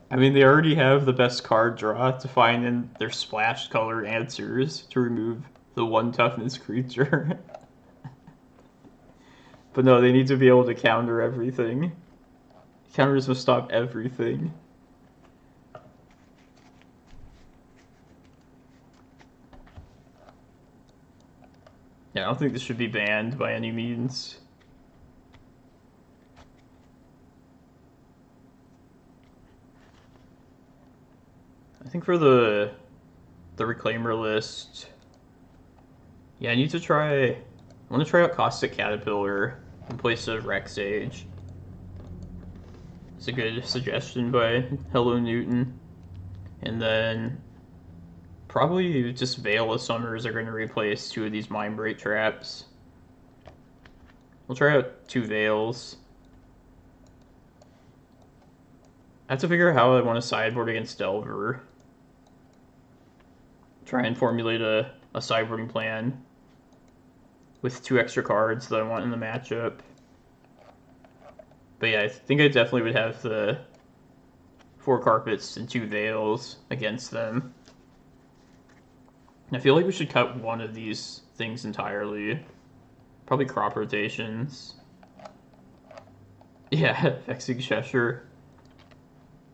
I mean, they already have the best card draw to find in their splash color answers to remove the one toughness creature. But no, they need to be able to counter everything. Counters must stop everything. Yeah, I don't think this should be banned by any means. I think for the Reclaimer list, yeah, I need to try. I want to try out Caustic Caterpillar in place of Rec Sage. It's a good suggestion by Hello Newton. And then probably just Vale of Summers are going to replace 2 of these Mindbreak Traps. We'll try out 2 Vales. I have to figure out how I want to sideboard against Delver. Try and formulate a sideboarding plan with 2 extra cards that I want in the matchup. But yeah, I think I definitely would have the 4 Carpets and 2 Vales against them. I feel like we should cut one of these things entirely. Probably crop rotations. Yeah, Vexing Cheshire.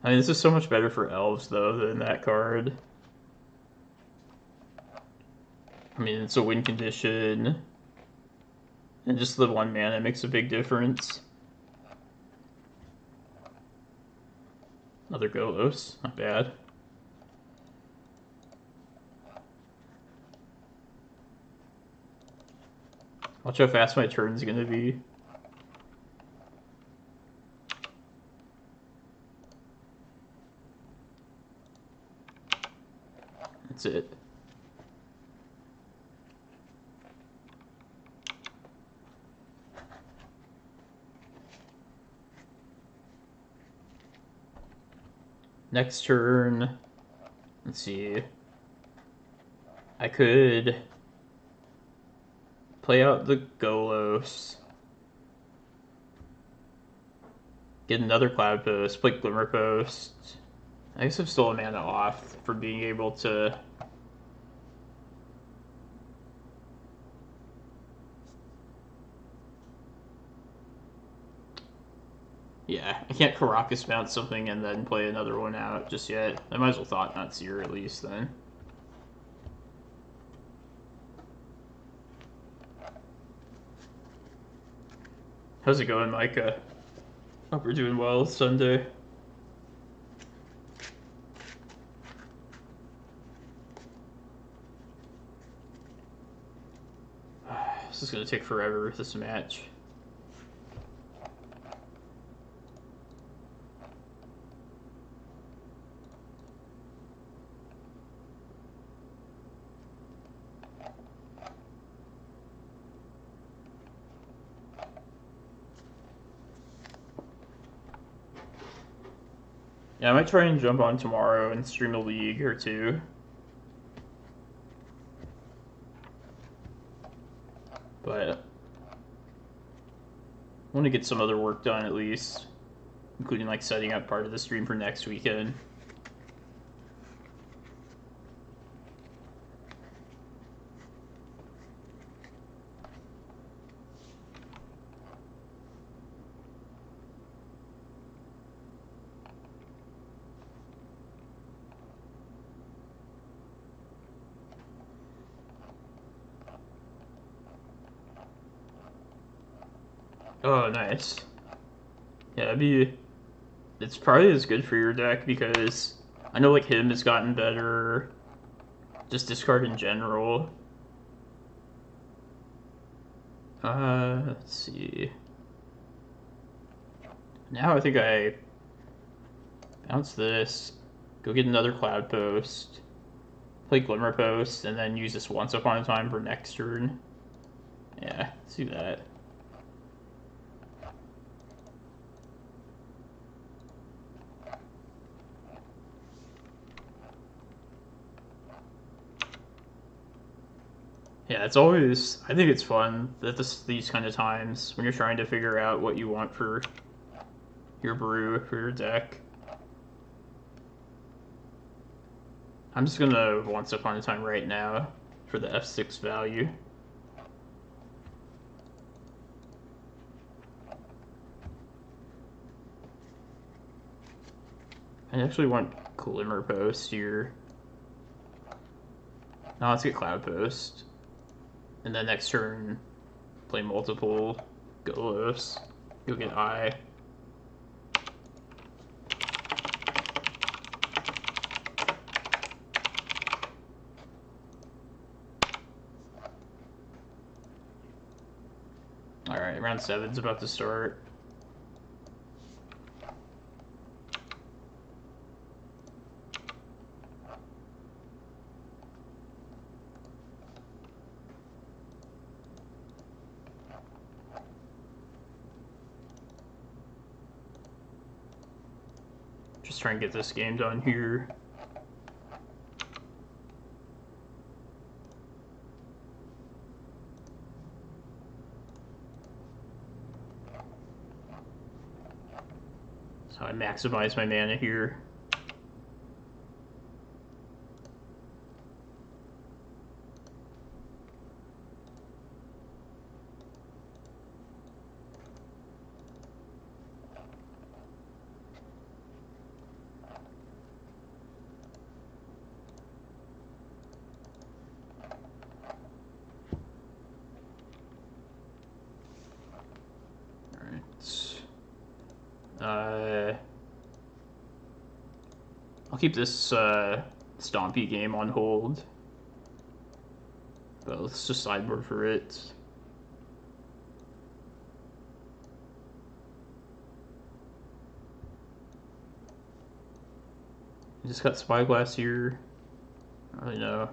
I mean, this is so much better for elves, though, than that card. I mean, it's a win condition. And just the 1 mana makes a big difference. Another Golos, not bad. Watch how fast my turn's gonna be. That's it. Next turn, let's see. I could play out the Golos, get another Cloudpost, play Glimmerpost. I guess I'm still a mana off for being able to. Yeah, I can't Karakas mount something and then play another one out just yet. I might as well Thought Not Seer at least then. How's it going, Micah? Hope we're doing well Sunday. This is gonna take forever with this match. Yeah, I might try and jump on tomorrow and stream a league or 2. But I want to get some other work done at least, including like setting up part of the stream for next weekend. Oh, nice. Yeah, it's probably as good for your deck because I know like him has gotten better. Just discard in general. Let's see. Now I think I bounce this, go get another Cloudpost, play Glimmerpost, and then use this Once Upon a Time for next turn. Yeah, let's do that. Yeah, it's always, I think it's fun that these kind of times when you're trying to figure out what you want for your brew, for your deck. I'm just gonna Once Upon a Time right now for the F6 value. I actually want Glimmerpost here. No, let's get Cloudpost. And then next turn, play multiple Golos. You'll get Eye. Alright, round 7's about to start. Just try and get this game done here. So I maximize my mana here. I'll keep this Stompy game on hold, but let's just sideboard for it. I just got Spyglass here. I don't really know.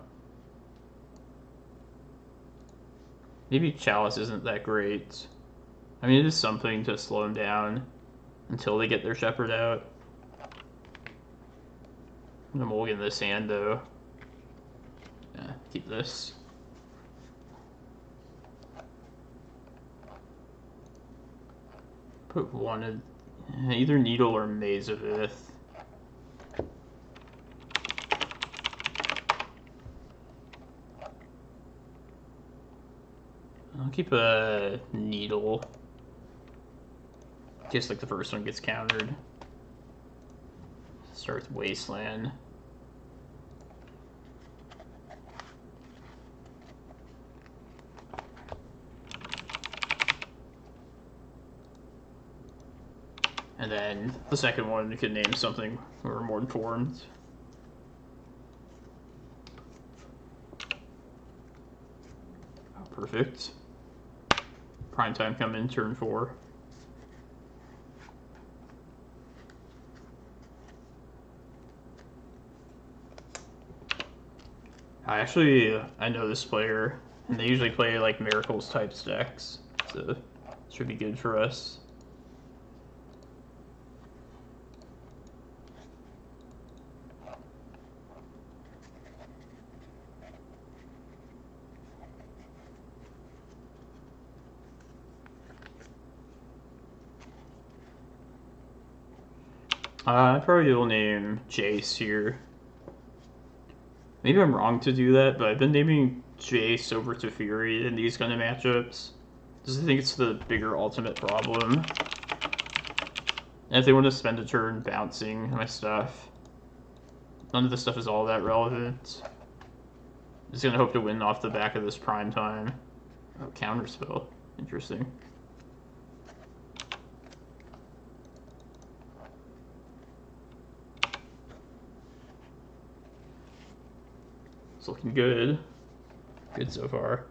Maybe Chalice isn't that great. I mean, it is something to slow them down until they get their Shepherd out. I'm gonna mulligan this hand though. Yeah, keep this. Put one of either Needle or Maze of Ith. I'll keep a Needle. In case like the first one gets countered. Start with Wasteland. And then the second one, you could name something or more informed. Oh, perfect. Prime time coming, turn 4. I know this player, and they usually play like Miracles type stacks, so it should be good for us. I probably will name Jace here. Maybe I'm wrong to do that, but I've been naming Jace over Teferi in these kind of matchups. Because I think it's the bigger ultimate problem. And if they want to spend a turn bouncing my stuff, none of this stuff is all that relevant. I'm just gonna hope to win off the back of this prime time. Oh, counterspell. Interesting. It's looking good. Good so far.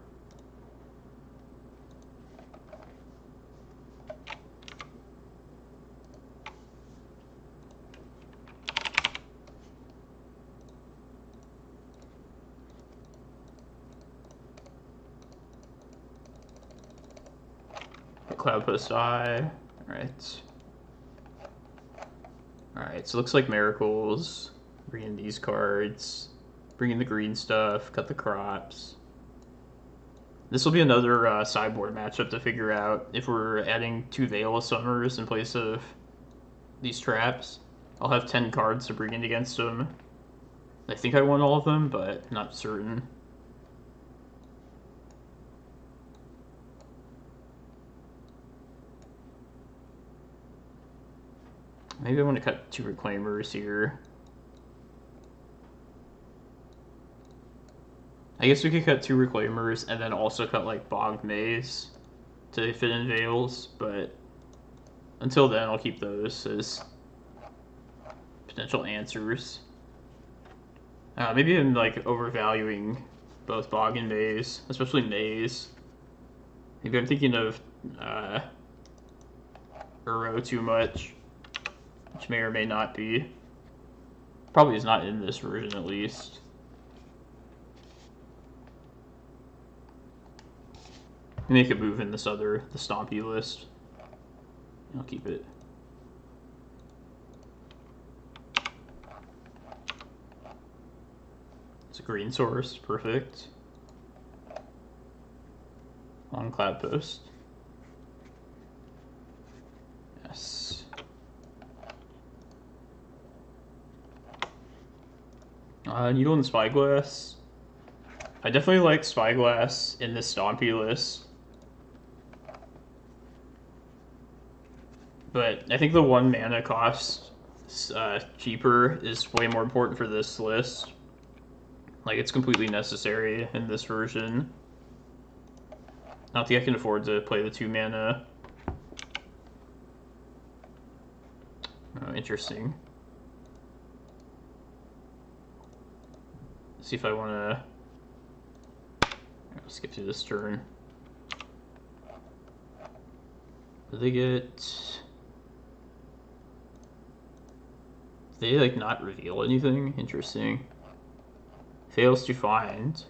Cloudpost Eye. Alright. Alright, so it looks like Miracles. Bring in these cards. Bring in the green stuff. Cut the crops. This will be another sideboard matchup to figure out if we're adding 2 Vale of Summers in place of these traps. I'll have 10 cards to bring in against them. I think I won all of them, but not certain. Maybe I want to cut 2 Reclaimers here. I guess we could cut 2 Reclaimers and then also cut like Bog Maze to fit in Vales, but until then I'll keep those as potential answers. Maybe I'm like overvaluing both Bog and Maze, especially Maze. Maybe I'm thinking of Uro too much, which may or may not be. Probably is not in this version at least. Make a move in this other, the Stompy list. I'll keep it. It's a green source, perfect. On Cloudpost. Yes. Needle and Spyglass. I definitely like Spyglass in the Stompy list. But I think the 1 mana cost cheaper is way more important for this list. Like, it's completely necessary in this version. I don't think I can afford to play the 2 mana. Oh, interesting. Let's see if I want to... I'll skip through this turn. Do they get... Do they, like, not reveal anything? Interesting. Fails to find.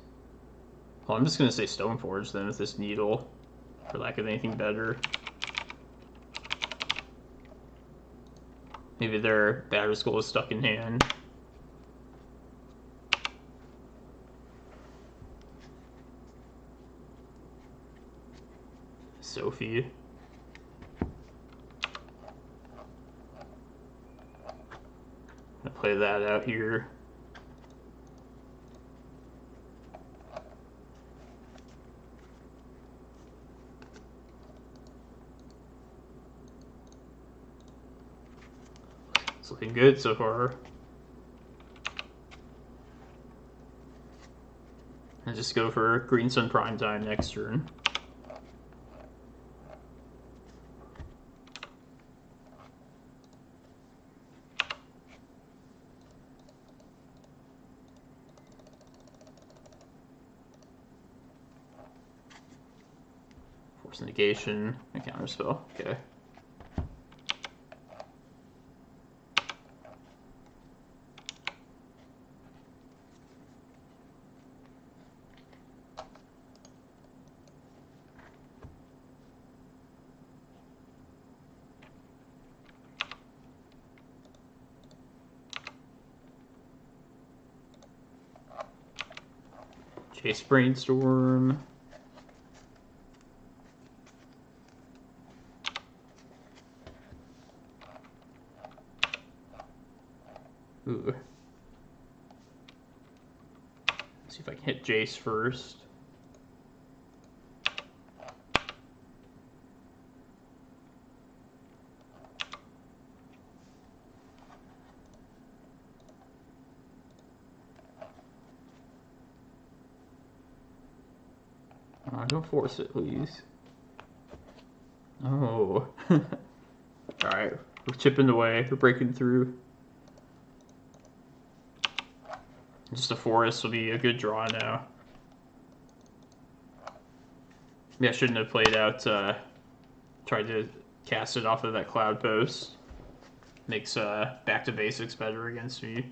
Well, I'm just going to say Stoneforge then with this Needle, for lack of anything better. Maybe their Batterskull is stuck in hand. Sophie. I'm gonna play that out here. It's looking good so far. And just go for Green Sun Prime Time next turn. Force Negation and Counterspell. Okay. Chase Brainstorm. Ooh. Let's see if I can hit Jace first. Don't force it, please. Oh. Alright, we're chipping away, we're breaking through. Just a forest will be a good draw now. Maybe I shouldn't have played out, tried to cast it off of that Cloudpost. Makes back to basics better against me.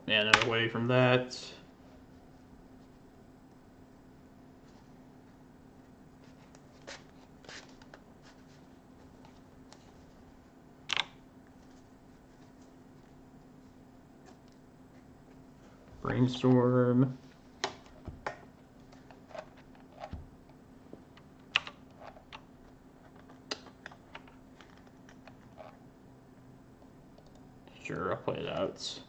Mana away from that. Brainstorm. Sure, I'll play it out.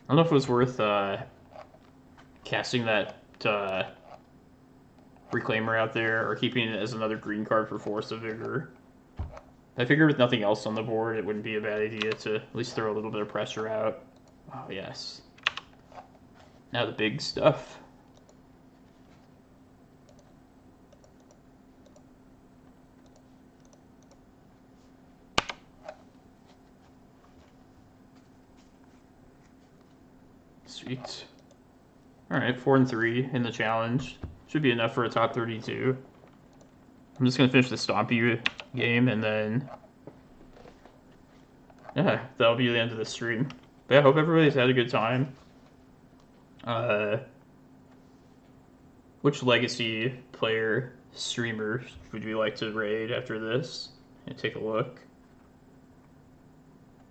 don't know if it was worth casting that Reclaimer out there or keeping it as another green card for Force of Vigor. I figured with nothing else on the board, it wouldn't be a bad idea to at least throw a little bit of pressure out. Oh, yes. Now the big stuff. Sweet. Alright, 4 and 3 in the challenge. Should be enough for a top 32. I'm just going to finish the Stompy game, and then... yeah, that'll be the end of the stream. But yeah, I hope everybody's had a good time. Which Legacy player streamer would we like to raid after this? And take a look.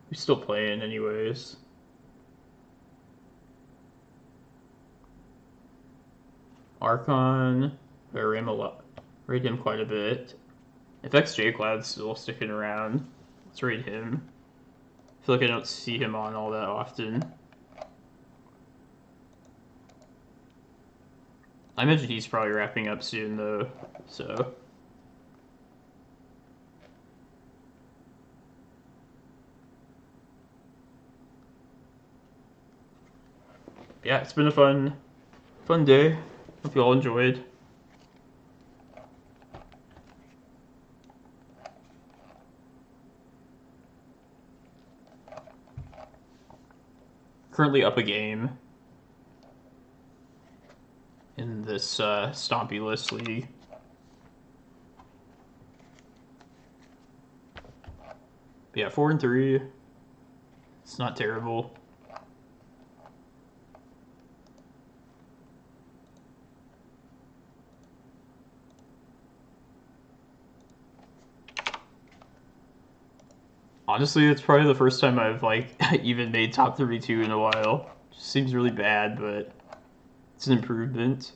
We're still playing anyways. Archon, I raid him quite a bit. If XJ Cloud's still sticking around, let's raid him. I feel like I don't see him on all that often. I imagine he's probably wrapping up soon though, so. Yeah, it's been a fun day. Hope you all enjoyed. Currently up a game in this Stompy List League. But yeah, 4 and 3. It's not terrible. Honestly, it's probably the first time I've like even made top 32 in a while. Just seems really bad, but it's an improvement.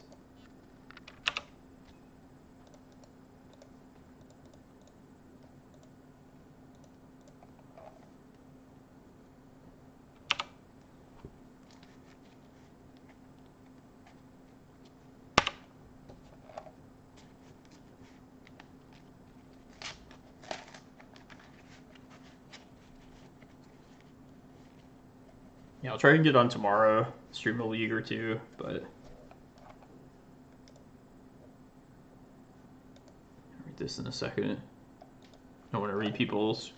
Yeah, I'll try and get on tomorrow, stream a league or two, but... I'll read this in a second. I don't want to read people's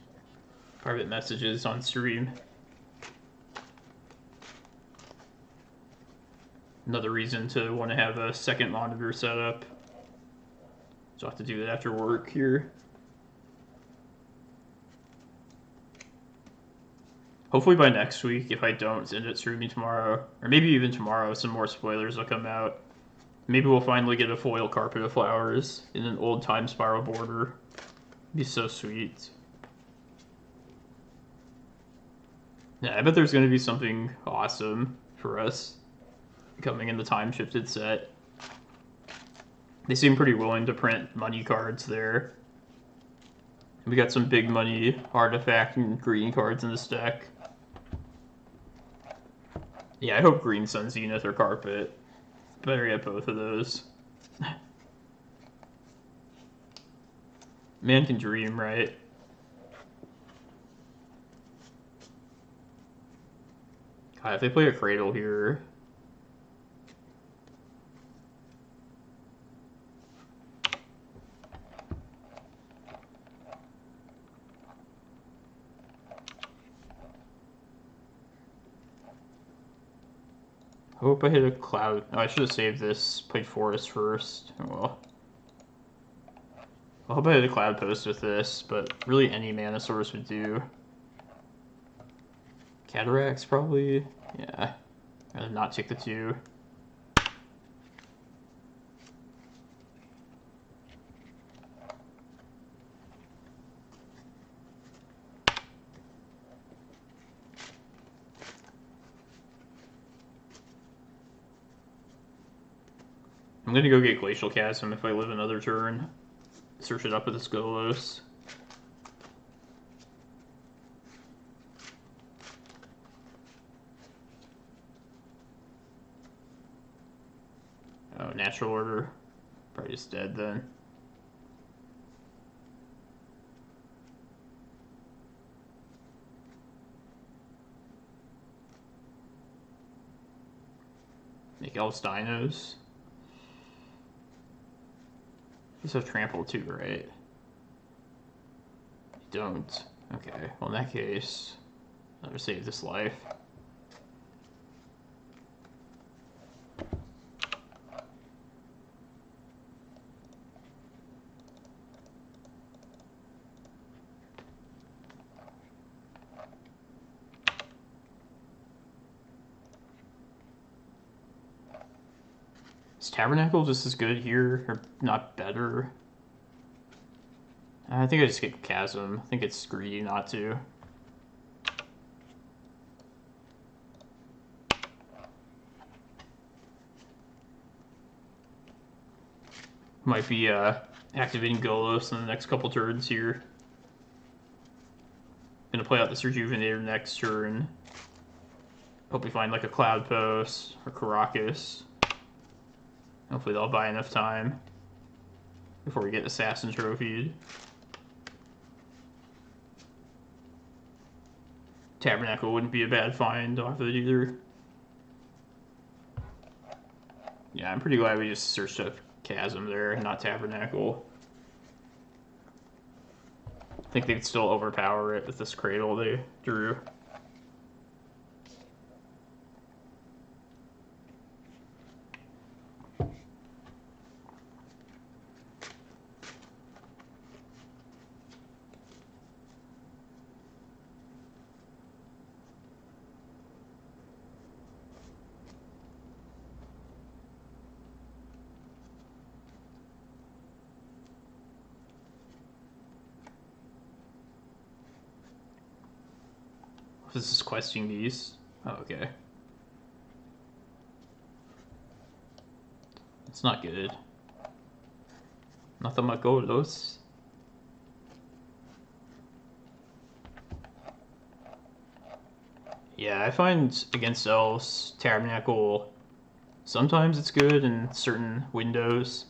private messages on stream. Another reason to want to have a second monitor set up. So I'll have to do that after work here. Hopefully by next week, if I don't end up streaming tomorrow, or maybe even tomorrow, some more spoilers will come out. Maybe we'll finally get a foil Carpet of Flowers in an old time spiral border. It'd be so sweet. Yeah, I bet there's going to be something awesome for us coming in the time shifted set. They seem pretty willing to print money cards there. We got some big money artifact and green cards in this deck. Yeah, I hope Green Sun Zenith or Carpet. Better get both of those. Man can dream, right? God, if they play a Cradle here... I hope I hit a Cloud. Oh, I should have saved this. Played Forest first. Oh, well. I hope I hit a Cloudpost with this, but really any mana source would do. Cataracts, probably? Yeah. Rather not take the 2. I'm gonna go get Glacial Chasm if I live another turn. Search it up with the Skolos. Oh, natural order. Probably just dead then. Make elves dinos. These have trample too, right? You don't. Okay, well in that case, I'll never save this life. Is Tabernacle just as good here, or not better? I think I just get Chasm. I think it's greedy not to. Might be activating Golos in the next couple turns here. Gonna play out this Rejuvenator next turn. Hope we find like a Cloudpost or Karakas. Hopefully they'll buy enough time before we get Assassin trophied. Tabernacle wouldn't be a bad find off of it either. Yeah, I'm pretty glad we just searched up Chasm there, not Tabernacle. I think they could still overpower it with this Cradle they drew. This is questing these. Oh, okay. It's not good. Nothing but Golos. Yeah, I find against elves, Tabernacle, sometimes it's good in certain windows.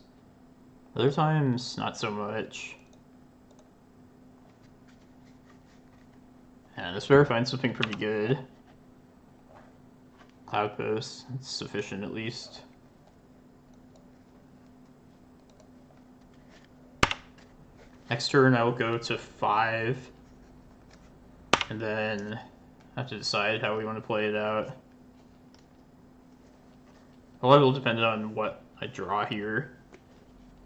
Other times, not so much. Yeah, this better find something pretty good. Cloudpost, it's sufficient at least. Next turn I will go to 5. And then I have to decide how we want to play it out. A lot will depend on what I draw here.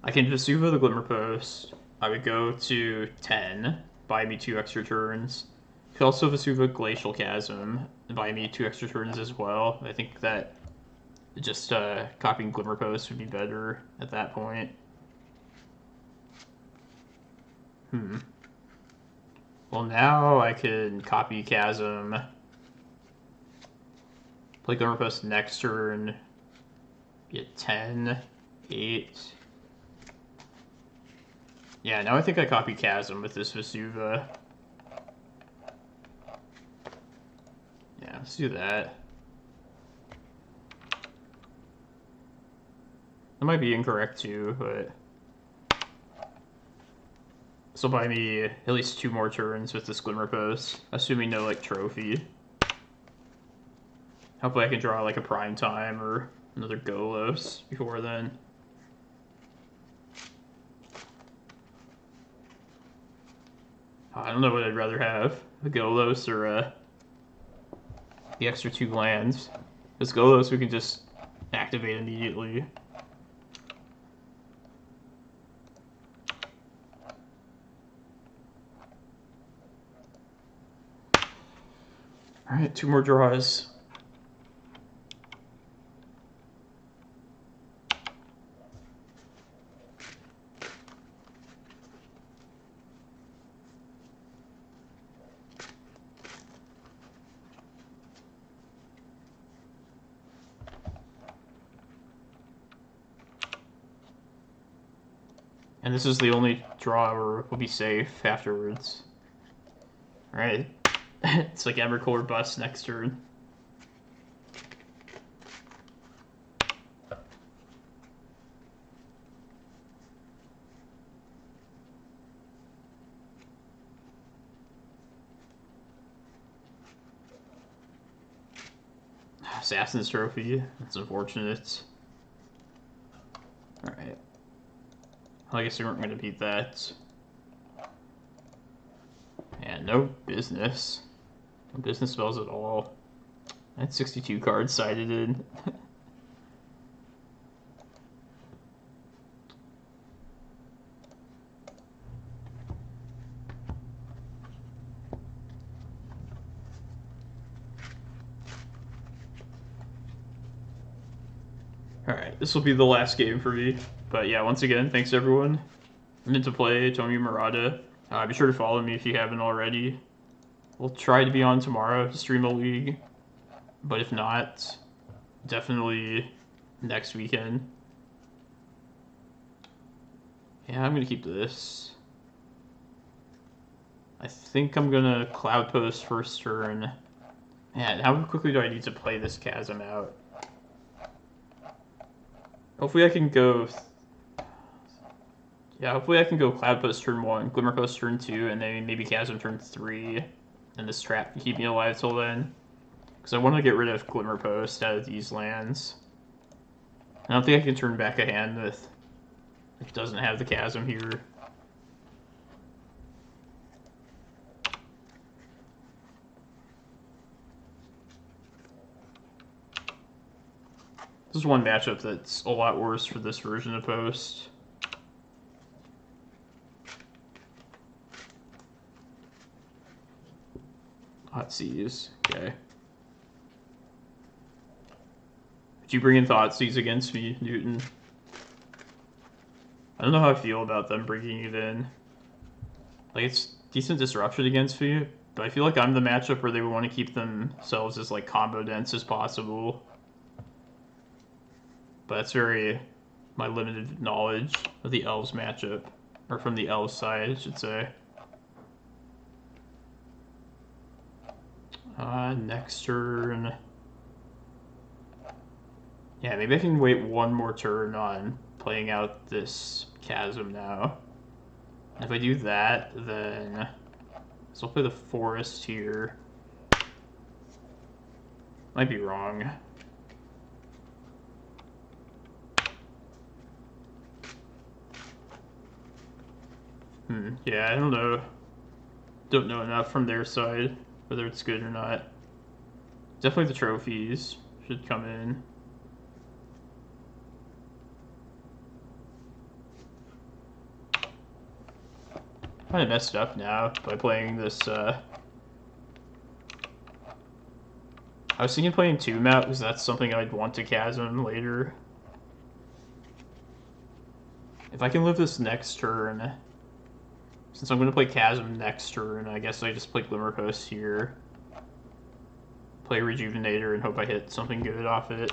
I can Vesuva the Glimmerpost. I would go to 10, buy me 2 extra turns. You could also Vesuva Glacial Chasm and buy me 2 extra turns as well. I think that just copying Glimmerpost would be better at that point. Well, now I can copy Chasm, play Glimmerpost next turn, get 10, 8. Yeah, now I think I copy Chasm with this Vesuva. Yeah, let's do that. That might be incorrect too, but this will buy me at least 2 more turns with this Glimmerpost, assuming no like trophy. Hopefully I can draw like a Prime Time or another Golos before then. I don't know what I'd rather have, a Golos or the extra 2 lands. This Golos we can just activate immediately. Alright, 2 more draws. And this is the only draw where we'll be safe afterwards. Alright. It's like Emrakul or bust next turn. Assassin's Trophy. That's unfortunate. Alright. Well, I guess we weren't going to beat that. And no business. No business spells at all. I had 62 cards sided in. Alright, this will be the last game for me. But yeah, once again, thanks everyone. I'm into play, Tomi Murata. Be sure to follow me if you haven't already. We'll try to be on tomorrow to stream a league. But if not, definitely next weekend. Yeah, I'm going to keep this. I think I'm going to Cloudpost first turn. Man, how quickly do I need to play this Chasm out? Hopefully I can go... Yeah, hopefully I can go Cloudpost turn 1, Glimmerpost turn 2, and then maybe Chasm turn 3. And this trap can keep me alive till then. Because I want to get rid of Glimmerpost out of these lands. I don't think I can turn back a hand with... It doesn't have the Chasm here. This is one matchup that's a lot worse for this version of Post. Hot Seas, okay. Did you bring in Thought Seas against me, Newton? I don't know how I feel about them bringing it in. Like, it's decent disruption against me, but I feel like I'm the matchup where they would want to keep themselves as, like, combo dense as possible. But that's very my limited knowledge of the Elves matchup. Or from the Elves side, I should say. Next turn... Yeah, maybe I can wait one more turn on playing out this Chasm now. If I do that, then... So I'll play the Forest here. Might be wrong. Yeah, I don't know. Don't know enough from their side, whether it's good or not. Definitely the trophies should come in. Kind of messed up now by playing this, I was thinking playing Tomb out because that's something I'd want to Chasm later. If I can live this next turn, since I'm going to play Chasm next turn, I guess I just play Glimmerpost here. Play Rejuvenator and hope I hit something good off it.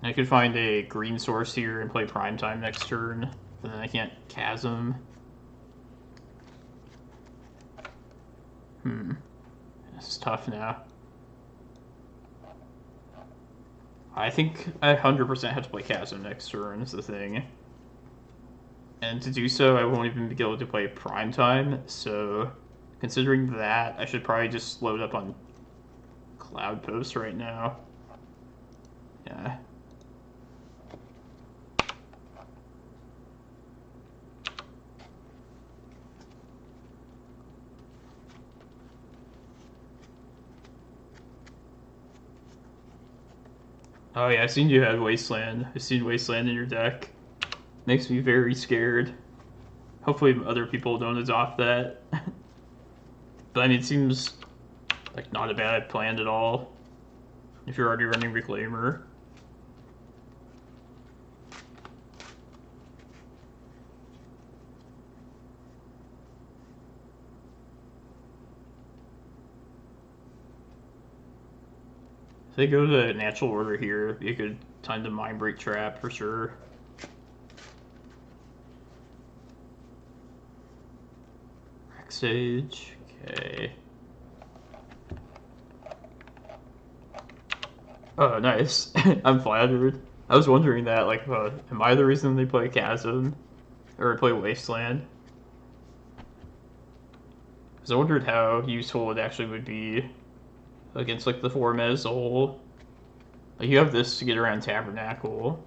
I could find a green source here and play Primetime next turn, but then I can't Chasm. This is tough now. I think I 100% have to play Chasm next turn is the thing. And to do so, I won't even be able to play Primetime, so considering that, I should probably just load up on Cloudpost right now. Yeah. Oh yeah, I've seen you have Wasteland. I've seen Wasteland in your deck. Makes me very scared. Hopefully other people don't adopt that. But I mean, it seems like not a bad plan at all. If you're already running Reclaimer. If they go to natural order here, it'd be a good time to Mindbreak Trap for sure. Sage, okay. Oh, nice. I'm flattered. I was wondering that, like, am I the reason they play Chasm? Or play Wasteland? Because I wondered how useful it actually would be against like the format as a whole. Like you have this to get around Tabernacle.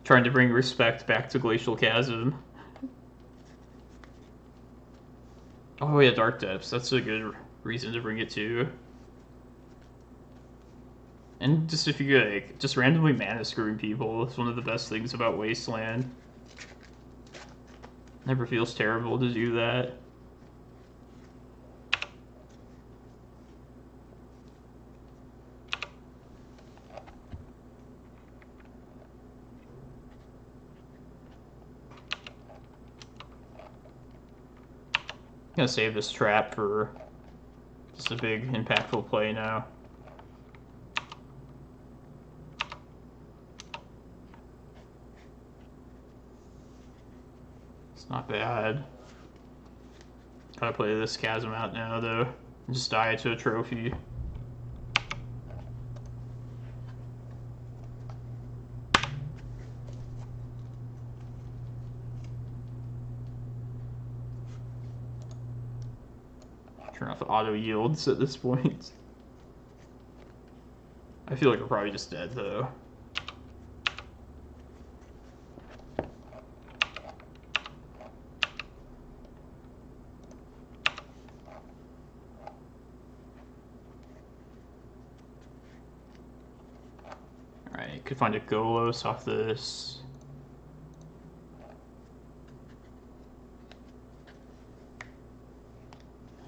Trying to bring respect back to Glacial Chasm. Oh yeah, Dark Depths. That's a good reason to bring it to. And just if you like, just randomly mana screwing people, it's one of the best things about Wasteland. Never feels terrible to do that. I'm gonna save this trap for just a big impactful play now. It's not bad. Gotta play this chasm out now though. And just die to a trophy. Turn off the auto yields at this point. I feel like we're probably just dead though. Alright, could find a Golos off this.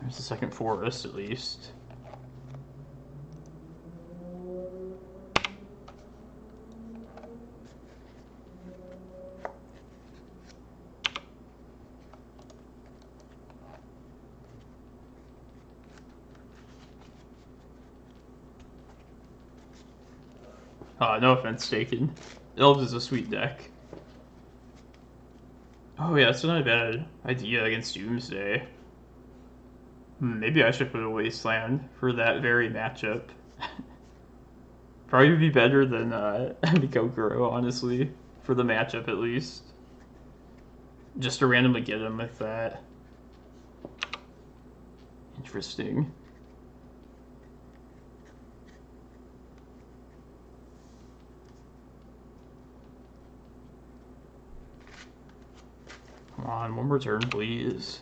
There's the second forest, at least. No offense taken. Elves is a sweet deck. Oh yeah, it's not a bad idea against Doomsday. Maybe I should put a Wasteland for that very matchup. Probably would be better than Mikokoro, honestly. For the matchup, at least. Just to randomly get him with that. Interesting. Come on, one more turn, please.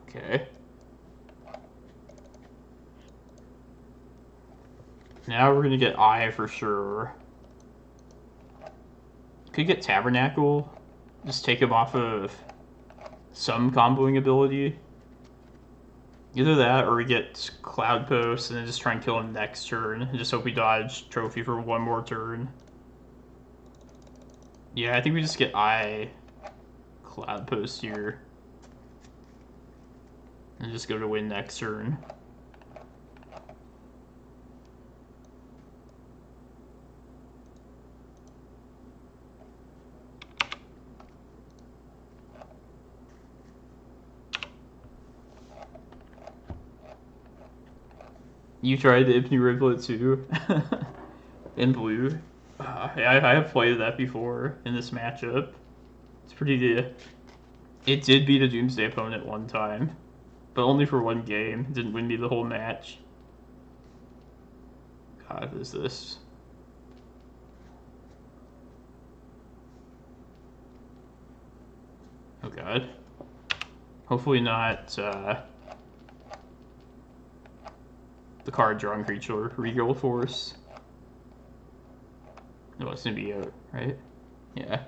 Okay. Now we're gonna get Eye for sure. Could get Tabernacle. Just take him off of some comboing ability. Either that or we get Cloudpost and then just try and kill him next turn. And just hope we dodge Trophy for one more turn. Yeah, I think we just get Eye Cloudpost here. And just go to win next turn. You tried the Ipni Riblet too? In blue? Yeah, I have played that before in this matchup. It's pretty good. It did beat a Doomsday opponent one time. But only for one game. It didn't win me the whole match. God, what is this? Oh god. Hopefully not, the card drawing creature, Regal Force. No, it's gonna be out, right? Yeah.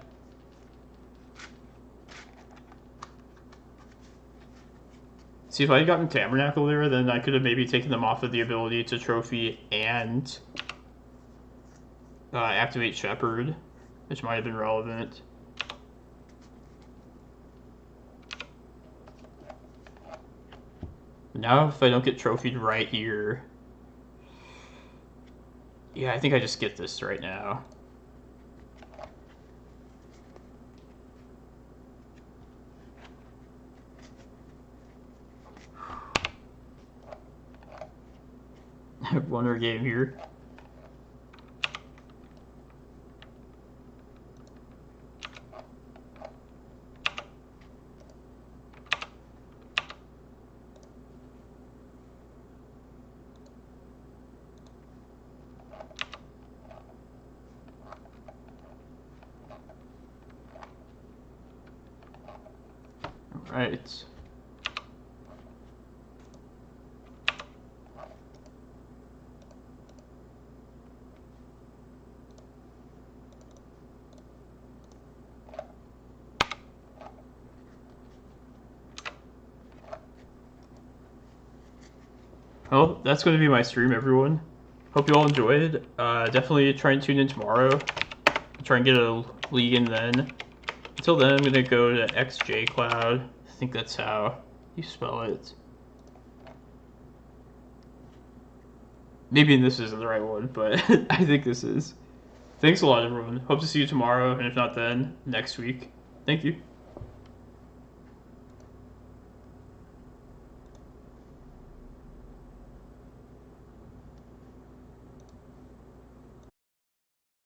See, if I had gotten Tabernacle there, then I could have maybe taken them off of the ability to trophy and activate Shepherd, which might have been relevant. Now if I don't get trophied right here... Yeah, I think I just get this right now. Won our game here. Right. Well, that's going to be my stream, everyone. Hope you all enjoyed. Definitely try and tune in tomorrow. Try and get a league in then. Until then, I'm going to go to XJ Cloud. I think that's how you spell it. Maybe this isn't the right one, but I think this is. Thanks a lot, everyone. Hope to see you tomorrow, and if not then, next week. Thank you.